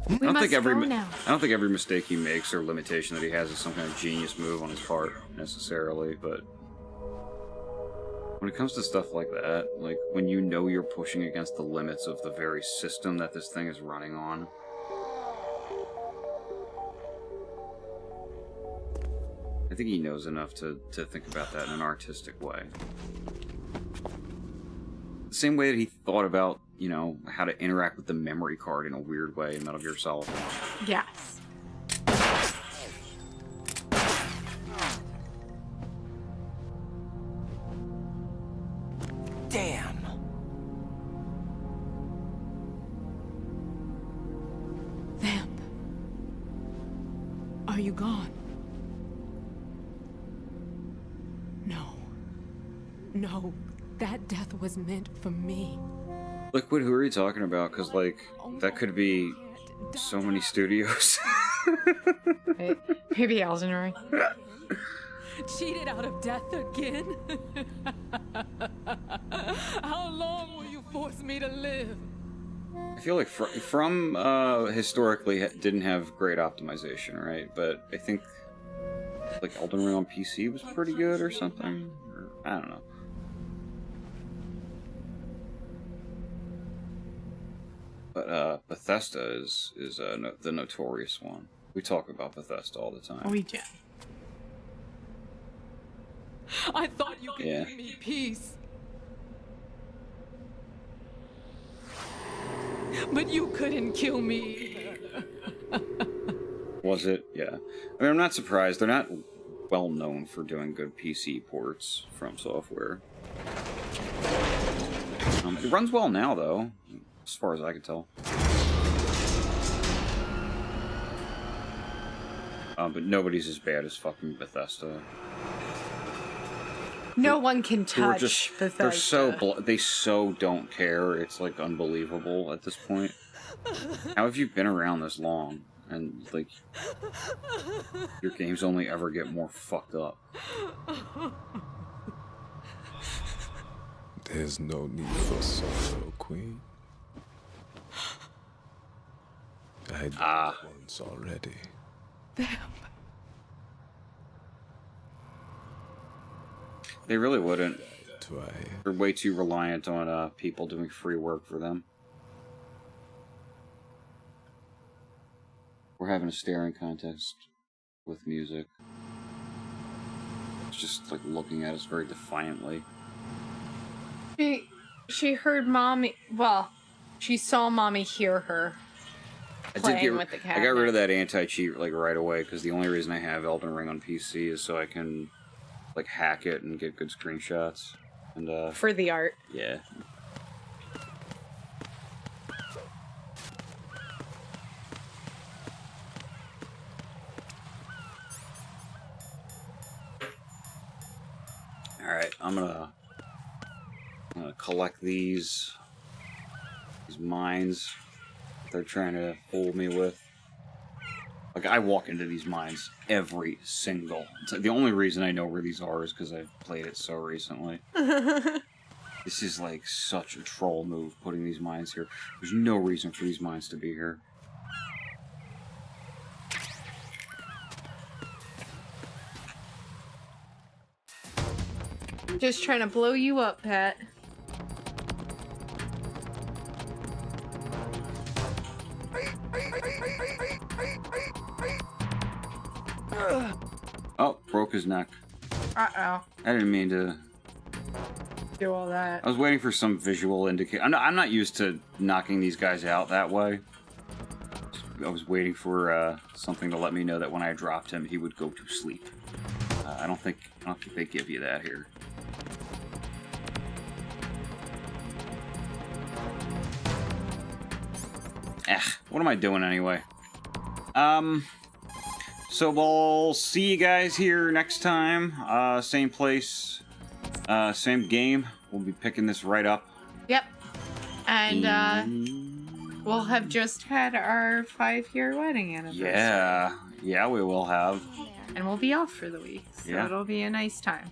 I don't think every mistake he makes or limitation that he has is some kind of genius move on his part, necessarily, but when it comes to stuff like that, like, when you know you're pushing against the limits of the very system that this thing is running on, I think he knows enough to think about that in an artistic way. The same way that he thought about, you know, how to interact with the memory card in a weird way in Metal Gear Solid 1. Yes. Damn. Vamp. Are you gone? No. No. That death was meant for me. Liquid, who are you talking about? Because, like, that could be so many studios. Maybe Elden Cheated out of death again? How long will you force me to live? I feel like From historically didn't have great optimization, right? But I think, like, Elden Ring on PC was pretty good or something. Or, I don't know. But Bethesda is the notorious one. We talk about Bethesda all the time. We do. I thought you could give me peace. But you couldn't kill me. Was it? Yeah. I mean, I'm not surprised. They're not well known for doing good PC ports from software. It runs well now, though, as far as I can tell. But nobody's as bad as fucking Bethesda. No one can touch Bethesda. They're they so don't care. It's like unbelievable at this point. How have you been around this long? And like, your games only ever get more fucked up. There's no need for sorrow, Queen. I did once already. They really wouldn't. They're way too reliant on people doing free work for them. We're having a staring contest with music. It's just like looking at us very defiantly. She heard mommy. Well, she saw mommy hear her. playing with the I cabinet. got rid of that anti-cheat like right away because the only reason I have Elden Ring on PC is so I can like hack it and get good screenshots. And for the art. Yeah. All right, I'm gonna collect these mines that they're trying to fool me with. Like, I walk into these mines every single. It's like the only reason I know where these are is because I've played it so recently. This is like such a troll move, putting these mines here. There's no reason for these mines to be here. Just trying to blow you up, Pat. Oh, broke his neck. Uh-oh. I didn't mean to Do all that. I was waiting for some visual indicator. I'm not used to knocking these guys out that way. I was waiting for something to let me know that when I dropped him, he would go to sleep. I don't think they give you that here. What am I doing anyway? So we'll see you guys here next time. Same place, same game. We'll be picking this right up. Yep. And we'll have just had our 5-year wedding anniversary. Yeah, we will have. And we'll be off for the week, so it'll be a nice time.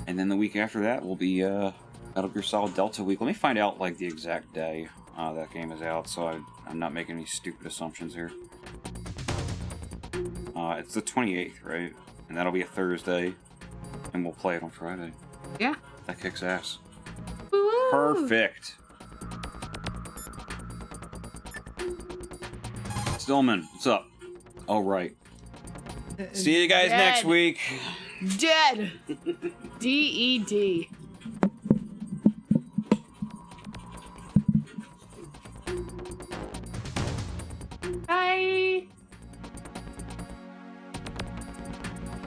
And then the week after that will be Metal Gear Solid Delta week. Let me find out like the exact day that game is out, so I'm not making any stupid assumptions here. It's the 28th, right? And that'll be a Thursday, and we'll play it on Friday. Yeah. That kicks ass. Woo-hoo! Perfect. Stillman, what's up? All right. See you guys next week. Dead. D-E-D. Bye.